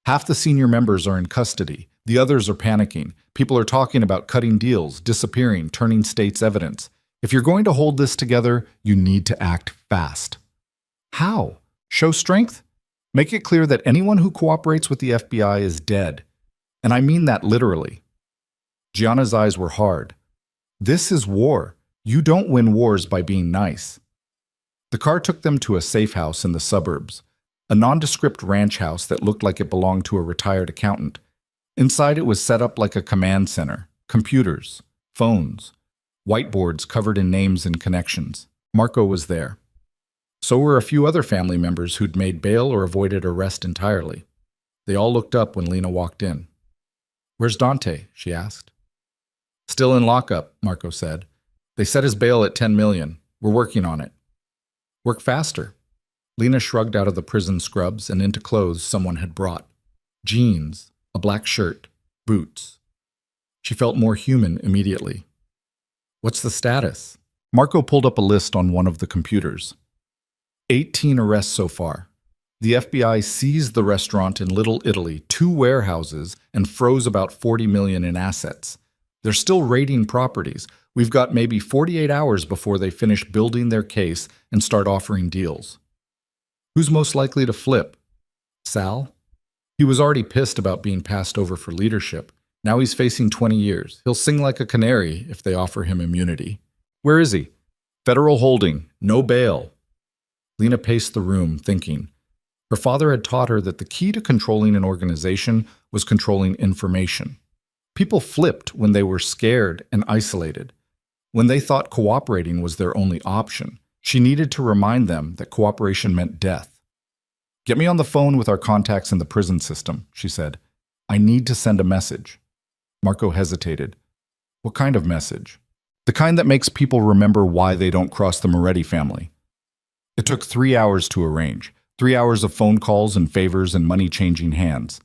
S1: Half the senior members are in custody. The others are panicking. People are talking about cutting deals, disappearing, turning state's evidence. If you're going to hold this together, you need to act fast. How? Show strength? Make it clear that anyone who cooperates with the FBI is dead. And I mean that literally. Gianna's eyes were hard. This is war. You don't win wars by being nice. The car took them to a safe house in the suburbs, a nondescript ranch house that looked like it belonged to a retired accountant. Inside it was set up like a command center, computers, phones, whiteboards covered in names and connections. Marco was there. So were a few other family members who'd made bail or avoided arrest entirely. They all looked up when Lena walked in. Where's Dante? She asked. Still in lockup, Marco said. They set his bail at $10 million. We're working on it. Work faster. Lena shrugged out of the prison scrubs and into clothes someone had brought. Jeans, a black shirt, boots. She felt more human immediately. What's the status? Marco pulled up a list on one of the computers. 18 arrests so far. The FBI seized the restaurant in Little Italy, 2 warehouses, and froze about $40 million in assets. They're still raiding properties. We've got maybe 48 hours before they finish building their case and start offering deals. Who's most likely to flip? Sal? He was already pissed about being passed over for leadership. Now he's facing 20 years. He'll sing like a canary if they offer him immunity. Where is he? Federal holding. No bail. Lena paced the room, thinking. Her father had taught her that the key to controlling an organization was controlling information. People flipped when they were scared and isolated. When they thought cooperating was their only option, she needed to remind them that cooperation meant death. Get me on the phone with our contacts in the prison system, she said. I need to send a message. Marco hesitated. What kind of message? The kind that makes people remember why they don't cross the Moretti family. It took 3 hours to arrange. 3 hours of phone calls and favors and money changing hands.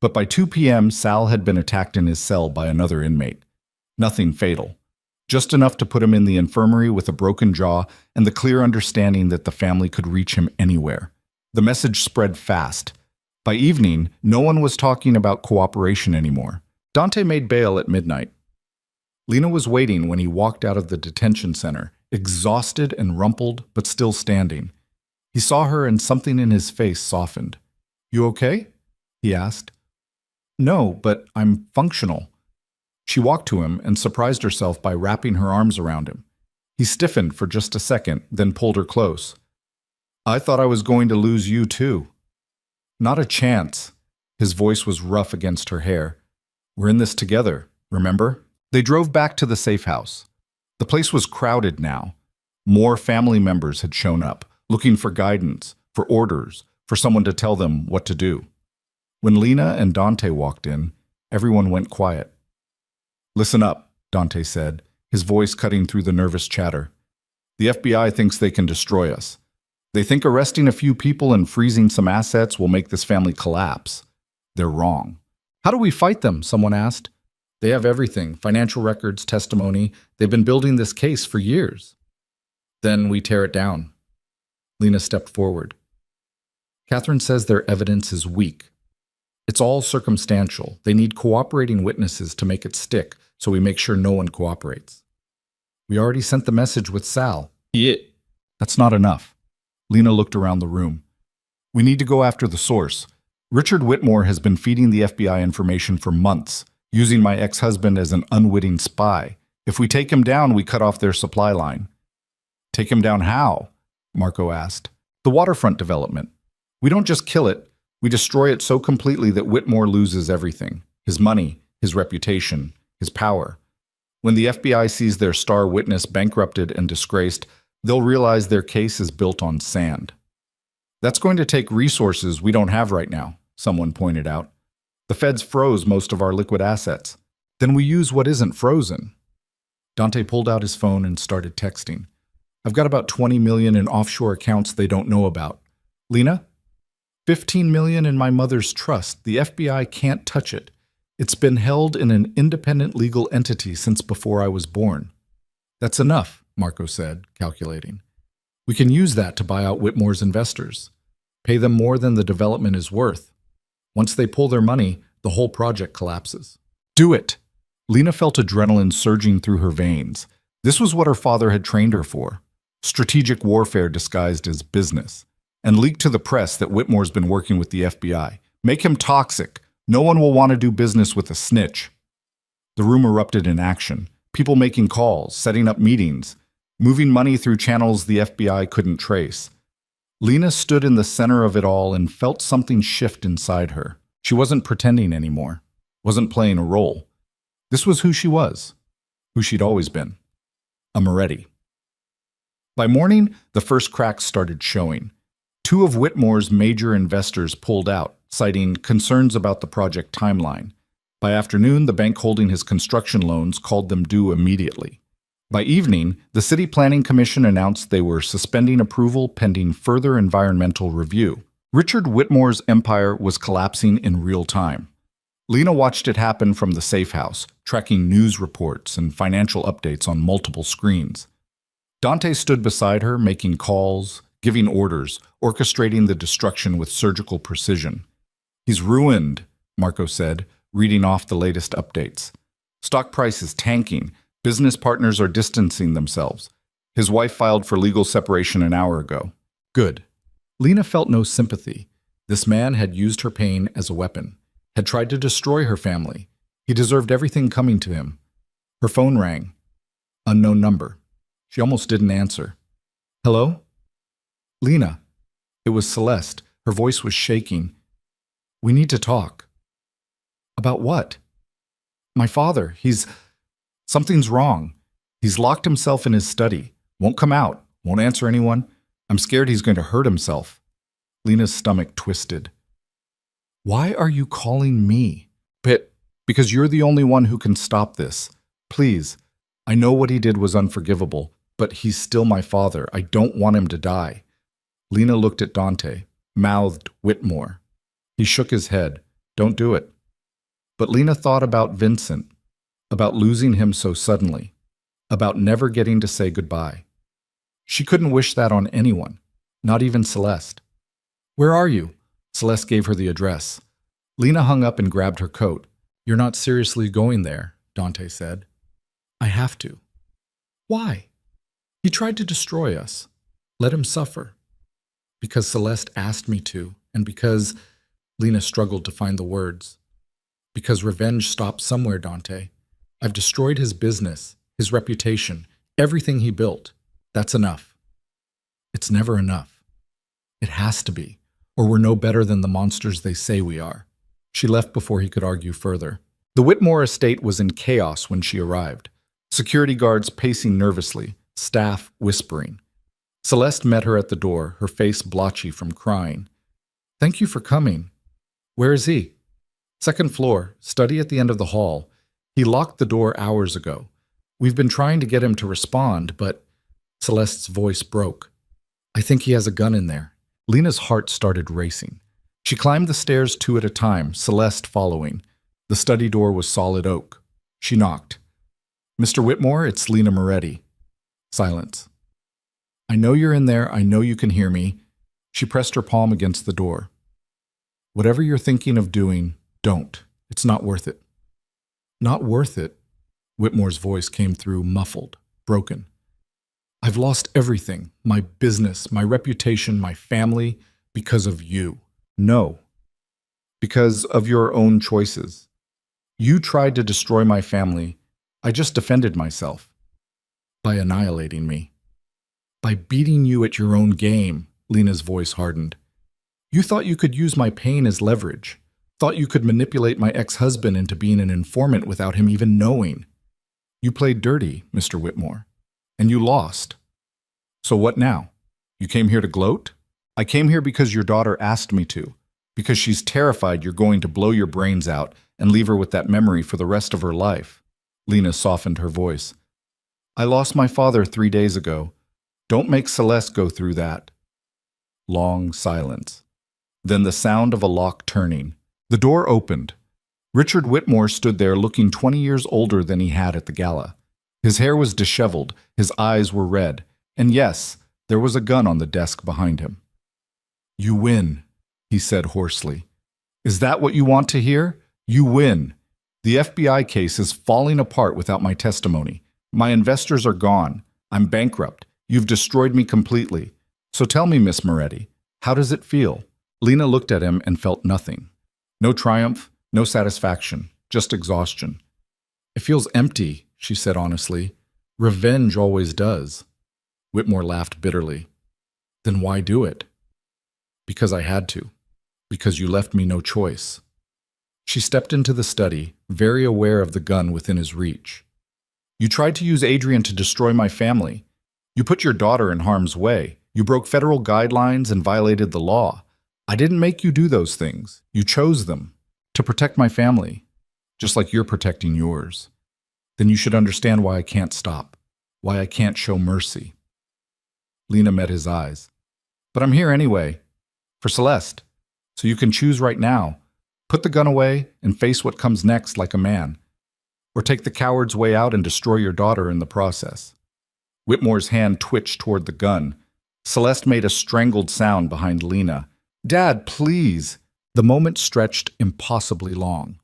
S1: But by 2 p.m., Sal had been attacked in his cell by another inmate. Nothing fatal. Just enough to put him in the infirmary with a broken jaw and the clear understanding that the family could reach him anywhere. The message spread fast. By evening, no one was talking about cooperation anymore. Dante made bail at midnight. Lena was waiting when he walked out of the detention center, exhausted and rumpled, but still standing. He saw her and something in his face softened. You okay? He asked. No, but I'm functional. She walked to him and surprised herself by wrapping her arms around him. He stiffened for just a second, then pulled her close. I thought I was going to lose you too. Not a chance. His voice was rough against her hair. We're in this together, remember? They drove back to the safe house. The place was crowded now. More family members had shown up, looking for guidance, for orders, for someone to tell them what to do. When Lena and Dante walked in, everyone went quiet. Listen up, Dante said, his voice cutting through the nervous chatter. The FBI thinks they can destroy us. They think arresting a few people and freezing some assets will make this family collapse. They're wrong. How do we fight them? Someone asked. They have everything, financial records, testimony. They've been building this case for years. Then we tear it down. Lena stepped forward. Catherine says their evidence is weak. It's all circumstantial. They need cooperating witnesses to make it stick, so we make sure no one cooperates. We already sent the message with Sal. Yeah. That's not enough. Lena looked around the room. We need to go after the source. Richard Whitmore has been feeding the FBI information for months, using my ex-husband as an unwitting spy. If we take him down, we cut off their supply line. Take him down how? Marco asked. The waterfront development. We don't just kill it. We destroy it so completely that Whitmore loses everything. His money, his reputation, his power. When the FBI sees their star witness bankrupted and disgraced, they'll realize their case is built on sand. That's going to take resources we don't have right now, someone pointed out. The feds froze most of our liquid assets. Then we use what isn't frozen. Dante pulled out his phone and started texting. I've got about 20 million in offshore accounts they don't know about. Lena? 15 million in my mother's trust. The FBI can't touch it. It's been held in an independent legal entity since before I was born. That's enough, Marco said, calculating. We can use that to buy out Whitmore's investors. Pay them more than the development is worth. Once they pull their money, the whole project collapses. Do it! Lena felt adrenaline surging through her veins. This was what her father had trained her for. Strategic warfare disguised as business. And leaked to the press that Whitmore's been working with the FBI. Make him toxic. No one will want to do business with a snitch. The room erupted in action. People making calls, setting up meetings, moving money through channels the FBI couldn't trace. Lena stood in the center of it all and felt something shift inside her. She wasn't pretending anymore. Wasn't playing a role. This was who she was. Who she'd always been. A Moretti. By morning, the first cracks started showing. Two of Whitmore's major investors pulled out, citing concerns about the project timeline. By afternoon, the bank holding his construction loans called them due immediately. By evening, the City Planning Commission announced they were suspending approval pending further environmental review. Richard Whitmore's empire was collapsing in real time. Lena watched it happen from the safe house, tracking news reports and financial updates on multiple screens. Dante stood beside her, making calls, giving orders, orchestrating the destruction with surgical precision. He's ruined, Marco said, reading off the latest updates. Stock price is tanking. Business partners are distancing themselves. His wife filed for legal separation an hour ago. Good. Lena felt no sympathy. This man had used her pain as a weapon, had tried to destroy her family. He deserved everything coming to him. Her phone rang. Unknown number. She almost didn't answer. Hello? Lena. It was Celeste. Her voice was shaking. We need to talk. About what? My father. Something's wrong. He's locked himself in his study. Won't come out. Won't answer anyone. I'm scared he's going to hurt himself. Lena's stomach twisted. Why are you calling me? Because you're the only one who can stop this. Please. I know what he did was unforgivable, but he's still my father. I don't want him to die. Lena looked at Dante, mouthed Whitmore. He shook his head. Don't do it. But Lena thought about Vincent, about losing him so suddenly, about never getting to say goodbye. She couldn't wish that on anyone, not even Celeste. Where are you? Celeste gave her the address. Lena hung up and grabbed her coat. You're not seriously going there, Dante said. I have to. Why? He tried to destroy us. Let him suffer. Because Celeste asked me to, and because Lena struggled to find the words. Because revenge stops somewhere, Dante. I've destroyed his business, his reputation, everything he built. That's enough. It's never enough. It has to be, or we're no better than the monsters they say we are. She left before he could argue further. The Whitmore estate was in chaos when she arrived. Security guards pacing nervously, staff whispering. Celeste met her at the door, her face blotchy from crying. Thank you for coming. Where is he? Second floor, study at the end of the hall. He locked the door hours ago. We've been trying to get him to respond, but Celeste's voice broke. I think he has a gun in there. Lena's heart started racing. She climbed the stairs two at a time, Celeste following. The study door was solid oak. She knocked. Mr. Whitmore, it's Lena Moretti. Silence. I know you're in there. I know you can hear me. She pressed her palm against the door. Whatever you're thinking of doing, don't. It's not worth it. Not worth it? Whitmore's voice came through muffled, broken. I've lost everything, my business, my reputation, my family, because of you. No. Because of your own choices. You tried to destroy my family. I just defended myself. By annihilating me. By beating you at your own game, Lena's voice hardened. You thought you could use my pain as leverage. Thought you could manipulate my ex-husband into being an informant without him even knowing. You played dirty, Mr. Whitmore. And you lost. So what now? You came here to gloat? I came here because your daughter asked me to. Because she's terrified you're going to blow your brains out and leave her with that memory for the rest of her life. Lena softened her voice. I lost my father 3 days ago. Don't make Celeste go through that. Long silence. Then the sound of a lock turning. The door opened. Richard Whitmore stood there looking 20 years older than he had at the gala. His hair was disheveled, his eyes were red, and yes, there was a gun on the desk behind him. You win, he said hoarsely. Is that what you want to hear? You win. The FBI case is falling apart without my testimony. My investors are gone. I'm bankrupt. You've destroyed me completely. So tell me, Miss Moretti, how does it feel? Lena looked at him and felt nothing. No triumph, no satisfaction, just exhaustion. It feels empty, she said honestly. Revenge always does. Whitmore laughed bitterly. Then why do it? Because I had to. Because you left me no choice. She stepped into the study, very aware of the gun within his reach. You tried to use Adrian to destroy my family. You put your daughter in harm's way. You broke federal guidelines and violated the law. I didn't make you do those things. You chose them to protect my family, just like you're protecting yours. Then you should understand why I can't stop, why I can't show mercy. Lena met his eyes. But I'm here anyway, for Celeste. So you can choose right now. Put the gun away and face what comes next like a man. Or take the coward's way out and destroy your daughter in the process. Whitmore's hand twitched toward the gun. Celeste made a strangled sound behind Lena. Dad, please! The moment stretched impossibly long.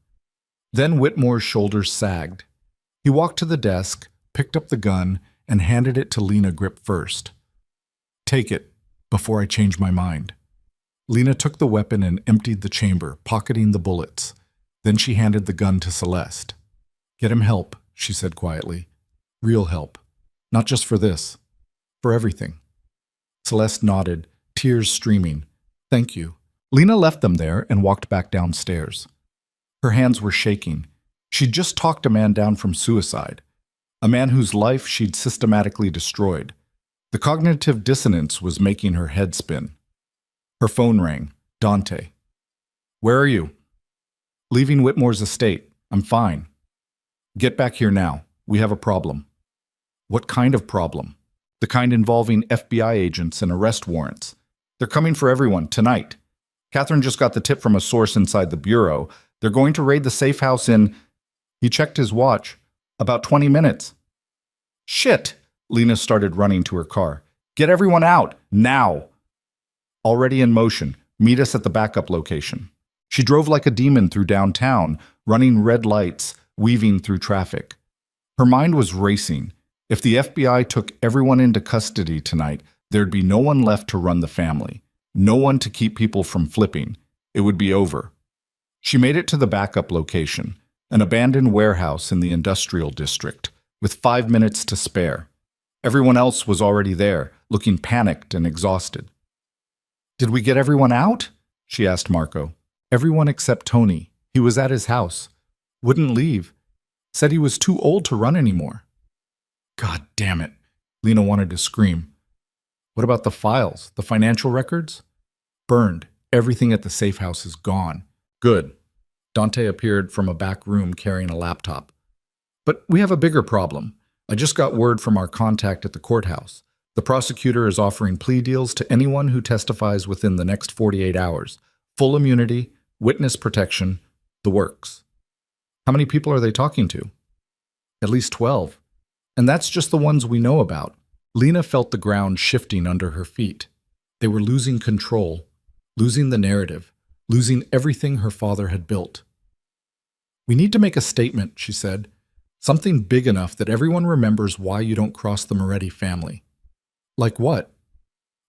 S1: Then Whitmore's shoulders sagged. He walked to the desk, picked up the gun, and handed it to Lena grip first. Take it, before I change my mind. Lena took the weapon and emptied the chamber, pocketing the bullets. Then she handed the gun to Celeste. Get him help, she said quietly. Real help. Not just for this. For everything. Celeste nodded, tears streaming. Thank you. Lena left them there and walked back downstairs. Her hands were shaking. She'd just talked a man down from suicide. A man whose life she'd systematically destroyed. The cognitive dissonance was making her head spin. Her phone rang. Dante. Where are you? Leaving Whitmore's estate. I'm fine. Get back here now. We have a problem. What kind of problem? The kind involving FBI agents and arrest warrants. They're coming for everyone, tonight. Catherine just got the tip from a source inside the bureau. They're going to raid the safe house in... He checked his watch. About 20 minutes. Shit! Lena started running to her car. Get everyone out, now! Already in motion. Meet us at the backup location. She drove like a demon through downtown, running red lights, weaving through traffic. Her mind was racing. If the FBI took everyone into custody tonight, there'd be no one left to run the family. No one to keep people from flipping. It would be over. She made it to the backup location, an abandoned warehouse in the industrial district, with 5 minutes to spare. Everyone else was already there, looking panicked and exhausted. Did we get everyone out? She asked Marco. Everyone except Tony. He was at his house. Wouldn't leave. Said he was too old to run anymore. God damn it. Lena wanted to scream. What about the files, the financial records? Burned. Everything at the safe house is gone. Good. Dante appeared from a back room carrying a laptop. But we have a bigger problem. I just got word from our contact at the courthouse. The prosecutor is offering plea deals to anyone who testifies within the next 48 hours. Full immunity, witness protection, the works. How many people are they talking to? At least 12. And that's just the ones we know about. Lena felt the ground shifting under her feet. They were losing control, losing the narrative, losing everything her father had built. We need to make a statement, she said. Something big enough that everyone remembers why you don't cross the Moretti family. Like what?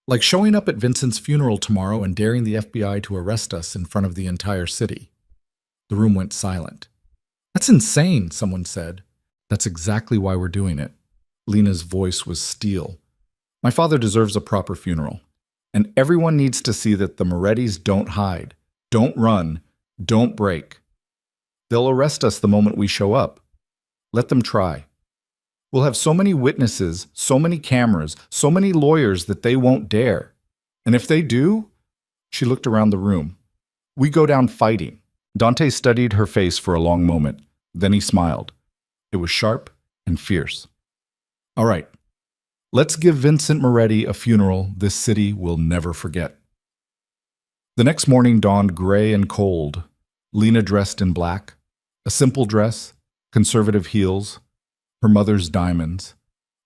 S1: Like showing up at Vincent's funeral tomorrow and daring the FBI to arrest us in front of the entire city. The room went silent. That's insane, someone said. That's exactly why we're doing it. Lena's voice was steel. My father deserves a proper funeral. And everyone needs to see that the Morettis don't hide, don't run, don't break. They'll arrest us the moment we show up. Let them try. We'll have so many witnesses, so many cameras, so many lawyers that they won't dare. And if they do, she looked around the room. We go down fighting. Dante studied her face for a long moment. Then he smiled. It was sharp and fierce. All right, let's give Vincent Moretti a funeral this city will never forget. The next morning dawned gray and cold. Lena dressed in black, a simple dress, conservative heels, her mother's diamonds.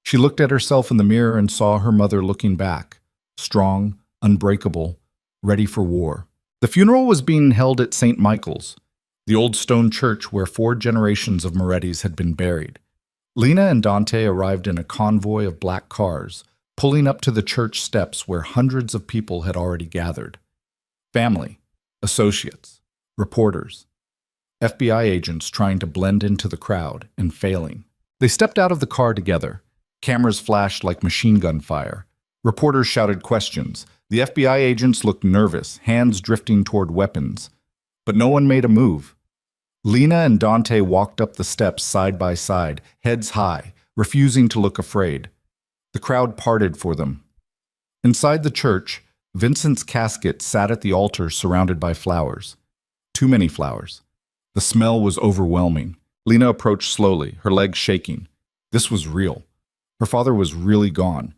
S1: She looked at herself in the mirror and saw her mother looking back, strong, unbreakable, ready for war. The funeral was being held at St. Michael's, the old stone church where 4 generations of Morettis had been buried. Lena and Dante arrived in a convoy of black cars, pulling up to the church steps where hundreds of people had already gathered. Family, associates, reporters, FBI agents trying to blend into the crowd and failing. They stepped out of the car together. Cameras flashed like machine gun fire. Reporters shouted questions. The FBI agents looked nervous, hands drifting toward weapons. But no one made a move. Lena and Dante walked up the steps side by side, heads high, refusing to look afraid. The crowd parted for them. Inside the church, Vincent's casket sat at the altar surrounded by flowers. Too many flowers. The smell was overwhelming. Lena approached slowly, her legs shaking. This was real. Her father was really gone.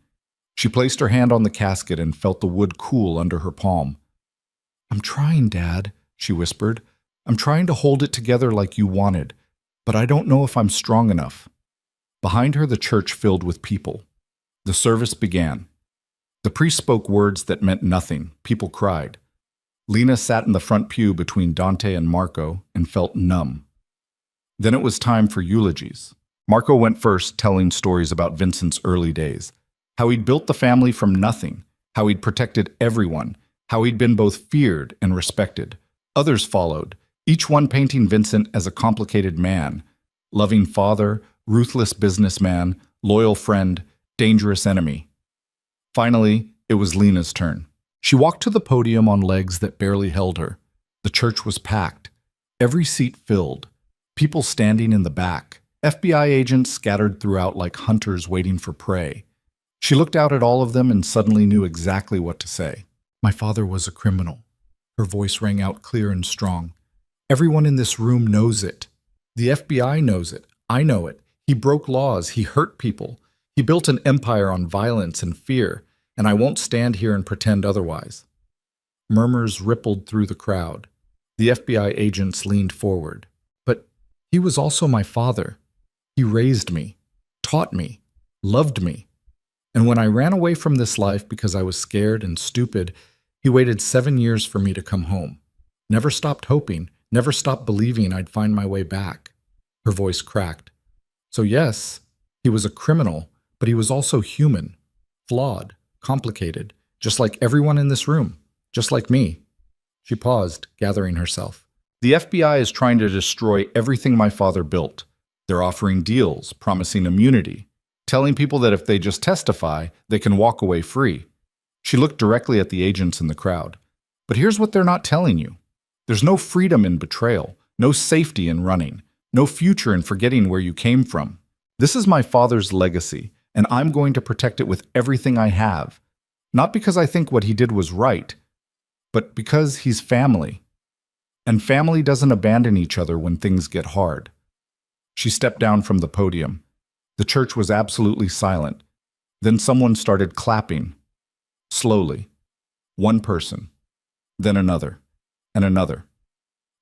S1: She placed her hand on the casket and felt the wood cool under her palm. "I'm trying, Dad," she whispered. "I'm trying to hold it together like you wanted, but I don't know if I'm strong enough." Behind her, the church filled with people. The service began. The priest spoke words that meant nothing. People cried. Lena sat in the front pew between Dante and Marco and felt numb. Then it was time for eulogies. Marco went first, telling stories about Vincent's early days, how he'd built the family from nothing, how he'd protected everyone, how he'd been both feared and respected. Others followed, each one painting Vincent as a complicated man, loving father, ruthless businessman, loyal friend, dangerous enemy. Finally, it was Lena's turn. She walked to the podium on legs that barely held her. The church was packed, every seat filled, people standing in the back, FBI agents scattered throughout like hunters waiting for prey. She looked out at all of them and suddenly knew exactly what to say. "My father was a criminal." Her voice rang out clear and strong. "Everyone in this room knows it. The FBI knows it. I know it. He broke laws. He hurt people. He built an empire on violence and fear, and I won't stand here and pretend otherwise." Murmurs rippled through the crowd. The FBI agents leaned forward. "But he was also my father. He raised me, taught me, loved me. And when I ran away from this life because I was scared and stupid, he waited 7 years for me to come home. Never stopped hoping, never stopped believing I'd find my way back." Her voice cracked. "So yes, he was a criminal, but he was also human, flawed, complicated, just like everyone in this room, just like me." She paused, gathering herself. "The FBI is trying to destroy everything my father built. They're offering deals, promising immunity, telling people that if they just testify, they can walk away free." She looked directly at the agents in the crowd. "But here's what they're not telling you. There's no freedom in betrayal, no safety in running, no future in forgetting where you came from. This is my father's legacy, and I'm going to protect it with everything I have. Not because I think what he did was right, but because he's family. And family doesn't abandon each other when things get hard." She stepped down from the podium. The church was absolutely silent. Then someone started clapping. Slowly. One person. Then another. And another.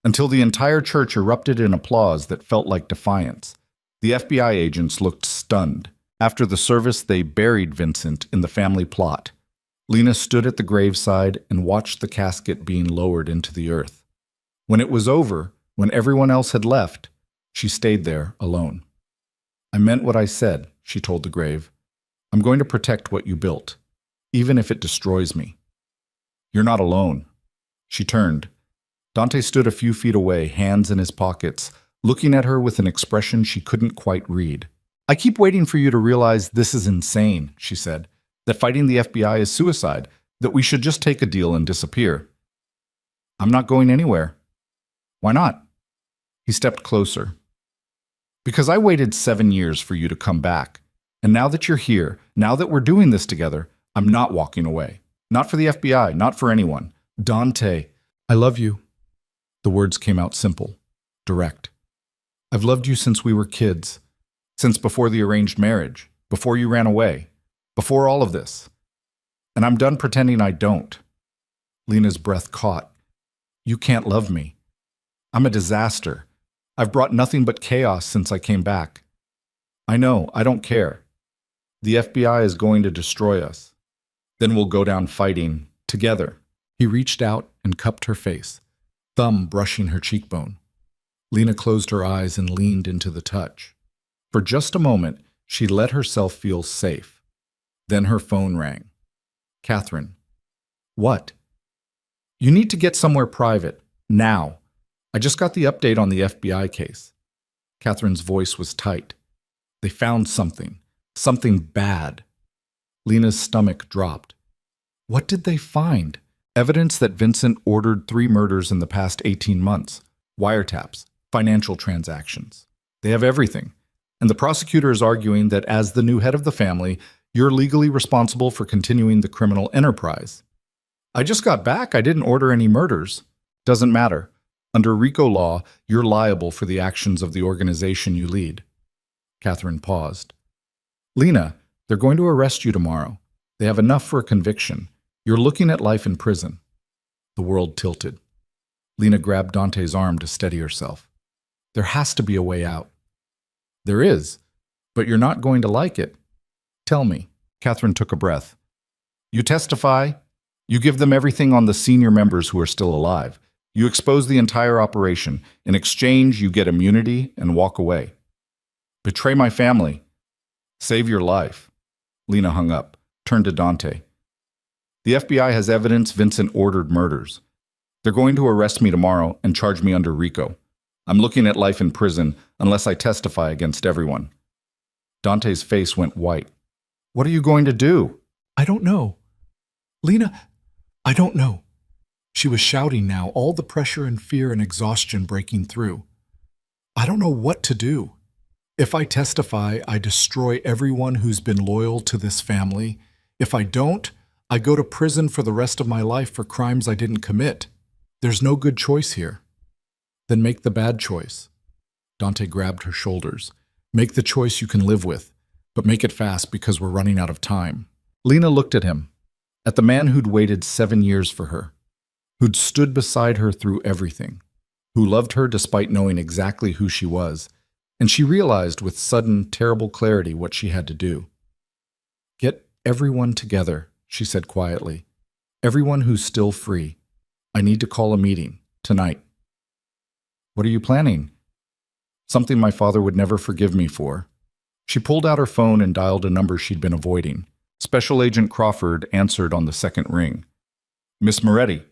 S1: Until the entire church erupted in applause that felt like defiance. The FBI agents looked stunned. After the service, they buried Vincent in the family plot. Lena stood at the graveside and watched the casket being lowered into the earth. When it was over, when everyone else had left, she stayed there alone. "I meant what I said," she told the grave. "I'm going to protect what you built, even if it destroys me." "You're not alone." She turned. Dante stood a few feet away, hands in his pockets, looking at her with an expression she couldn't quite read. "I keep waiting for you to realize this is insane," she said, "that fighting the FBI is suicide, that we should just take a deal and disappear." "I'm not going anywhere." "Why not?" He stepped closer. "Because I waited 7 years for you to come back. And now that you're here, now that we're doing this together, I'm not walking away. Not for the FBI, not for anyone. Dante, I love you." The words came out simple, direct. I've loved you since we were kids, since before the arranged marriage, before you ran away, before all of this. And I'm done pretending I don't. Lena's breath caught. You can't love me. I'm a disaster. I've brought nothing but chaos since I came back. I know, I don't care. The FBI is going to destroy us. Then we'll go down fighting, together. He reached out and cupped her face, thumb brushing her cheekbone. Lena closed her eyes and leaned into the touch. For just a moment, she let herself feel safe. Then her phone rang. Catherine. What? You need to get somewhere private, now. I just got the update on the FBI case. Catherine's voice was tight. They found something bad. Lena's stomach dropped. What did they find? Evidence that Vincent ordered 3 murders in the past 18 months. Wiretaps, financial transactions. They have everything. And the prosecutor is arguing that as the new head of the family, you're legally responsible for continuing the criminal enterprise. I just got back. I didn't order any murders. Doesn't matter. Under RICO law, you're liable for the actions of the organization you lead. Catherine paused. Lena, they're going to arrest you tomorrow. They have enough for a conviction. You're looking at life in prison. The world tilted. Lena grabbed Dante's arm to steady herself. There has to be a way out. There is, but you're not going to like it. Tell me. Catherine took a breath. You testify. You give them everything on the senior members who are still alive. You expose the entire operation. In exchange, you get immunity and walk away. Betray my family. Save your life. Lena hung up, turned to Dante. The FBI has evidence Vincent ordered murders. They're going to arrest me tomorrow and charge me under RICO. I'm looking at life in prison unless I testify against everyone. Dante's face went white. What are you going to do? I don't know. Lena, I don't know. She was shouting now, all the pressure and fear and exhaustion breaking through. I don't know what to do. If I testify, I destroy everyone who's been loyal to this family. If I don't, I go to prison for the rest of my life for crimes I didn't commit. There's no good choice here. Then make the bad choice. Dante grabbed her shoulders. Make the choice you can live with, but make it fast because we're running out of time. Lena looked at him, at the man who'd waited 7 years for her, who'd stood beside her through everything, who loved her despite knowing exactly who she was, and she realized with sudden, terrible clarity what she had to do. Get everyone together, she said quietly. Everyone who's still free. I need to call a meeting, tonight. What are you planning? Something my father would never forgive me for. She pulled out her phone and dialed a number she'd been avoiding. Special Agent Crawford answered on the second ring. Miss Moretti,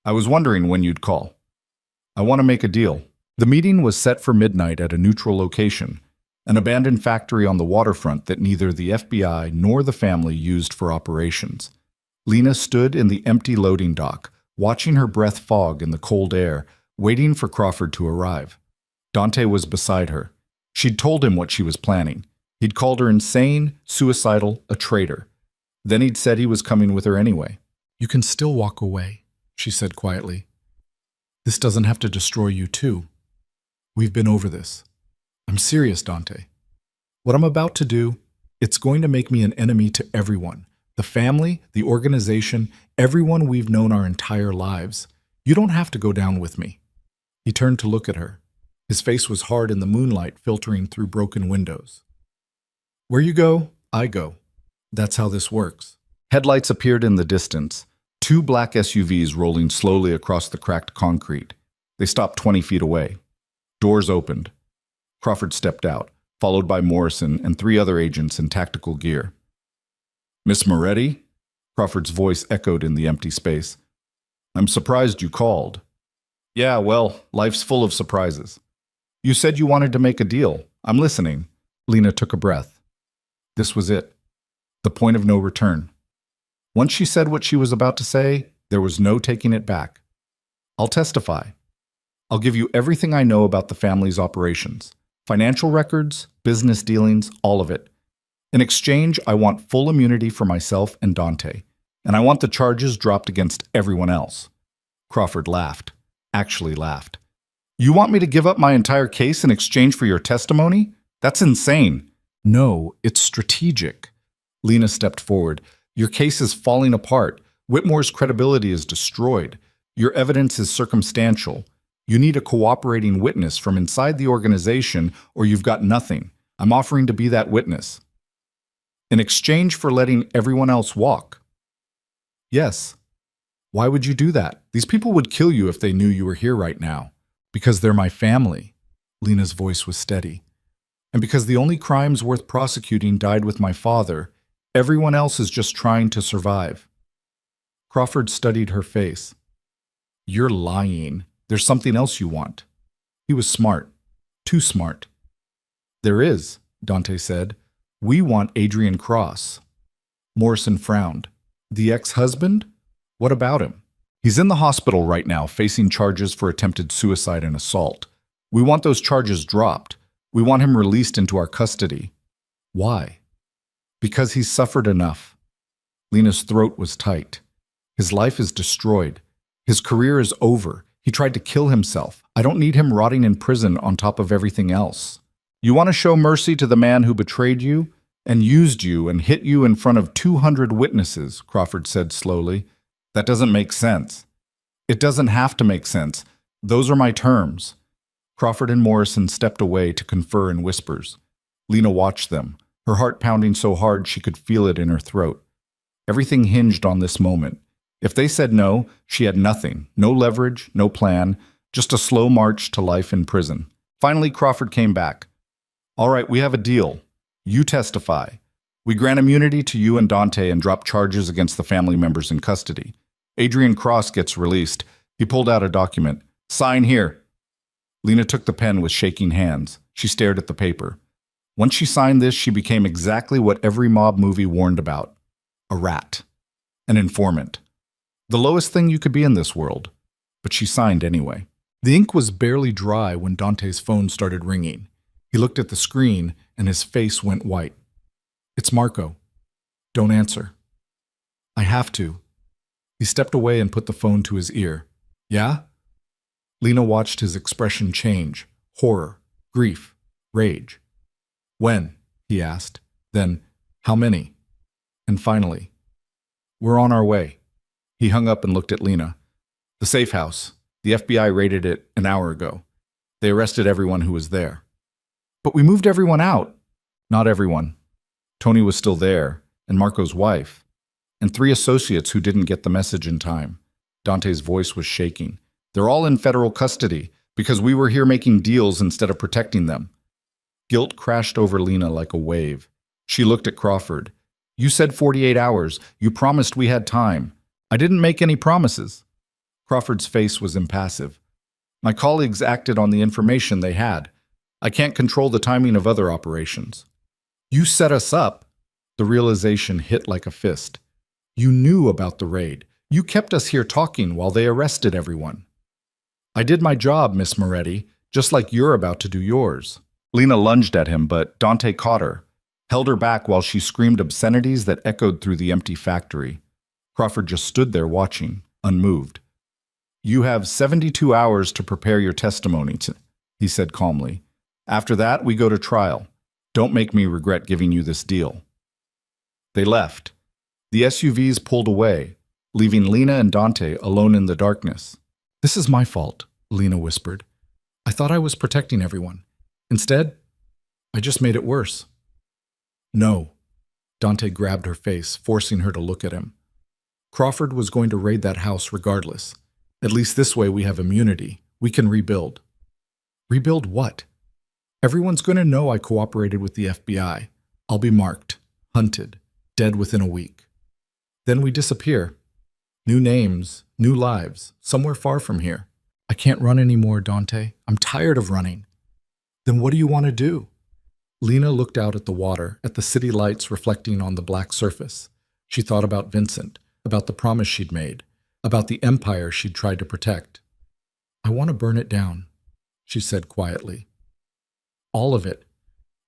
S1: I was wondering when you'd call. I want to make a deal. The meeting was set for midnight at a neutral location, an abandoned factory on the waterfront that neither the FBI nor the family used for operations. Lena stood in the empty loading dock, watching her breath fog in the cold air, waiting for Crawford to arrive. Dante was beside her. She'd told him what she was planning. He'd called her insane, suicidal, a traitor. Then he'd said he was coming with her anyway. You can still walk away, she said quietly. This doesn't have to destroy you too. We've been over this. I'm serious, Dante. What I'm about to do, it's going to make me an enemy to everyone. The family, the organization, everyone we've known our entire lives. You don't have to go down with me. He turned to look at her. His face was hard in the moonlight filtering through broken windows. Where you go, I go. That's how this works. Headlights appeared in the distance, 2 black SUVs rolling slowly across the cracked concrete. They stopped 20 feet away. Doors opened. Crawford stepped out, followed by Morrison and 3 other agents in tactical gear. Miss Moretti? Crawford's voice echoed in the empty space. I'm surprised you called. Yeah, well, life's full of surprises. You said you wanted to make a deal. I'm listening. Lena took a breath. This was it. The point of no return. Once she said what she was about to say, there was no taking it back. I'll testify. I'll give you everything I know about the family's operations. Financial records, business dealings, all of it. In exchange, I want full immunity for myself and Dante. And I want the charges dropped against everyone else. Crawford laughed. actually laughed. You want me to give up my entire case in exchange for your testimony? That's insane. No, it's strategic. Lena stepped forward. Your case is falling apart. Whitmore's credibility is destroyed. Your evidence is circumstantial. You need a cooperating witness from inside the organization, or you've got nothing. I'm offering to be that witness. In exchange for letting everyone else walk. Yes. Why would you do that? These people would kill you if they knew you were here right now. Because they're my family. Lena's voice was steady. And because the only crimes worth prosecuting died with my father, everyone else is just trying to survive. Crawford studied her face. You're lying. There's something else you want. He was smart. Too smart. There is, Dante said. We want Adrian Cross. Morrison frowned. The ex-husband? What about him? He's in the hospital right now, facing charges for attempted suicide and assault. We want those charges dropped. We want him released into our custody. Why? Because he's suffered enough. Lena's throat was tight. His life is destroyed. His career is over. He tried to kill himself. I don't need him rotting in prison on top of everything else. You want to show mercy to the man who betrayed you and used you and hit you in front of 200 witnesses, Crawford said slowly. That doesn't make sense. It doesn't have to make sense. Those are my terms. Crawford and Morrison stepped away to confer in whispers. Lena watched them, her heart pounding so hard she could feel it in her throat. Everything hinged on this moment. If they said no, she had nothing, no leverage, no plan, just a slow march to life in prison. Finally, Crawford came back. All right, we have a deal. You testify. We grant immunity to you and Dante and drop charges against the family members in custody. Adrian Cross gets released. He pulled out a document. Sign here. Lena took the pen with shaking hands. She stared at the paper. Once she signed this, she became exactly what every mob movie warned about. A rat. An informant. The lowest thing you could be in this world. But she signed anyway. The ink was barely dry when Dante's phone started ringing. He looked at the screen and his face went white. It's Marco. Don't answer. I have to. He stepped away and put the phone to his ear. Yeah? Lena watched his expression change. Horror, grief, rage. When? He asked. Then, how many? And finally, we're on our way. He hung up and looked at Lena. The safe house. The FBI raided it an hour ago. They arrested everyone who was there. But we moved everyone out. Not everyone. Tony was still there, and Marco's wife, and 3 associates who didn't get the message in time. Dante's voice was shaking. They're all in federal custody because we were here making deals instead of protecting them. Guilt crashed over Lena like a wave. She looked at Crawford. You said 48 hours. You promised we had time. I didn't make any promises. Crawford's face was impassive. My colleagues acted on the information they had. I can't control the timing of other operations. You set us up. The realization hit like a fist. You knew about the raid. You kept us here talking while they arrested everyone. I did my job, Miss Moretti, just like you're about to do yours. Lena lunged at him, but Dante caught her, held her back while she screamed obscenities that echoed through the empty factory. Crawford just stood there watching, unmoved. You have 72 hours to prepare your testimony, he said calmly. After that, we go to trial. Don't make me regret giving you this deal. They left. The SUVs pulled away, leaving Lena and Dante alone in the darkness. This is my fault, Lena whispered. I thought I was protecting everyone. Instead, I just made it worse. No. Dante grabbed her face, forcing her to look at him. Crawford was going to raid that house regardless. At least this way we have immunity. We can rebuild. Rebuild what? Everyone's going to know I cooperated with the FBI. I'll be marked, hunted, dead within a week. Then we disappear. New names, new lives, somewhere far from here. I can't run anymore, Dante. I'm tired of running. Then what do you want to do? Lena looked out at the water, at the city lights reflecting on the black surface. She thought about Vincent, about the promise she'd made, about the empire she'd tried to protect. I want to burn it down, she said quietly. All of it.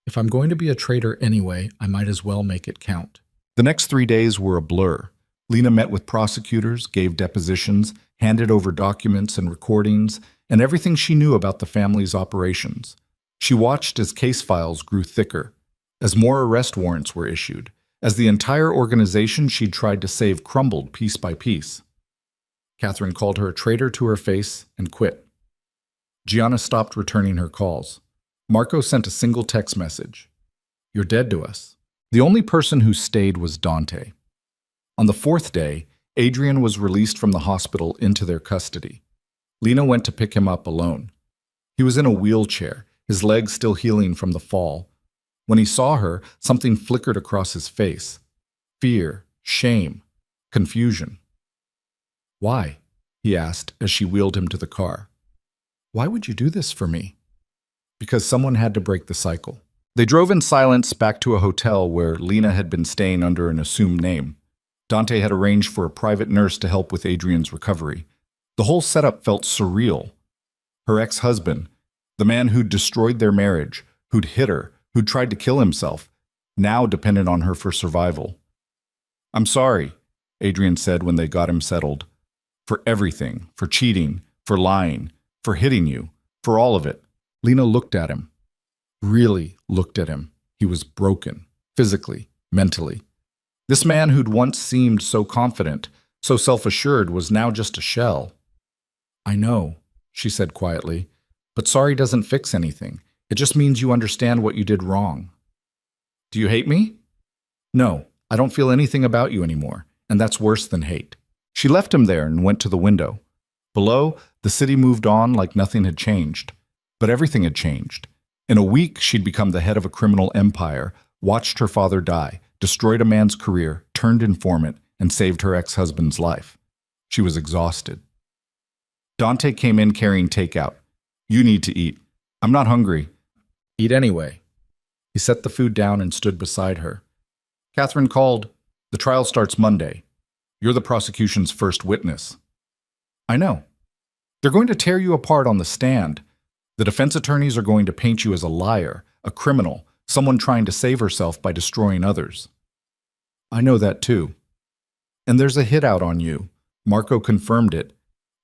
S1: If I'm going to be a traitor anyway, I might as well make it count. The next 3 days were a blur. Lena met with prosecutors, gave depositions, handed over documents and recordings, and everything she knew about the family's operations. She watched as case files grew thicker, as more arrest warrants were issued, as the entire organization she'd tried to save crumbled piece by piece. Catherine called her a traitor to her face and quit. Gianna stopped returning her calls. Marco sent a single text message. "You're dead to us." The only person who stayed was Dante. On the fourth day, Adrian was released from the hospital into their custody. Lena went to pick him up alone. He was in a wheelchair, his legs still healing from the fall. When he saw her, something flickered across his face. Fear, shame, confusion. "Why?" he asked as she wheeled him to the car. "Why would you do this for me?" "Because someone had to break the cycle." They drove in silence back to a hotel where Lena had been staying under an assumed name. Dante had arranged for a private nurse to help with Adrian's recovery. The whole setup felt surreal. Her ex-husband, the man who'd destroyed their marriage, who'd hit her, who'd tried to kill himself, now depended on her for survival. "I'm sorry," Adrian said when they got him settled. "For everything, for cheating, for lying, for hitting you, for all of it." Lena looked at him. Really looked at him. He was broken, physically, mentally. This man who'd once seemed so confident, so self-assured, was now just a shell. "I know," she said quietly, "but sorry doesn't fix anything. It just means you understand what you did wrong." "Do you hate me?" "No, I don't feel anything about you anymore, and that's worse than hate." She left him there and went to the window. Below, the city moved on like nothing had changed. But everything had changed. In a week, she'd become the head of a criminal empire, watched her father die, destroyed a man's career, turned informant, and saved her ex-husband's life. She was exhausted. Dante came in carrying takeout. "You need to eat." "I'm not hungry." "Eat anyway." He set the food down and stood beside her. "Catherine called. The trial starts Monday. You're the prosecution's first witness." "I know. They're going to tear you apart on the stand. The defense attorneys are going to paint you as a liar, a criminal, someone trying to save herself by destroying others." "I know that too." "And there's a hit out on you." Marco confirmed it.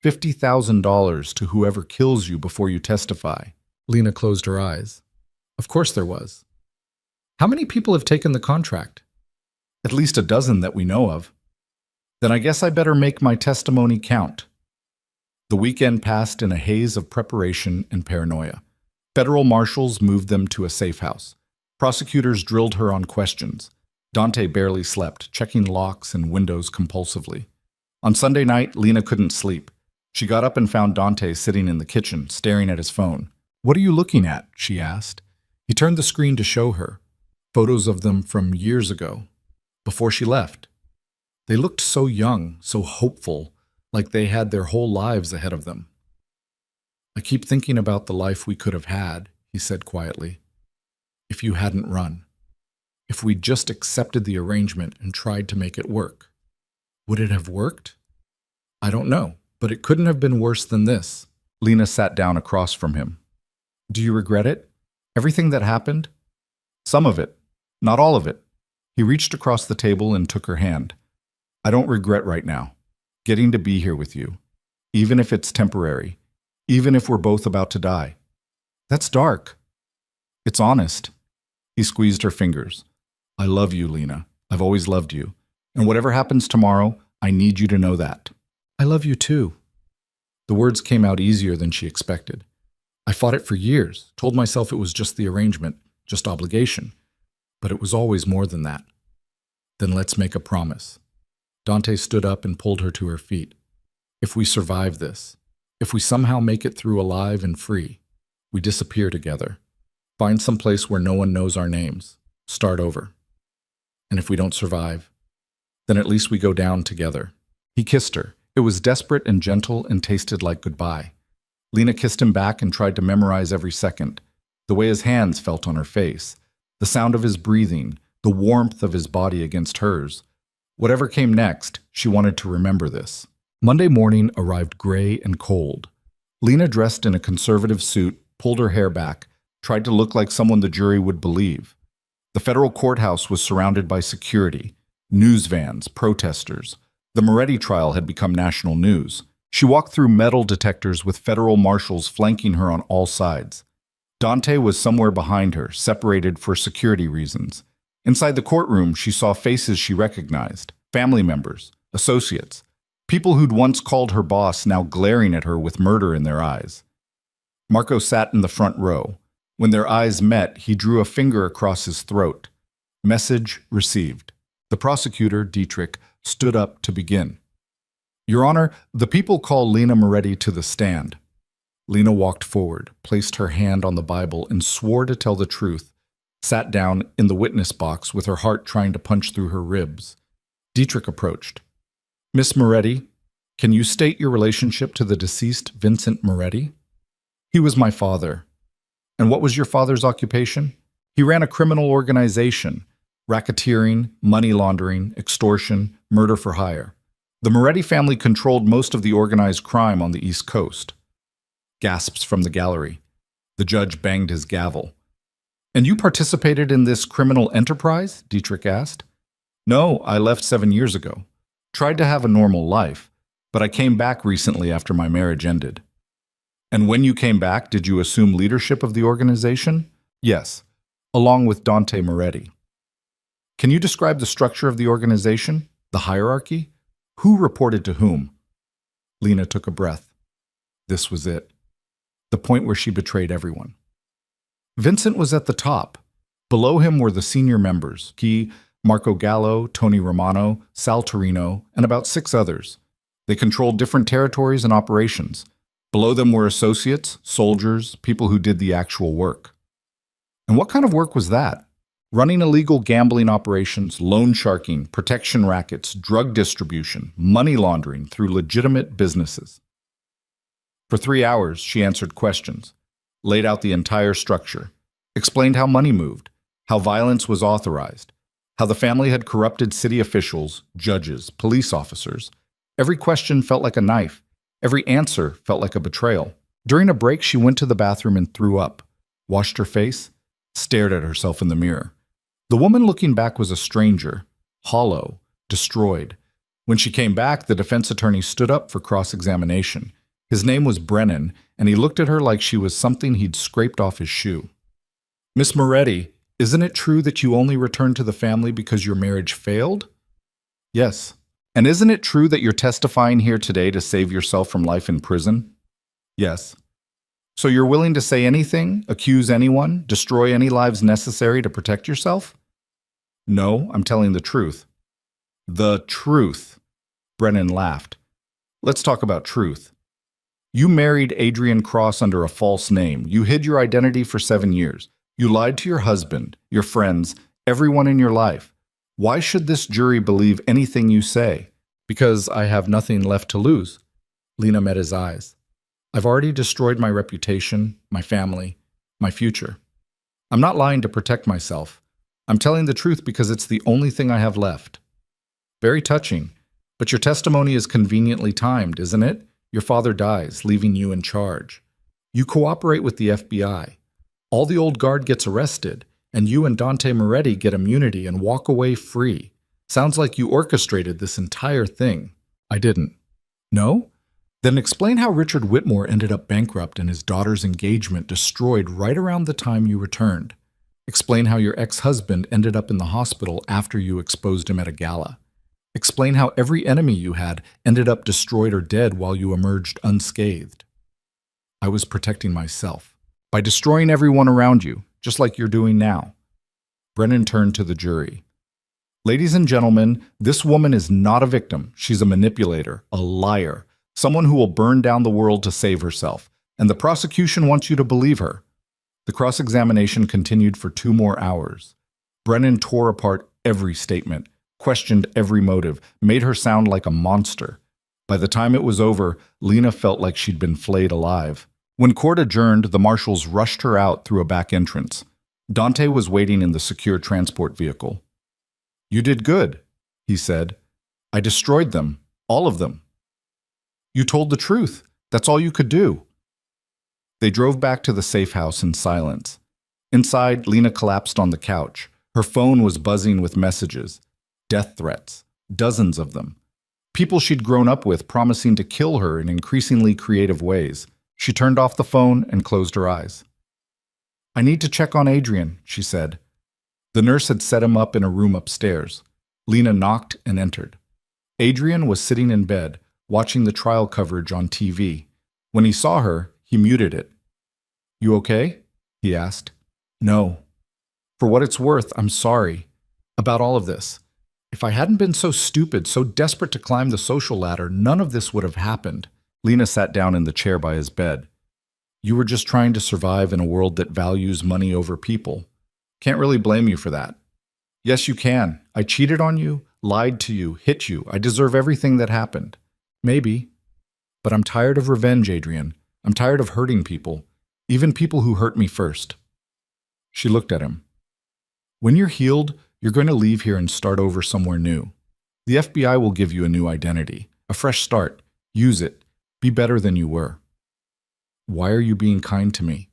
S1: $50,000 to whoever kills you before you testify. Lena closed her eyes. Of course there was. "How many people have taken the contract?" "At least a dozen that we know of." "Then I guess I better make my testimony count." The weekend passed in a haze of preparation and paranoia. Federal marshals moved them to a safe house. Prosecutors drilled her on questions. Dante barely slept, checking locks and windows compulsively. On Sunday night, Lena couldn't sleep. She got up and found Dante sitting in the kitchen, staring at his phone. "What are you looking at?" she asked. He turned the screen to show her. Photos of them from years ago, before she left. They looked so young, so hopeful, like they had their whole lives ahead of them. "I keep thinking about the life we could have had," he said quietly. "If you hadn't run. If we'd just accepted the arrangement and tried to make it work. Would it have worked? I don't know, but it couldn't have been worse than this." Lena sat down across from him. "Do you regret it? Everything that happened?" "Some of it. Not all of it." He reached across the table and took her hand. "I don't regret right now. Getting to be here with you. Even if it's temporary. Even if we're both about to die." "That's dark." "It's honest." He squeezed her fingers. "I love you, Lena. I've always loved you. And whatever happens tomorrow, I need you to know that." "I love you too." The words came out easier than she expected. "I fought it for years, told myself it was just the arrangement, just obligation. But it was always more than that." "Then let's make a promise." Dante stood up and pulled her to her feet. "If we survive this, if we somehow make it through alive and free, we disappear together. Find some place where no one knows our names. Start over. And if we don't survive, then at least we go down together." He kissed her. It was desperate and gentle and tasted like goodbye. Lena kissed him back and tried to memorize every second. The way his hands felt on her face, the sound of his breathing, the warmth of his body against hers. Whatever came next, she wanted to remember this. Monday morning arrived gray and cold. Lena, dressed in a conservative suit, pulled her hair back, tried to look like someone the jury would believe. The federal courthouse was surrounded by security, news vans, protesters. The Moretti trial had become national news. She walked through metal detectors with federal marshals flanking her on all sides. Dante was somewhere behind her, separated for security reasons. Inside the courtroom, she saw faces she recognized, family members, associates, people who'd once called her boss now glaring at her with murder in their eyes. Marco sat in the front row. When their eyes met, he drew a finger across his throat. Message received. The prosecutor, Dietrich, stood up to begin. Your Honor, the people call Lena Moretti to the stand. Lena walked forward, placed her hand on the Bible, and swore to tell the truth, sat down in the witness box with her heart trying to punch through her ribs. Dietrich approached. Miss Moretti, can you state your relationship to the deceased Vincent Moretti? He was my father. And what was your father's occupation? He ran a criminal organization, racketeering, money laundering, extortion, murder for hire. The Moretti family controlled most of the organized crime on the East Coast. Gasps from the gallery. The judge banged his gavel. And you participated in this criminal enterprise? Dietrich asked. No, I left 7 years ago. Tried to have a normal life, but I came back recently after my marriage ended. And when you came back, did you assume leadership of the organization? Yes, along with Dante Moretti. Can you describe the structure of the organization, the hierarchy? Who reported to whom? Lena took a breath. This was it. The point where she betrayed everyone. Vincent was at the top. Below him were the senior members, he, Marco Gallo, Tony Romano, Sal Torino, and about 6 others. They controlled different territories and operations. Below them were associates, soldiers, people who did the actual work. And what kind of work was that? Running illegal gambling operations, loan sharking, protection rackets, drug distribution, money laundering through legitimate businesses. For 3 hours, she answered questions, laid out the entire structure, explained how money moved, how violence was authorized, how the family had corrupted city officials, judges, police officers. Every question felt like a knife. Every answer felt like a betrayal. During a break, she went to the bathroom and threw up, washed her face, stared at herself in the mirror. The woman looking back was a stranger, hollow, destroyed. When she came back, the defense attorney stood up for cross-examination. His name was Brennan, and he looked at her like she was something he'd scraped off his shoe. Miss Moretti, isn't it true that you only returned to the family because your marriage failed? Yes. And isn't it true that you're testifying here today to save yourself from life in prison? Yes. So you're willing to say anything, accuse anyone, destroy any lives necessary to protect yourself? No, I'm telling the truth. The truth. Brennan laughed. Let's talk about truth. You married Adrian Cross under a false name. You hid your identity for 7 years. You lied to your husband, your friends, everyone in your life. Why should this jury believe anything you say? Because I have nothing left to lose. Lena met his eyes. I've already destroyed my reputation, my family, my future. I'm not lying to protect myself. I'm telling the truth because it's the only thing I have left. Very touching, but your testimony is conveniently timed, isn't it? Your father dies, leaving you in charge. You cooperate with the FBI. All the old guard gets arrested, and you and Dante Moretti get immunity and walk away free. Sounds like you orchestrated this entire thing. I didn't. No? Then explain how Richard Whitmore ended up bankrupt and his daughter's engagement destroyed right around the time you returned. Explain how your ex-husband ended up in the hospital after you exposed him at a gala. Explain how every enemy you had ended up destroyed or dead while you emerged unscathed. I was protecting myself by destroying everyone around you, just like you're doing now. Brennan turned to the jury. Ladies and gentlemen, this woman is not a victim. She's a manipulator, a liar, someone who will burn down the world to save herself, and the prosecution wants you to believe her. The cross-examination continued for 2 more hours. Brennan tore apart every statement, questioned every motive, made her sound like a monster. By the time it was over, Lena felt like she'd been flayed alive. When court adjourned, the marshals rushed her out through a back entrance. Dante was waiting in the secure transport vehicle. You did good, he said. I destroyed them, all of them. You told the truth. That's all you could do. They drove back to the safe house in silence. Inside, Lena collapsed on the couch. Her phone was buzzing with messages. Death threats. Dozens of them. People she'd grown up with promising to kill her in increasingly creative ways. She turned off the phone and closed her eyes. "I need to check on Adrian," she said. The nurse had set him up in a room upstairs. Lena knocked and entered. Adrian was sitting in bed, watching the trial coverage on TV. When he saw her, he muted it. "You okay?" he asked. "No. For what it's worth, I'm sorry about all of this. If I hadn't been so stupid, so desperate to climb the social ladder, none of this would have happened." Lena sat down in the chair by his bed. "You were just trying to survive in a world that values money over people. Can't really blame you for that." "Yes, you can. I cheated on you, lied to you, hit you. I deserve everything that happened." "Maybe. But I'm tired of revenge, Adrian. I'm tired of hurting people, even people who hurt me first." She looked at him. "When you're healed, you're going to leave here and start over somewhere new. The FBI will give you a new identity, a fresh start. Use it. Be better than you were." "Why are you being kind to me?"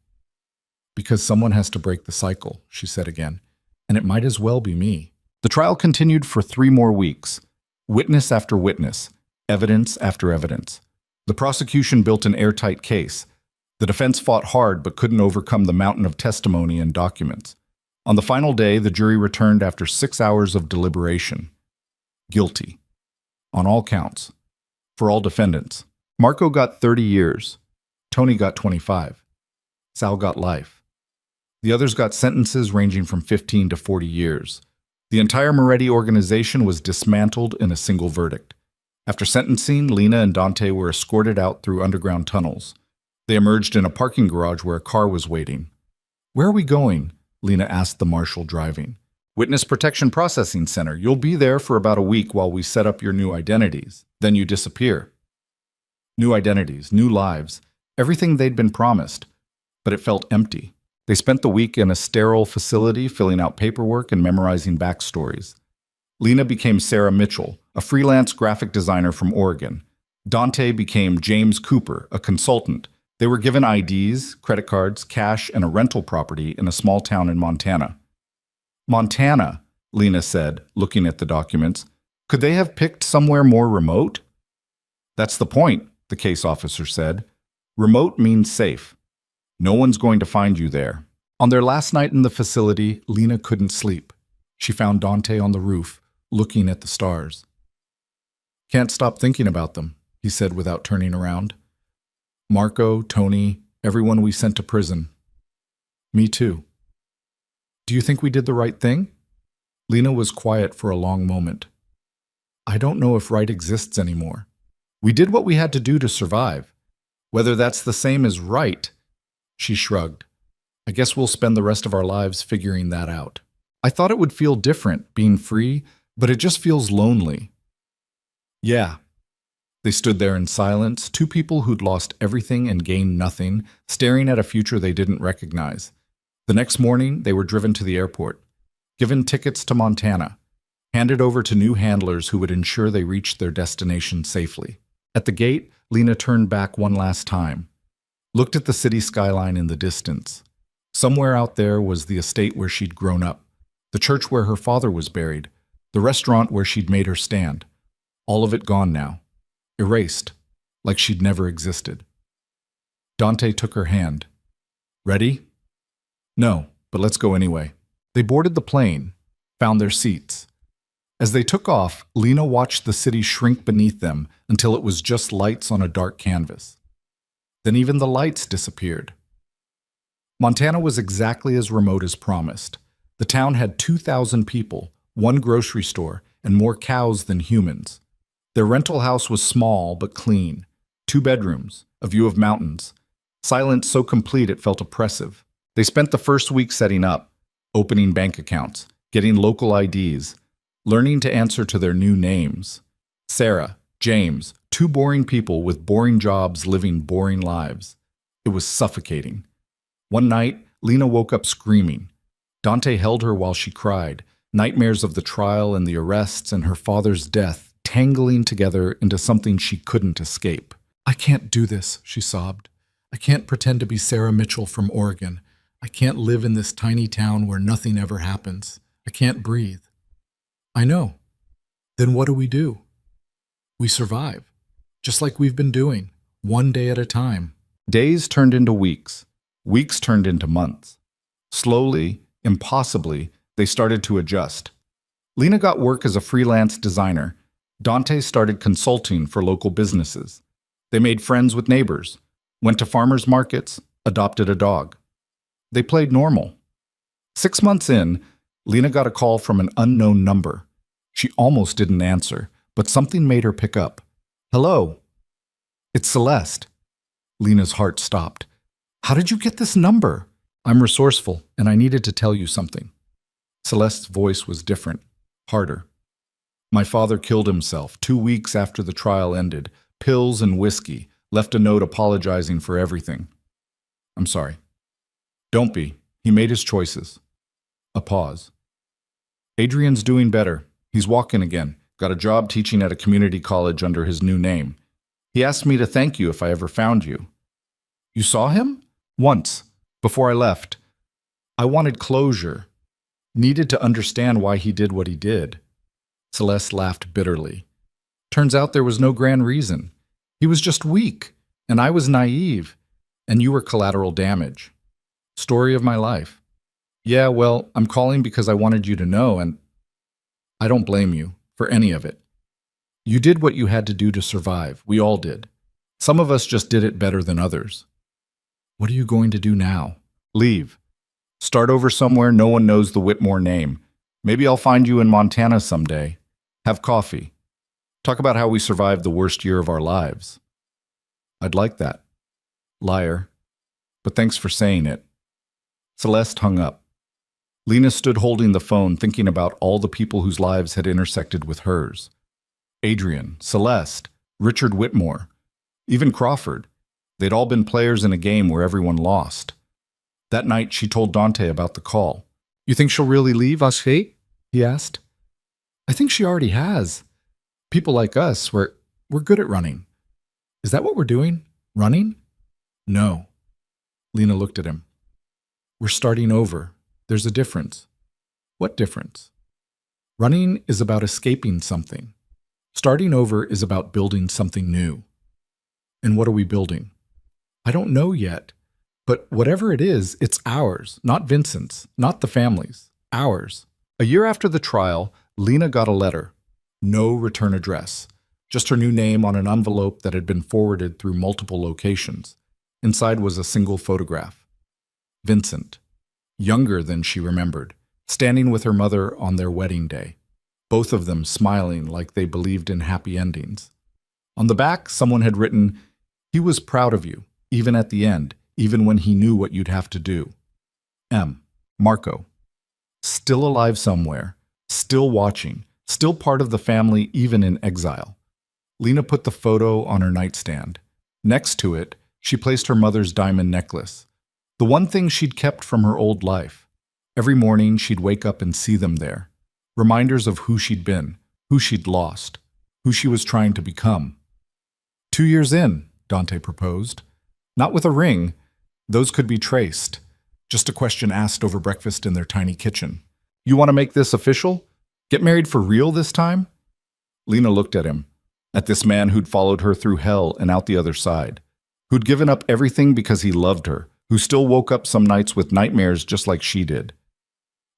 S1: "Because someone has to break the cycle," she said again, "and it might as well be me." The trial continued for 3 more weeks. Witness after witness, evidence after evidence. The prosecution built an airtight case. The defense fought hard but couldn't overcome the mountain of testimony and documents. On the final day, the jury returned after 6 hours of deliberation. Guilty. On all counts. For all defendants. Marco got 30 years. Tony got 25. Sal got life. The others got sentences ranging from 15 to 40 years. The entire Moretti organization was dismantled in a single verdict. After sentencing, Lena and Dante were escorted out through underground tunnels. They emerged in a parking garage where a car was waiting. "Where are we going?" Lena asked the marshal driving. "Witness Protection Processing Center. You'll be there for about a week while we set up your new identities. Then you disappear." New identities, new lives, everything they'd been promised. But it felt empty. They spent the week in a sterile facility filling out paperwork and memorizing backstories. Lena became Sarah Mitchell, a freelance graphic designer from Oregon. Dante became James Cooper, a consultant. They were given IDs, credit cards, cash, and a rental property in a small town in Montana. "Montana," Lena said, looking at the documents. "Could they have picked somewhere more remote?" "That's the point," the case officer said. "Remote means safe. No one's going to find you there." On their last night in the facility, Lena couldn't sleep. She found Dante on the roof, looking at the stars. "Can't stop thinking about them," he said without turning around. "Marco, Tony, everyone we sent to prison. Me too." "Do you think we did the right thing?" Lena was quiet for a long moment. "I don't know if right exists anymore. We did what we had to do to survive. Whether that's the same as right..." She shrugged. "I guess we'll spend the rest of our lives figuring that out. I thought it would feel different, being free, but it just feels lonely." "Yeah." They stood there in silence, 2 people who'd lost everything and gained nothing, staring at a future they didn't recognize. The next morning, they were driven to the airport, given tickets to Montana, handed over to new handlers who would ensure they reached their destination safely. At the gate, Lena turned back one last time, looked at the city skyline in the distance. Somewhere out there was the estate where she'd grown up, the church where her father was buried, the restaurant where she'd made her stand. All of it gone now. Erased, like she'd never existed. Dante took her hand. "Ready?" "No, but let's go anyway." They boarded the plane, found their seats. As they took off, Lena watched the city shrink beneath them until it was just lights on a dark canvas. Then even the lights disappeared. Montana was exactly as remote as promised. The town had 2,000 people, 1 grocery store, and more cows than humans. Their rental house was small but clean. 2 bedrooms, a view of mountains. Silence so complete it felt oppressive. They spent the first week setting up, opening bank accounts, getting local IDs, learning to answer to their new names. Sarah, James, 2 boring people with boring jobs living boring lives. It was suffocating. One night, Lena woke up screaming. Dante held her while she cried, nightmares of the trial and the arrests and her father's death tangling together into something she couldn't escape. "I can't do this," she sobbed. "I can't pretend to be Sarah Mitchell from Oregon. I can't live in this tiny town where nothing ever happens. I can't breathe." "I know. Then what do we do?"
S2: We survive, just like we've been doing, one day at a time.
S1: Days turned into weeks. Weeks turned into months. Slowly, impossibly, they started to adjust. Lena got work as a freelance designer. Dante started consulting for local businesses. They made friends with neighbors, went to farmers markets, adopted a dog. They played normal. 6 months in, Lena got a call from an unknown number. She almost didn't answer, but something made her pick up. Hello. It's Celeste. Lena's heart stopped. How did you get this number? I'm resourceful, and I needed to tell you something. Celeste's voice was different, harder. My father killed himself 2 weeks after the trial ended. Pills and whiskey, left a note apologizing for everything. I'm sorry. Don't be. He made his choices. A pause. Adrian's doing better. He's walking again. Got a job teaching at a community college under his new name. He asked me to thank you if I ever found you. You saw him? Once, before I left. I wanted closure. Needed to understand why he did what he did. Celeste laughed bitterly. Turns out there was no grand reason. He was just weak, and I was naive, and you were collateral damage. Story of my life. Yeah, well, I'm calling because I wanted you to know, and I don't blame you for any of it. You did what you had to do to survive. We all did. Some of us just did it better than others. What are you going to do now? Leave. Start over somewhere no one knows the Whitmore name. Maybe I'll find you in Montana someday. Have coffee. Talk about how we survived the worst year of our lives. I'd like that. Liar. But thanks for saying it. Celeste hung up. Lena stood holding the phone, thinking about all the people whose lives had intersected with hers. Adrian, Celeste, Richard Whitmore, even Crawford. They'd all been players in a game where everyone lost. That night, she told Dante about the call. You think she'll really leave us, hey? He asked. I think she already has. People like us, we're good at running. Is that what we're doing? Running? No. Lena looked at him. We're starting over. There's a difference. What difference? Running is about escaping something. Starting over is about building something new. And what are we building? I don't know yet, but whatever it is, it's ours, not Vincent's, not the family's, ours. A year after the trial, Lena got a letter. No return address. Just her new name on an envelope that had been forwarded through multiple locations. Inside was a single photograph. Vincent. Younger than she remembered, standing with her mother on their wedding day. Both of them smiling like they believed in happy endings. On the back, someone had written, he was proud of you, even at the end, even when he knew what you'd have to do. M. Marco. Still alive somewhere, still watching, still part of the family even in exile. Lena put the photo on her nightstand. Next to it, she placed her mother's diamond necklace. The one thing she'd kept from her old life. Every morning, she'd wake up and see them there. Reminders of who she'd been, who she'd lost, who she was trying to become. 2 years in, Dante proposed. Not with a ring. Those could be traced. Just a question asked over breakfast in their tiny kitchen. You want to make this official? Get married for real this time? Lena looked at him, at this man who'd followed her through hell and out the other side, who'd given up everything because he loved her, who still woke up some nights with nightmares just like she did.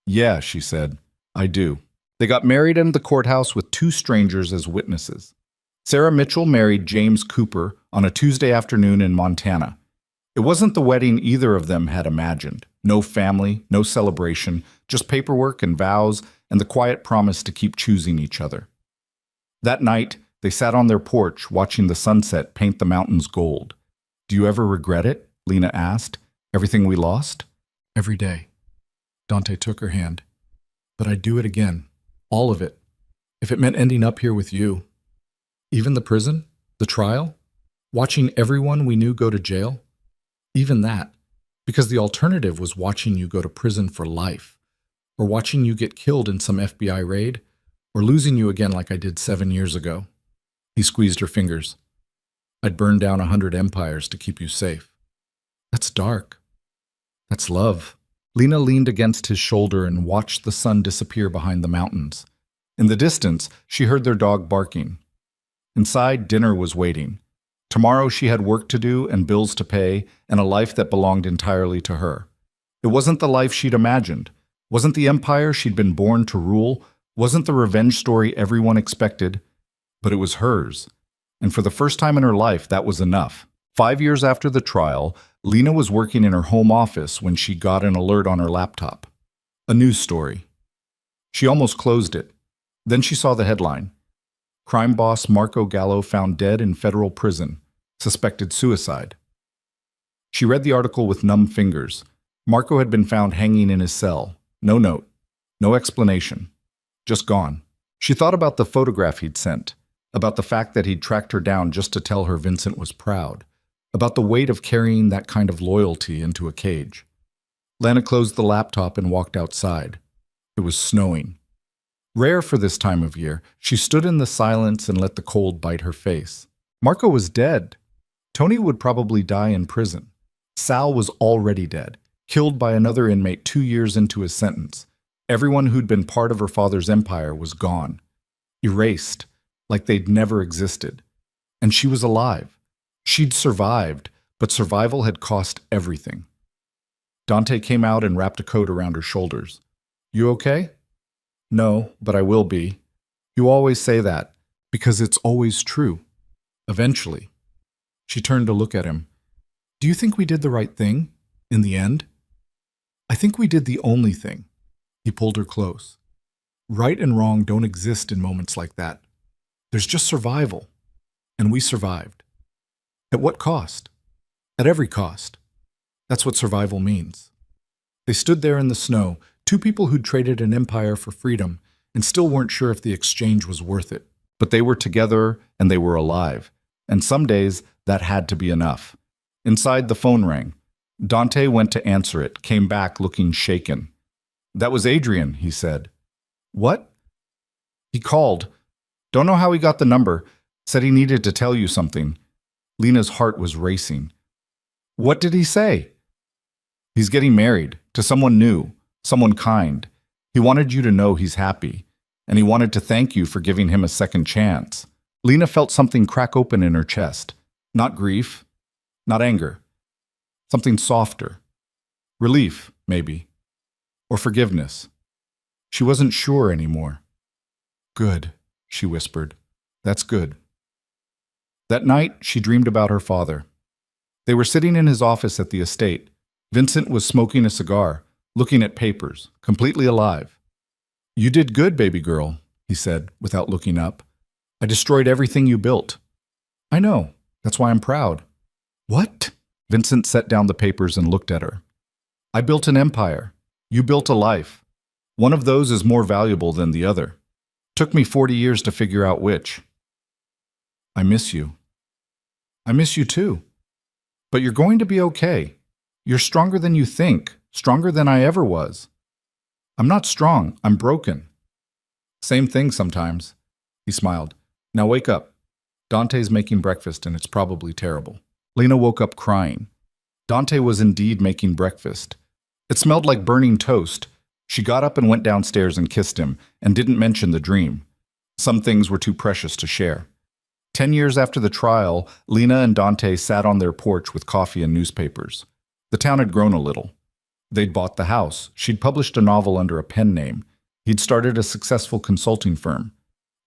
S1: Yeah, she said, I do. They got married in the courthouse with 2 strangers as witnesses. Sarah Mitchell married James Cooper on a Tuesday afternoon in Montana. It wasn't the wedding either of them had imagined. No family, no celebration, just paperwork and vows and the quiet promise to keep choosing each other. That night, they sat on their porch watching the sunset paint the mountains gold. Do you ever regret it? Lena asked. Everything we lost? Every day. Dante took her hand. But I'd do it again. All of it. If it meant ending up here with you. Even the prison? The trial? Watching everyone we knew go to jail? Even that. Because the alternative was watching you go to prison for life. Or watching you get killed in some FBI raid. Or losing you again like I did 7 years ago. He squeezed her fingers. I'd burn down 100 empires to keep you safe. That's dark. That's love. Lena leaned against his shoulder and watched the sun disappear behind the mountains. In the distance, she heard their dog barking. Inside, dinner was waiting. Tomorrow she had work to do and bills to pay and a life that belonged entirely to her. It wasn't the life she'd imagined, wasn't the empire she'd been born to rule, wasn't the revenge story everyone expected, but it was hers. And for the first time in her life, that was enough. 5 years after the trial, Lena was working in her home office when she got an alert on her laptop. A news story. She almost closed it. Then she saw the headline. Crime boss Marco Gallo found dead in federal prison, suspected suicide. She read the article with numb fingers. Marco had been found hanging in his cell. No note, no explanation. Just gone. She thought about the photograph he'd sent, about the fact that he'd tracked her down just to tell her Vincent was proud, about the weight of carrying that kind of loyalty into a cage. Lena closed the laptop and walked outside. It was snowing. Rare for this time of year, she stood in the silence and let the cold bite her face. Marco was dead. Tony would probably die in prison. Sal was already dead, killed by another inmate 2 years into his sentence. Everyone who'd been part of her father's empire was gone, erased, like they'd never existed. And she was alive. She'd survived, but survival had cost everything. Dante came out and wrapped a coat around her shoulders. You okay? No, but I will be. You always say that, because it's always true. Eventually. She turned to look at him. Do you think we did the right thing, in the end? I think we did the only thing. He pulled her close. Right and wrong don't exist in moments like that. There's just survival. And we survived. At what cost? At every cost. That's what survival means. They stood there in the snow, two people who'd traded an empire for freedom and still weren't sure if the exchange was worth it. But they were together and they were alive. And some days that had to be enough. Inside, the phone rang. Dante went to answer it, came back looking shaken. That was Adrian, he said. What? He called. Don't know how he got the number. Said he needed to tell you something. Lena's heart was racing. What did he say? He's getting married, to someone new, someone kind. He wanted you to know he's happy, and he wanted to thank you for giving him a second chance. Lena felt something crack open in her chest. Not grief, not anger. Something softer. Relief, maybe. Or forgiveness. She wasn't sure anymore. Good, she whispered. That's good. That night, she dreamed about her father. They were sitting in his office at the estate. Vincent was smoking a cigar, looking at papers, completely alive. You did good, baby girl, he said, without looking up. I destroyed everything you built. I know. That's why I'm proud. What? Vincent set down the papers and looked at her. I built an empire. You built a life. One of those is more valuable than the other. Took me 40 years to figure out which. I miss you. I miss you too. But you're going to be okay. You're stronger than you think, stronger than I ever was. I'm not strong, I'm broken. Same thing sometimes. He smiled. Now wake up. Dante's making breakfast and it's probably terrible. Lena woke up crying. Dante was indeed making breakfast. It smelled like burning toast. She got up and went downstairs and kissed him, and didn't mention the dream. Some things were too precious to share. 10 years after the trial, Lena and Dante sat on their porch with coffee and newspapers. The town had grown a little. They'd bought the house. She'd published a novel under a pen name. He'd started a successful consulting firm.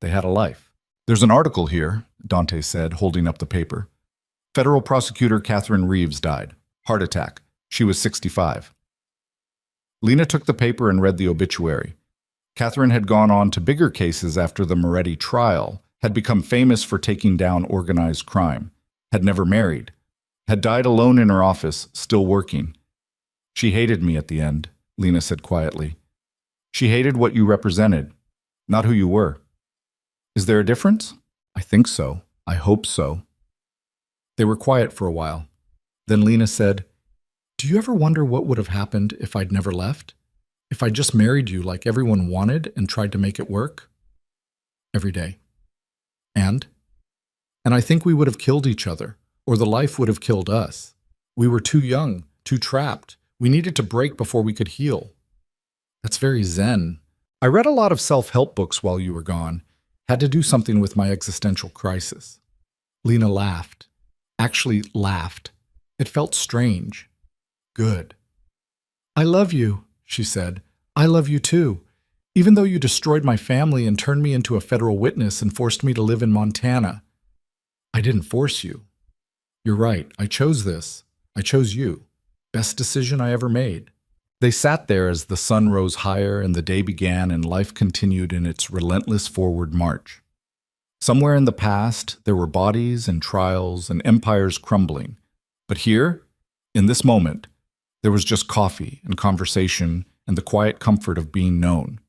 S1: They had a life. There's an article here, Dante said, holding up the paper. Federal prosecutor Catherine Reeves died. Heart attack. She was 65. Lena took the paper and read the obituary. Catherine had gone on to bigger cases after the Moretti trial, had become famous for taking down organized crime, had never married, had died alone in her office, still working. She hated me at the end, Lena said quietly. She hated what you represented, not who you were. Is there a difference? I think so. I hope so. They were quiet for a while. Then Lena said, Do you ever wonder what would have happened if I'd never left? If I just married you like everyone wanted and tried to make it work? Every day. And I think we would have killed each other, or the life would have killed us. We were too young, too trapped. We needed to break before we could heal. That's very zen. I read a lot of self-help books while you were gone.
S2: Had to do something with my existential crisis. Lena laughed. Actually laughed. It felt strange. Good. I love you, she said. I love you too. Even though you destroyed my family and turned me into a federal witness and forced me to live in Montana. I didn't force you. You're right. I chose this. I chose you. Best decision I ever made. They sat there as the sun rose higher and the day began and life continued in its relentless forward march. Somewhere in the past, there were bodies and trials and empires crumbling. But here, in this moment, there was just coffee and conversation and the quiet comfort of being known.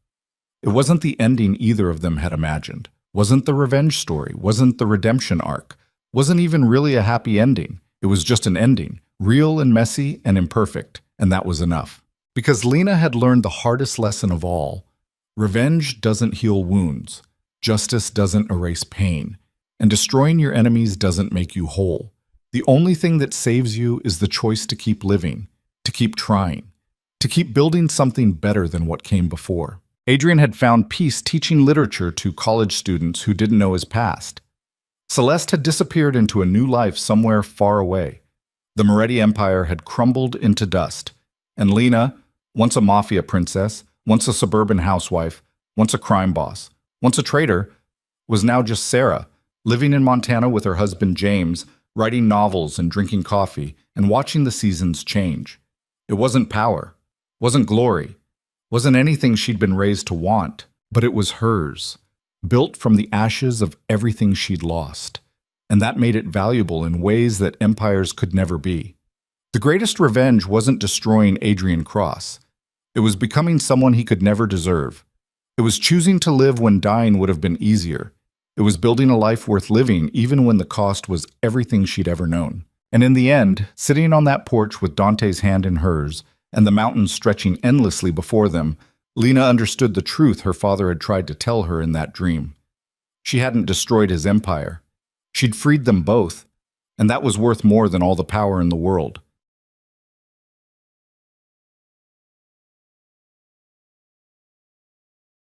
S2: It wasn't the ending either of them had imagined. Wasn't the revenge story. Wasn't the redemption arc. Wasn't even really a happy ending. It was just an ending, real and messy and imperfect, and that was enough. Because Lena had learned the hardest lesson of all. Revenge doesn't heal wounds. Justice doesn't erase pain. And destroying your enemies doesn't make you whole. The only thing that saves you is the choice to keep living, to keep trying, to keep building something better than what came before. Adrian had found peace teaching literature to college students who didn't know his past. Celeste had disappeared into a new life somewhere far away. The Moretti Empire had crumbled into dust. And Lena, once a mafia princess, once a suburban housewife, once a crime boss, once a traitor, was now just Sarah, living in Montana with her husband James, writing novels and drinking coffee, and watching the seasons change. It wasn't power, wasn't glory, wasn't anything she'd been raised to want, but it was hers, built from the ashes of everything she'd lost. And that made it valuable in ways that empires could never be. The greatest revenge wasn't destroying Adrian Cross. It was becoming someone he could never deserve. It was choosing to live when dying would have been easier. It was building a life worth living even when the cost was everything she'd ever known. And in the end, sitting on that porch with Dante's hand in hers, and the mountains stretching endlessly before them, Lena understood the truth her father had tried to tell her in that dream. She hadn't destroyed his empire. She'd freed them both, and that was worth more than all the power in the world.